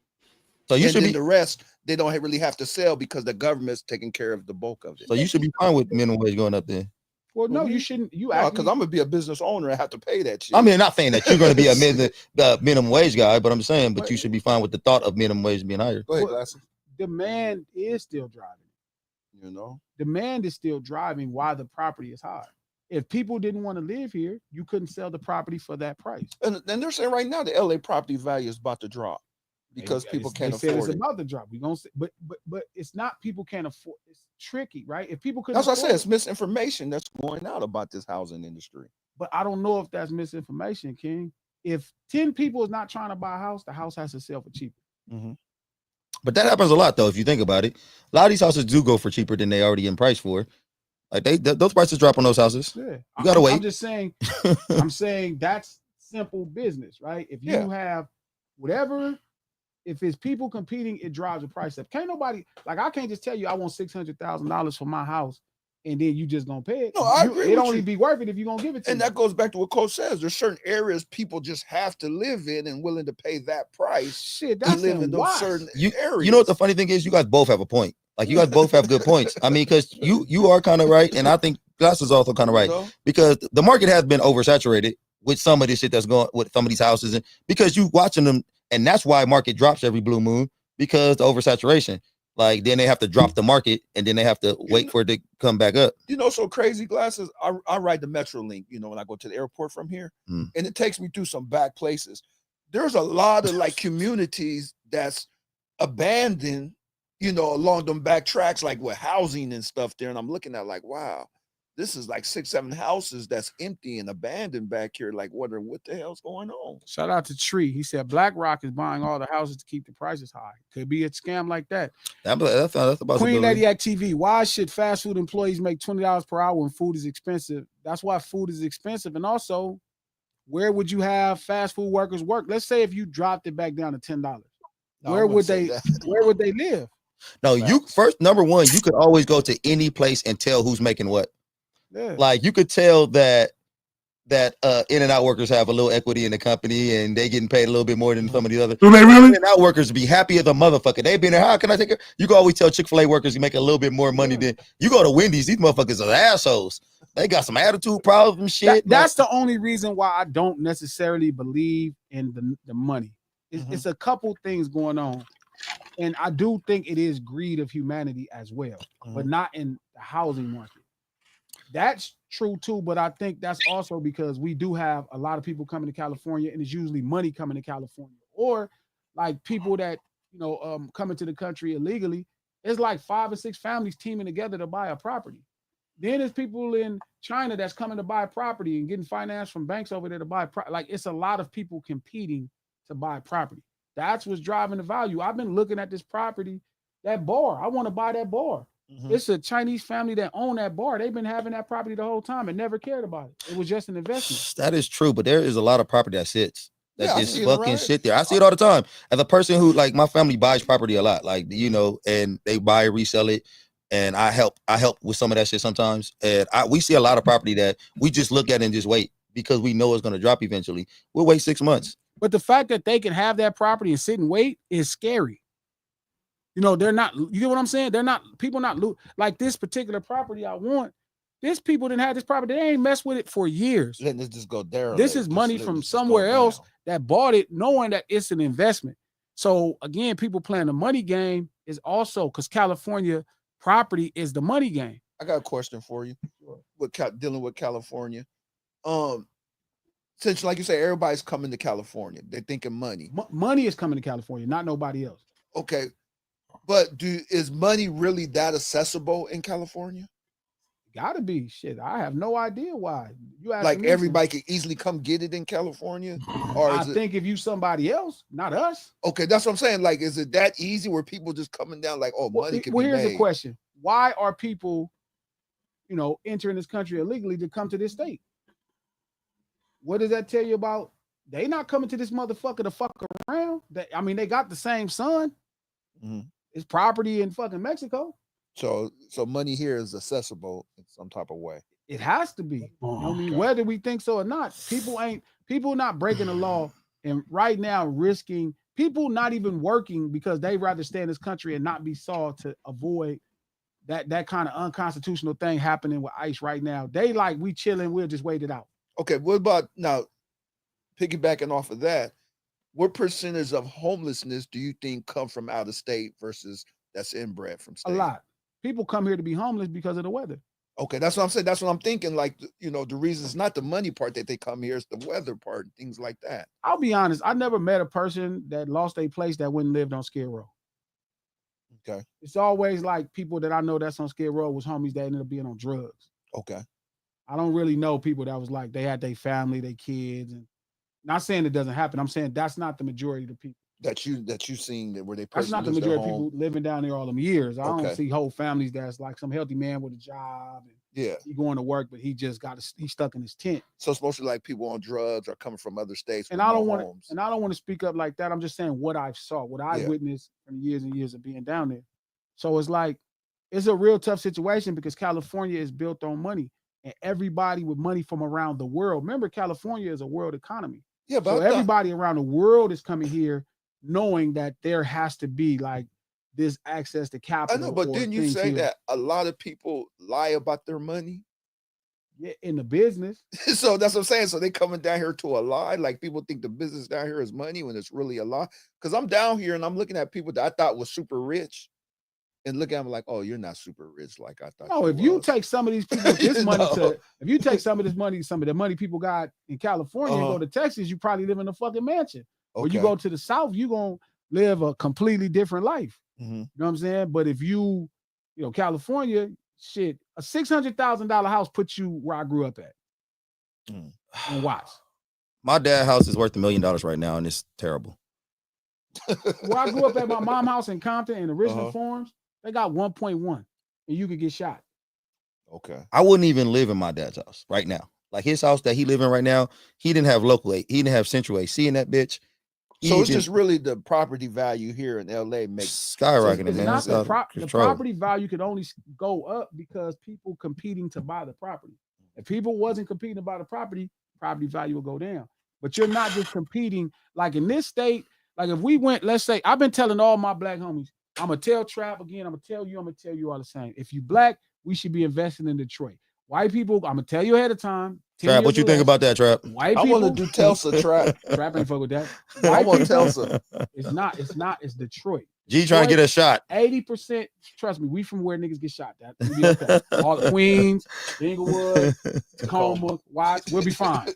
So you should be the rest. They don't really have to sell because the government's taking care of the bulk of it. So you should be fine with minimum wage going up there. Well, no, you shouldn't. Because I'm gonna be a business owner and have to pay that shit. I mean, not saying that you're going to be a minimum wage guy, but I'm saying, but you should be fine with the thought of minimum wage being higher. Go ahead, Glasses. Demand is still driving. Demand is still driving why the property is high. If people didn't want to live here, you couldn't sell the property for that price. And they're saying right now the LA property value is about to drop. Because people can't afford it. It's about to drop. We're gonna say, but it's not people can't afford. It's tricky, right? If people could, that's what I said. It's misinformation that's going out about this housing industry. But I don't know if that's misinformation, King. If 10 people is not trying to buy a house, the house has to sell for cheaper. But that happens a lot, though. If you think about it, a lot of these houses do go for cheaper than they already in price for. Like those prices drop on those houses. Yeah, you gotta wait. I'm just saying. I'm saying that's simple business, right? If you have whatever. If it's people competing, it drives the price up. Can't nobody, like, I can't just tell you I want $600,000 for my house and then you just gonna pay it. No, I agree. It only be worth it if you're gonna give it to me. And that goes back to what Coach says. There's certain areas people just have to live in and willing to pay that price. Shit, that's live in those certain areas. You know what the funny thing is? You guys both have a point. Like, you guys both have good points. I mean, because you are kind of right, and I think Glass is also kind of right. Because the market has been oversaturated with some of this shit that's going with some of these houses, and because you watching them. And that's why market drops every blue moon, because the oversaturation. Like, then they have to drop the market and then they have to wait for it to come back up. So crazy, Glasses. I ride the Metrolink, when I go to the airport from here, and it takes me through some back places. There's a lot of like communities that's abandoned, along them back tracks, like with housing and stuff there. And I'm looking at like, wow, This is like 6, 7 houses that's empty and abandoned back here. Like, what the hell's going on? Shout out to Tree. He said BlackRock is buying all the houses to keep the prices high. Could be a scam like that. That's about Queen Lady at TV. Why should fast food employees make $20 per hour when food is expensive? That's why food is expensive. And also, where would you have fast food workers work? Let's say if you dropped it back down to $10. No, where would they live? No, you first, number one, you could always go to any place and tell who's making what. Yeah. Like you could tell that In-N-Out workers have a little equity in the company and they getting paid a little bit more than some of the other. Do they really? In-N-Out workers be happy as a motherfucker. They been there. How can I take it? You can always tell Chick-fil-A workers you make a little bit more money than you go to Wendy's. These motherfuckers are assholes. They got some attitude problems and shit. That's the only reason why I don't necessarily believe in the money. It's a couple things going on. And I do think it is greed of humanity as well, but not in the housing market. That's true too, but I think that's also because we do have a lot of people coming to California, and it's usually money coming to California, or like people that coming to the country illegally. It's like 5 or 6 families teaming together to buy a property. Then there's people in China that's coming to buy property and getting finance from banks over there to buy like it's a lot of people competing to buy property. That's what's driving the value. I've been looking at this property, that bar. I want to buy that bar. It's a Chinese family that own that bar. They've been having that property the whole time and never cared about it. It was just an investment. That is true, but there is a lot of property that sits. That just fucking shit there. I see it all the time. As a person who, like, my family buys property a lot, like, and they buy, resell it, and I help with some of that shit sometimes. And we see a lot of property that we just look at and just wait because we know it's going to drop eventually. We'll wait 6 months. But the fact that they can have that property and sit and wait is scary. They're not, you get what I'm saying? They're not, people not, like this particular property I want, this people didn't have this property. They ain't messed with it for years. Letting it just go there. This is money from somewhere else that bought it, knowing that it's an investment. So again, people playing the money game is also because California property is the money game. I got a question for you. Dealing with California. Since, like you say, everybody's coming to California. They're thinking money. Money is coming to California, not nobody else. Okay. But is money really that accessible in California? Gotta be. Shit, I have no idea why. You like everybody can easily come get it in California? Or I think if you somebody else, not us. Okay, that's what I'm saying. Like, is it that easy where people just coming down like, oh, money can be made? Here's the question. Why are people, entering this country illegally to come to this state? What does that tell you about? They not coming to this motherfucker to fuck around. They got the same son. It's property in fucking Mexico. So money here is accessible in some type of way. It has to be. Whether we think so or not, people not breaking the law and right now risking people not even working because they rather stay in this country and not be saw to avoid that kind of unconstitutional thing happening with ICE right now. They like, we chilling, we'll just wait it out. Okay, what about now, piggybacking off of that, what percentage of homelessness do you think come from out of state versus that's inbred from state? A lot. People come here to be homeless because of the weather. Okay, that's what I'm saying. That's what I'm thinking. Like, the reason it's not the money part that they come here, it's the weather part, things like that. I'll be honest. I never met a person that lost a place that wouldn't live on Skid Row. Okay. It's always like people that I know that's on Skid Row was homies that ended up being on drugs. Okay. I don't really know people that was like, they had their family, their kids, and not saying it doesn't happen. I'm saying that's not the majority of the people. That you seen that where they. That's not the majority of people living down there all them years. I don't see whole families that's like some healthy man with a job. And he going to work, but he just he's stuck in his tent. So it's mostly like people on drugs or coming from other states. And I don't want to speak up like that. I'm just saying what I saw, what I witnessed from years and years of being down there. So it's like it's a real tough situation because California is built on money and everybody with money from around the world. Remember, California is a world economy. Yeah, but so everybody around the world is coming here knowing that there has to be like this access to capital. I know, but didn't you say that a lot of people lie about their money? Yeah, in the business. So that's what I'm saying. So they coming down here to a lie. Like people think the business down here is money when it's really a lie. Because I'm down here and I'm looking at people that I thought was super rich. And look at them like, oh, you're not super rich like I thought. No, if you take some of these people this money if you take some of this money, some of the money people got in California and go to Texas, you probably live in a fucking mansion. When you go to the South, you're going to live a completely different life. You know what I'm saying? But if California, shit, a $600,000 house puts you where I grew up at. And watch. My dad's house is worth $1 million right now, and it's terrible. Where I grew up at my mom's house in Compton in original forms, they got 1.1, and you could get shot. Okay. I wouldn't even live in my dad's house right now. Like his house that he live in right now, he didn't have local aid. He didn't have central AC in that bitch. So it's just really the property value here in LA makes skyrocketing, man. Not the property value could only go up because people competing to buy the property. If people wasn't competing to buy the property value will go down. But you're not just competing like in this state. Like if we went, let's say, I've been telling all my black homies, I'm gonna tell Trap again, I'm gonna tell you all the same. If you black, we should be investing in Detroit. White people, I'm gonna tell you ahead of time. Trap, what you think about that, Trap? White people, I want to do Tulsa, Trap. Trap ain't fuck with that. I want Tulsa. It's not, it's Detroit. G trying to get a shot. 80%, trust me, we from where niggas get shot. That will be okay. All the Queens, Inglewood, Tacoma, Watts, we'll be fine.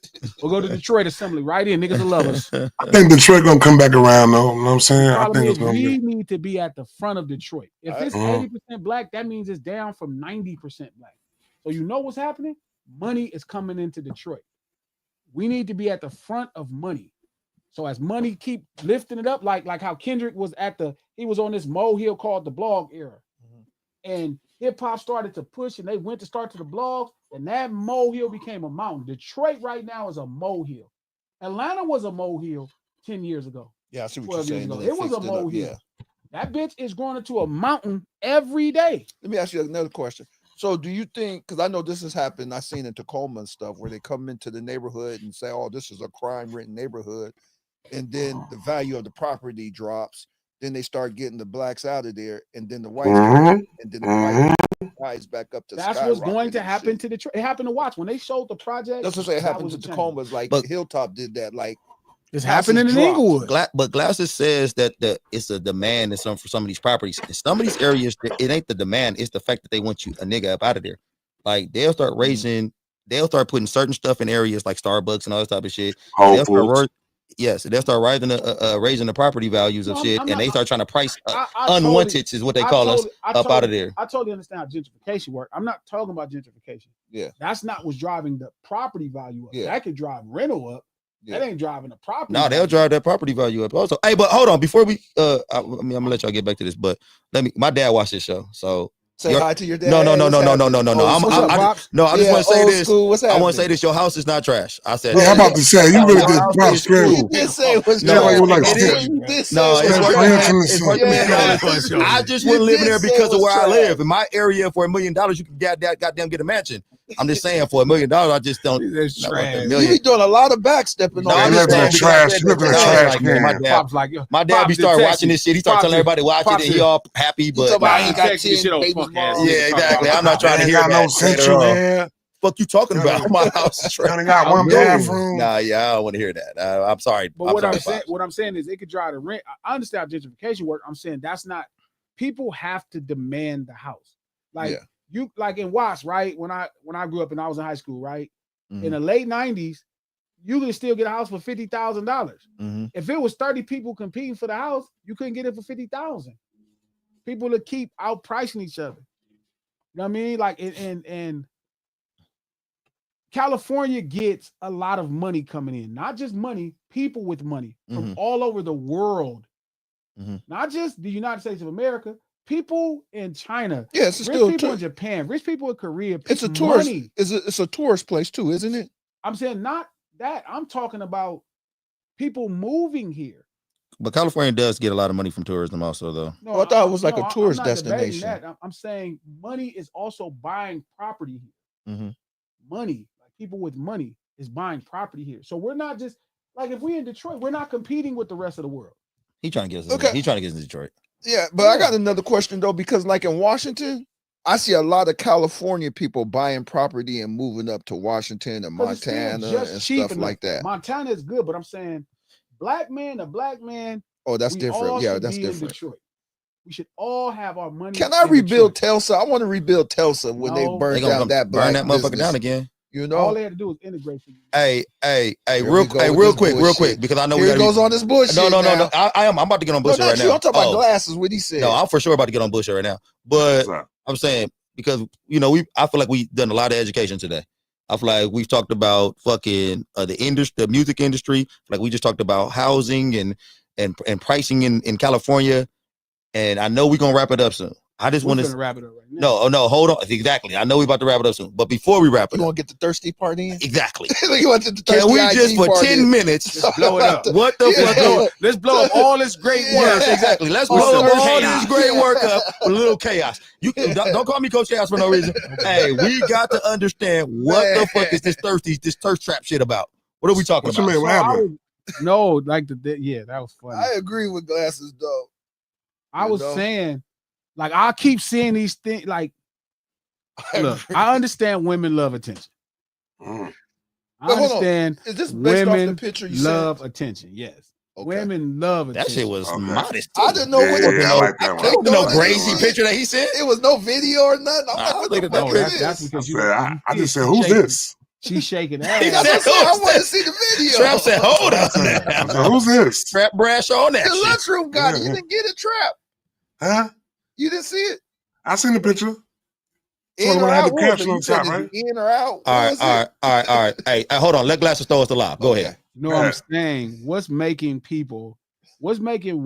We'll go to Detroit Assembly right in. Niggas will love us. I think Detroit gonna come back around though. You know what I'm saying? I think it's gonna we need to be at the front of Detroit. If it's 80% black, that means it's down from 90% black. So you know what's happening? Money is coming into Detroit. We need to be at the front of money. So as money keep lifting it up, like how Kendrick was he was on this molehill called the blog era. And hip hop started to push and they went to start to the blogs and that molehill became a mountain. Detroit right now is a molehill. Atlanta was a molehill 10 years ago. Yeah, I see what you're saying. It was a molehill. Yeah. That bitch is growing into a mountain every day. Let me ask you another question. So do you think, because I know this has happened, I've seen in Tacoma and stuff, where they come into the neighborhood and say, oh, this is a crime-ridden neighborhood. And then the value of the property drops. Then they start getting the blacks out of there, and then the whites, and then the white rise back up to. That's what's going to happen to Detroit. It happened to Watch when they showed the project. That's what it happened to Tacoma. Like Hilltop did that. Like it's happening in Inglewood. But Glasses says that it's a demand for some of these properties. In some of these areas, it ain't the demand; it's the fact that they want you a nigga up out of there. Like they'll start raising, they'll start putting certain stuff in areas like Starbucks and all this type of shit. Yes, they'll start raising the property values of shit, and they start trying to price unwanted is what they call us up out of there. I totally understand how gentrification works. I'm not talking about gentrification. Yeah, that's not what's driving the property value up. Yeah, that could drive rental up. Yeah. That ain't driving the property. No, they'll drive that property value up also. Hey, but hold on, before we I'm gonna let y'all get back to this, but my dad watched this show, so. Say hi to your dad. No. I just want to say this. I want to say this. Your house is not trash. I said. Yeah, I'm about to say you really did drop script. You did say it was no. It's worth $1 million. I just wouldn't live there because of where I live. In my area, for $1 million, you can goddamn get a mansion. I'm just saying, for $1 million, I just don't. You be doing a lot of backstepping. No, you live in a trash. You live in a trash can. My dad be start watching this shit. He start telling everybody watch it, and he all happy, but I ain't got 10 yeah, exactly. I'm not trying to hear that. No central there. Fuck you talking about? My house is only got one bathroom. Nah, yeah, I don't want to hear that. I'm sorry. But what I'm saying is, it could drive the rent. I understand how gentrification work. I'm saying that's not. People have to demand the house. Like you, like in Watts, right? When I grew up and I was in high school, right? In the late '90s, you could still get a house for $50,000. If it was 30 people competing for the house, you couldn't get it for $50,000. People would keep outpricing each other. You know what I mean? Like and California gets a lot of money coming in. Not just money, people with money from all over the world. Not just the United States of America. People in China. Yeah, it's still rich people in Japan, rich people in Korea. It's a tourist. It's a tourist place too, isn't it? I'm saying not that. I'm talking about people moving here. But California does get a lot of money from tourism also, though. No, I thought it was like a tourist destination. I'm saying money is also buying property here. Money, like people with money is buying property here. So we're not just, like if we're in Detroit, we're not competing with the rest of the world. He's trying to get us. Okay. He's trying to get us in Detroit. Yeah, but I got another question though, because like in Washington, I see a lot of California people buying property and moving up to Washington and Montana and stuff like that. Montana is good, but I'm saying black man. Oh, that's different. Yeah, that's different. We should all have our money. Can I rebuild Tulsa? I want to rebuild Tulsa when they burn down that burn that motherfucker down again. You know, all they had to do is integrate. Hey, real quick, because I know he goes on this bullshit. No. I'm about to get on bullshit right now. I'm talking about Glasses. What he said. No, I'm for sure about to get on bullshit right now. But I'm saying because I feel like we've done a lot of education today. I feel like we've talked about fucking the music industry. Like we just talked about housing and pricing in California. And I know we're gonna wrap it up soon. I just want to wrap it up right now. No, hold on. Exactly. I know we're about to wrap it up soon. But before we wrap it you up, want to get the thirsty part in? Exactly. You want to get the thirsty Can we just IG for part 10 in? minutes blow it up? What the fuck? Let's blow up all this great work. Exactly. Let's blow up all this great work up with a little chaos. You don't call me Coach Chaos for no reason. Hey, we got to understand what the fuck is this thirst trap shit about? What are we talking about? What you mean? What happened? No, like that was funny. I agree with Glasses though. I was saying, like, I keep seeing these things. Like, look, I understand women love attention. I understand. Is this based women off the picture you love sent? attention? Yes. Okay. Women love attention. That shit was modest. I didn't know what it I like that one. No crazy picture that he sent. It was no video or nothing. I'm like, what the fuck is that's this? because I just said, who's this? She's shaking I ass. want to see the video. Trap said, hold on. I said, who's this? Trap brash on that The shit. lunchroom got it. You didn't get it, Trap. Huh? You didn't see it? I seen the picture. In Well, or I had out? the What was caption it? on You said top, is right? it in or out? All right. Hey, hold on. Let Glasses throw us the lob. Go ahead. No, I'm saying what's making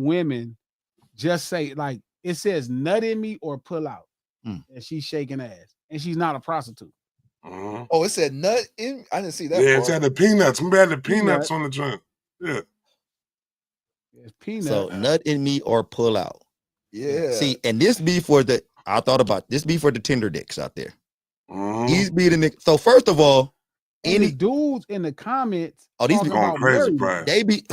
women just say, like, it says nut in me or pull out. And she's shaking ass. And she's not a prostitute. Mm-hmm. Oh, it said nut in. I didn't see that. Yeah, part. it's had the peanuts. Remember, had the peanuts on the joint. Yeah. It's peanut. So nut in me or pull out. Yeah. See, and this be for the Tinder dicks out there. Mm-hmm. These be the niggas. So first of all, any dudes in the comments, these talking be going about crazy, marry bro. me. they be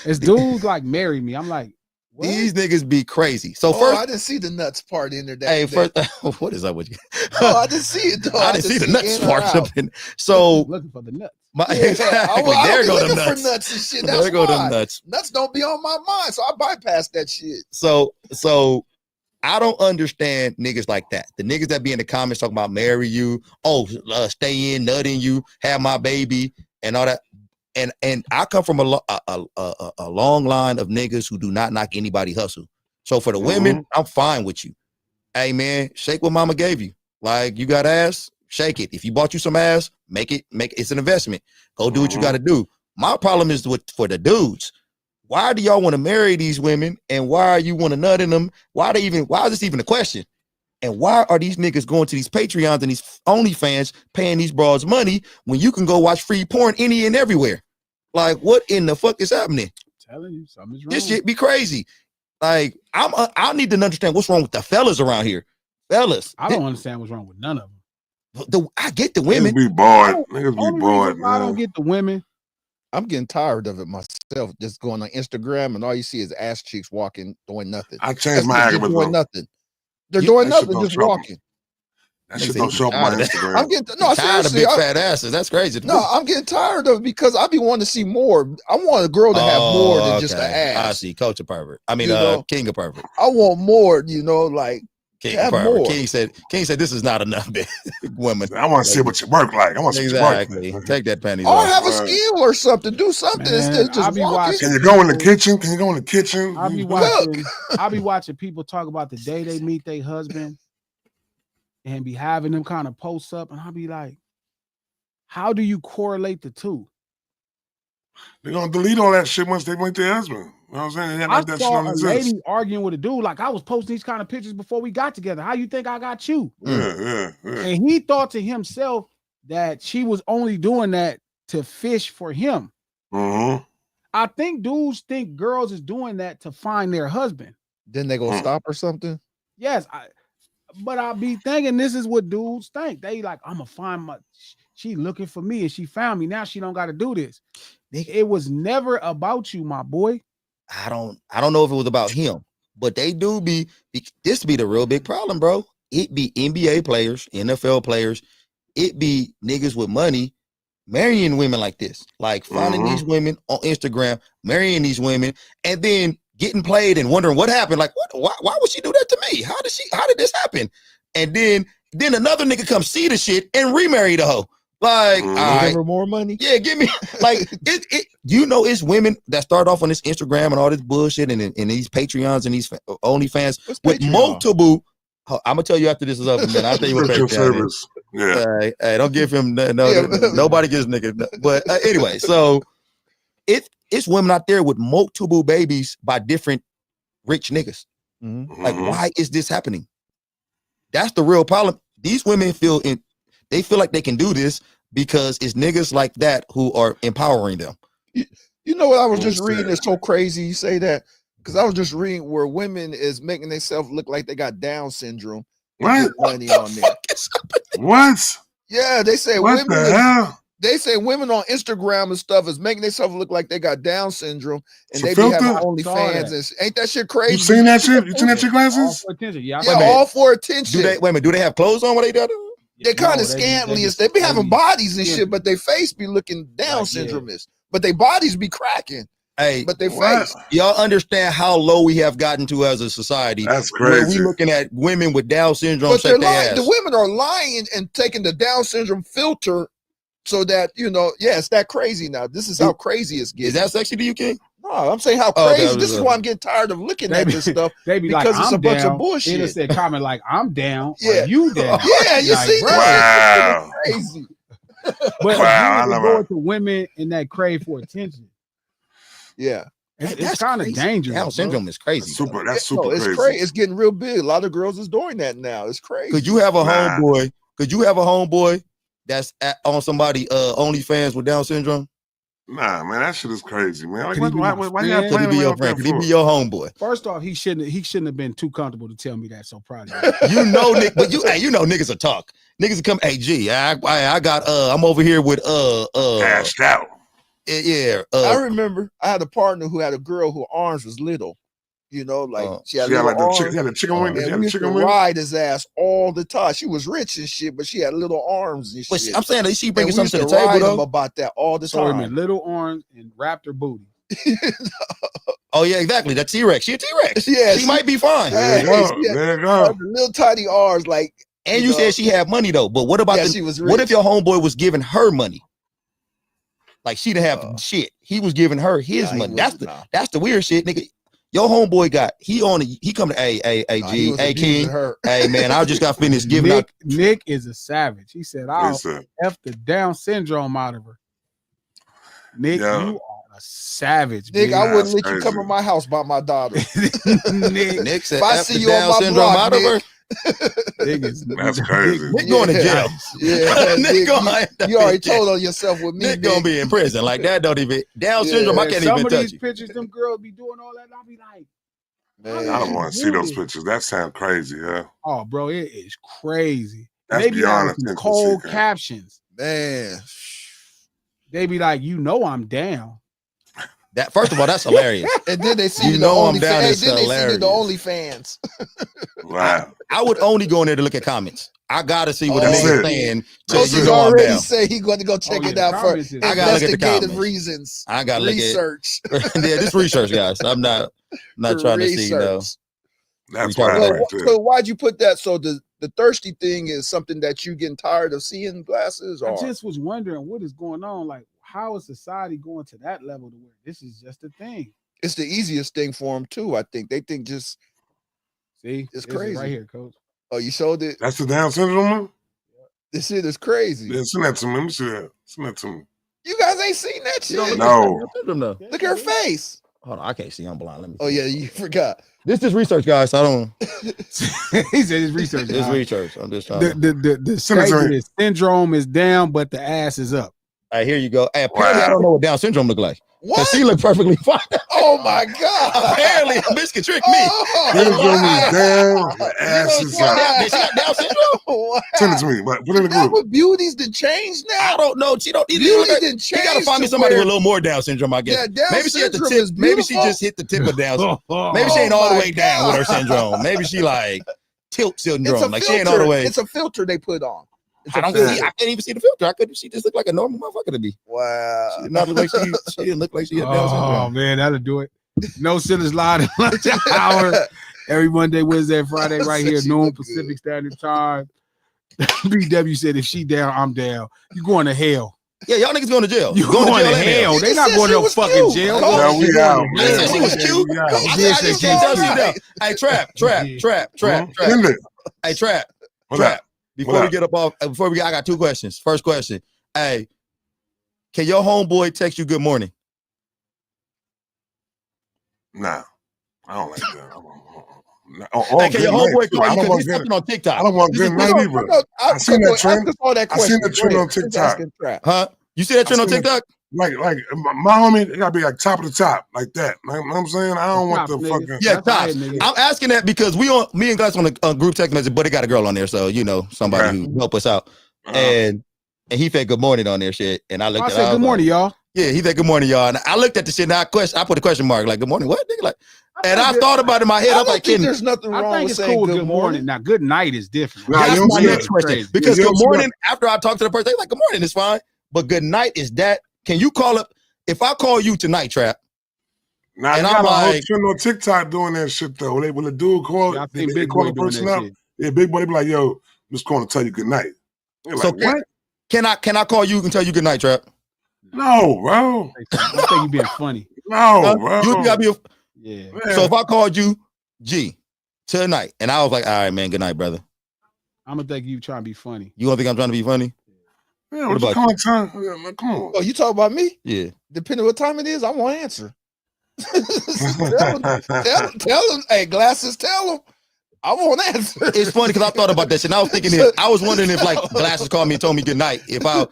It's dudes like marry me. I'm like, what? these niggas be crazy. So Oh, first, I didn't see the nuts part in there. hey, first, what is up with you? No, I didn't see it though. I didn't see the nuts in or part out. up in. So looking for the nuts. exactly, I there be go the looking nuts. for nuts and shit. That's There go why. the nuts. Nuts don't be on my mind, so I bypass that shit. So I don't understand niggas like that. The niggas that be in the comments talking about marry you, stay in, nut in you, have my baby, and all that. And I come from a long line of niggas who do not knock anybody hustle. So for the women, I'm fine with you. Hey man, shake what mama gave you. Like, you got ass, shake it. If you bought you some ass, make it. It's an investment. Go do what you got to do. My problem is for the dudes. Why do y'all want to marry these women, and why you want to nut in them? Why is this even a question? And why are these niggas going to these Patreons and these OnlyFans paying these broads money when you can go watch free porn any and everywhere? Like, what in the fuck is happening? I'm telling you, something's wrong. This shit be crazy. Like, I need to understand what's wrong with the fellas around here. Fellas, I don't understand what's wrong with none of them. I get the women. Niggas be bored. Niggas be bored, I don't man. get the women. I'm getting tired of it myself. Just going on Instagram and all you see is ass cheeks walking, doing nothing. I changed my algorithm. Doing nothing. They're doing that shit nothing, don't just show me. walking. That shit don't show up on my Instagram. I'm getting Tired of seriously. big fat asses. That's crazy. No, I'm getting tired of it because I be wanting to see more. I want a girl to have more than just an ass. I see. Coach of pervert. I mean, king of pervert. I want more. Like King have of pervert. more. King said this is not enough, women. I want to see what you work like. I want to see what you Exactly. work. Take that panties Or off. have a skill or something. Do something Man, instead of just I be walking. watching- Can you go in the kitchen? Can you go in the kitchen? I be watching people talk about the day they meet their husband and be having them kind of posts up, and I'll be like, how do you correlate the two? They're gonna delete all that shit once they meet their husband. You know what I'm saying? They act I like that shit saw don't a exist. lady arguing with a dude. Like, I was posting these kind of pictures before we got together. How you think I got you? Yeah. And he thought to himself that she was only doing that to fish for him. Mm-hmm. I think dudes think girls is doing that to find their husband. Then they gonna stop or something. Yes, but I be thinking this is what dudes think. They like, I'm gonna find she looking for me and she found me. Now she don't got to do this. It was never about you, my boy. I don't know if it was about him, but they do be this be the real big problem, bro. It be NBA players, NFL players, it be niggas with money marrying women like this, like finding these women on Instagram, marrying these women, and then getting played and wondering what happened. Like, why would she do that to me? How did this happen? And then another nigga come see the shit and remarry the hoe. Like, all right, give her more money. Yeah, give me like it. You know, it's women that start off on this Instagram and all this bullshit and these Patreons and these OnlyFans with multiple I'm gonna tell you after this is over, man. I'll tell you what Subscription Patreon is. service. Yeah. Hey, don't give him nobody gives nigga. But anyway, so it's women out there with multiple babies by different rich niggas. Like, why is this happening? That's the real problem. These women feel like they can do this because it's niggas like that who are empowering them. You know what I was just reading? It's so crazy you say that, because I was just reading where women is making themselves look like they got Down syndrome. What? Money on there. What? Yeah, they say What women. the hell? They say women on Instagram and stuff is making themselves look like they got Down syndrome, and For they be having filter? OnlyFans. And ain't that shit crazy? You seen that shit? You seen that shit, All glasses? for attention. Yeah, Yeah, all for attention. Do they have clothes on when they do that? They kind of scantily. They be having bodies and shit, but they face be looking Down Like, syndrome is. But they bodies be cracking. Hey, But they What? face. y'all understand how low we have gotten to as a society? That's Where crazy. we looking at women with Down syndrome But they're shake their lying. ass. The women are lying and taking the Down syndrome filter, so that it's that crazy now. This is how crazy it's getting. Is that sexy to you, King? No, I'm saying how Oh, okay, crazy. This is why I'm getting tired of looking at this stuff. They be because like, it's I'm a bunch down. of bullshit. It'll say comment like, I'm down. Yeah. Or you down. Yeah, you Like, see bro. that? Wow. It's crazy. But Wow, I again, love going it. to women in that crave for attention. Yeah. It's That's kind of crazy. dangerous. Down bro. syndrome is crazy. That's No, super it's crazy. crazy. It's getting real big. A lot of girls is doing that now. It's crazy. Could you have a Nah. homeboy? Could you have a homeboy that's on somebody OnlyFans with Down syndrome? Nah, man, that shit is crazy, man. Like, Could he be why my y'all friend? Could he playing be around your with friend? that Could he for? be your homeboy? First off, he shouldn't have been too comfortable to tell me that so probably. You know, Nick, but you know niggas will talk. Niggas will come, hey G, I got I'm over here with Cashed out. yeah. I remember I had a partner who had a girl whose arms was little. Like she had She had little like the arms. chicken. She had a chicken wing. She And had we a used to chicken wing. ride his ass all the time. She was rich and shit, but she had little arms and But shit. I'm saying that she And bringing we something to used the to ride table him though. about that all the So him in time. little arms and raptor booty. Oh yeah, exactly. That T-Rex. She a T-Rex. Yeah, she might be fine. There you go. Yeah. There you go. Little tiny arms, like. And you said she had money though. But what about Yeah, she was what rich. if your homeboy was giving her money? Like she didn't have shit. He was giving her his Nah, he money. wasn't, That's the weird shit, nigga. Your homeboy he come to he G, was hey abusing King, her. hey man, I just got finished giving out. Nick is a savage. He said, I'll Listen, F the Down syndrome out of her. Nick, Yeah. you are a savage, Nick, bitch. I wouldn't That's let you come crazy. to my house by my daughter. Nick said, If I F see the you on Down my syndrome block, out of her. That's crazy. Nick going to jail. Yeah, Nick Nick, going you already told on yourself with me. Nick gonna be in prison. Like that don't even Down Yeah. syndrome. I And can't some even of touch these it. pictures, them girls be doing all that. I'll be like, Man. I don't want to see those Yeah. pictures. That sounds crazy, yeah. oh, bro, it is crazy. That's They be beyond having some attention cold seeking. captions. Man. They be like, I'm down. That first of all, that's hilarious. And then they see You you know the I'm down, OnlyFans. it's Then they see you the hilarious. OnlyFans. Wow. I would only go in there to look at comments. I gotta see what the That's niggas it. saying. Coach You has know I'm already down. said he's going to go check yeah, it the out for comments is- I gotta look at the investigative comments. reasons. I gotta look at Research. yeah, this research, guys. I'm not trying to see no. Research. That's We wild talking right So, there. so why'd you put that? So the thirsty thing is something that you getting tired of seeing glasses, I or just was wondering what is going on. Like, how is society going to that level to where this is just a thing? it's the easiest thing for them too. I think they think just See, It's this is crazy. right here, coach. oh you showed it. That's the Down syndrome one? This shit is crazy. Yeah, send that to me. Let me see that. Send that to me. You guys ain't seen that You don't shit. No. Look at her face. Hold on, I can't see. I'm blind. Let me. Oh see. yeah, you forgot. This is research, guys. So I don't. He said his research. It's guys. research. I'm just trying. The Send it to statement me. is syndrome is down, but the ass is up. All right, here you go. Hey, apparently I Wow. don't know what Down syndrome look like. What? Cause she looked perfectly fine. Oh my god. Apparently, a bitch can trick me. Oh, Syndrome is wow. down. The ass is up. Did she got Down syndrome? Wow. Send it to me. But put it in the That group. what beauty's done changed now? I don't know. She don't. Beauty didn't She change. gotta find me to somebody where- with a little more Down syndrome. I guess. Yeah, Down Maybe she at the syndrome tip. is Maybe she beautiful. just hit the tip of Down syndrome. Maybe Oh she ain't all the my way down with her God. syndrome. Maybe she like tilt It's a syndrome. Like filter. she ain't all the way. It's a filter they put on. It's I a don't filter. see. I can't even see the filter. I could. She just looked like a normal motherfucker to me. Wow. She did not look like she didn't look like she had Down Oh syndrome. man, that'll do it. No Sinners Live at lunch hour every Monday, Wednesday, and Friday, right here, She noon look Pacific good. Standard Time. BW said, "If she down, I'm down. You going to hell? Yeah, y'all niggas going to jail. You going to and hell? You They just not said going she to no was fucking cute. jail. Come Yeah, on, we she out, going to I man. said she was cute. We out. I said I just can't tell she down. Hey, trap. Send it. Hey, Trap. Before we get up off, I got 2 questions. First question. Hey, can your homeboy text you good morning? Nah, I don't like that. Hey, can your homeboy call you because he's something on TikTok? I don't want good night either. I seen that trend. I seen that trend on TikTok. Huh? You see that trend on TikTok? Like my homie, it gotta be like top of the top, like that. You know what I'm saying? I don't want the fucking top. I'm asking that because me and Glass on a group text message, but it got a girl on there, so you know somebody who help us out. And he said good morning on there, shit. And I looked at it. I said good morning, y'all. Yeah, he said good morning, y'all. And I looked at the shit and I put a question mark, like good morning, what? Nigga, like, and I thought about it in my head. I'm like, there's nothing wrong with saying good morning. Now, good night is different. That's my next question. Because good morning, after I talk to the person, they like good morning, it's fine. But good night is that. Can you call up? If I call you tonight, Trap. Now and I'm like, trend on TikTok doing that shit though. When the dude call, they call the person up. Yeah, big boy, they be like, "Yo, I'm just calling to tell you good night." So like, what? Can I call you and tell you good night, Trap? No, bro. I think you being funny. No, bro. You gotta be. Yeah. So if I called you G tonight, and I was like, "All right, man, good night, brother." I'm gonna think you trying to be funny. You don't think I'm trying to be funny? Yeah, what about you? Time? Come on. Oh, you talk about me? Yeah. Depending what time it is, I won't answer. tell him, hey, Glasses, tell him. I won't answer. It's funny because I thought about that shit. And I was thinking, I was wondering if like Glasses called me and told me good night. Because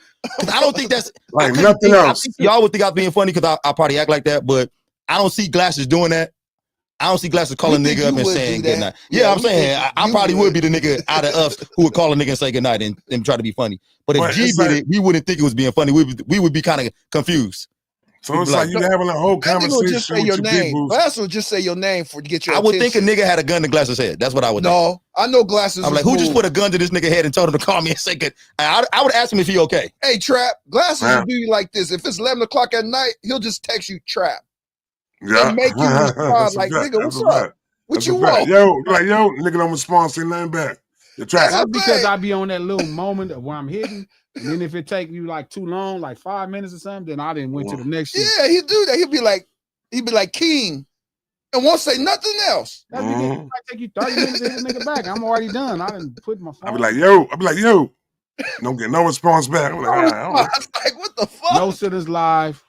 I don't think that's like nothing else. Y'all would think I was being funny because I probably act like that, but I don't see Glasses doing that. I don't see Glasses calling a nigga up and saying good night. Yeah, I'm saying I probably would be the nigga out of us who would call a nigga and say good night and try to be funny. But if G did it, we wouldn't think it was being funny. We would be kind of confused. So it's like you having a whole conversation just say with your your name. people. Glasses will just say your name to get your I would attention. think a nigga had a gun to Glasses' head. That's what I would think. No, I know Glasses. I'm like, who just put a gun to this nigga head and told him to call me and say good? I would ask him if he okay. Hey, Trap, Glasses will do you like this. If it's 11 o'clock at night, he'll just text you Trap. Yeah. And make you respond like, nigga, what's up? What you want? Yo, nigga don't respond, say nothing back. That's because I be on that little moment of where I'm hitting. And then if it take you like too long, like 5 minutes or something, then I didn't went to the next shit. Yeah, he'll do that. He'll be like King and won't say nothing else. That might take you 30 minutes to hit a nigga back. I'm already done. I didn't put my phone. I'll be like, yo. Don't get no response back. I'm like, what the fuck? No Sitters Live.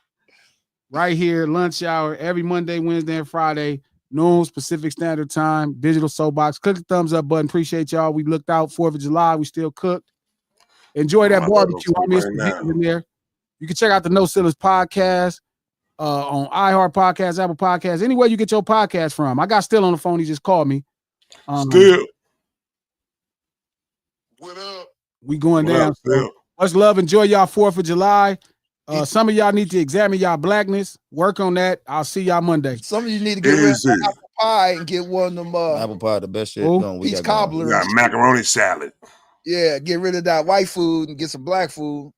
Right here, lunch hour, every Monday, Wednesday, and Friday. Noon Pacific Standard Time, Digital Soapbox. Click the thumbs up button. Appreciate y'all. We looked out 4th of July. We still cooked. Enjoy that barbecue. I miss in there. You can check out the No Sitters podcast on iHeart Podcast, Apple Podcasts, anywhere you get your podcast from. I got Still on the phone. He just called me. Still. What up? We going down. Much love. Enjoy y'all 4th of July. Some of y'all need to examine y'all blackness. Work on that. I'll see y'all Monday. Some of you need to get rid of apple pie and get one of them. Apple pie, the best shit. Peach cobbler. We got macaroni salad. Yeah, get rid of that white food and get some black food.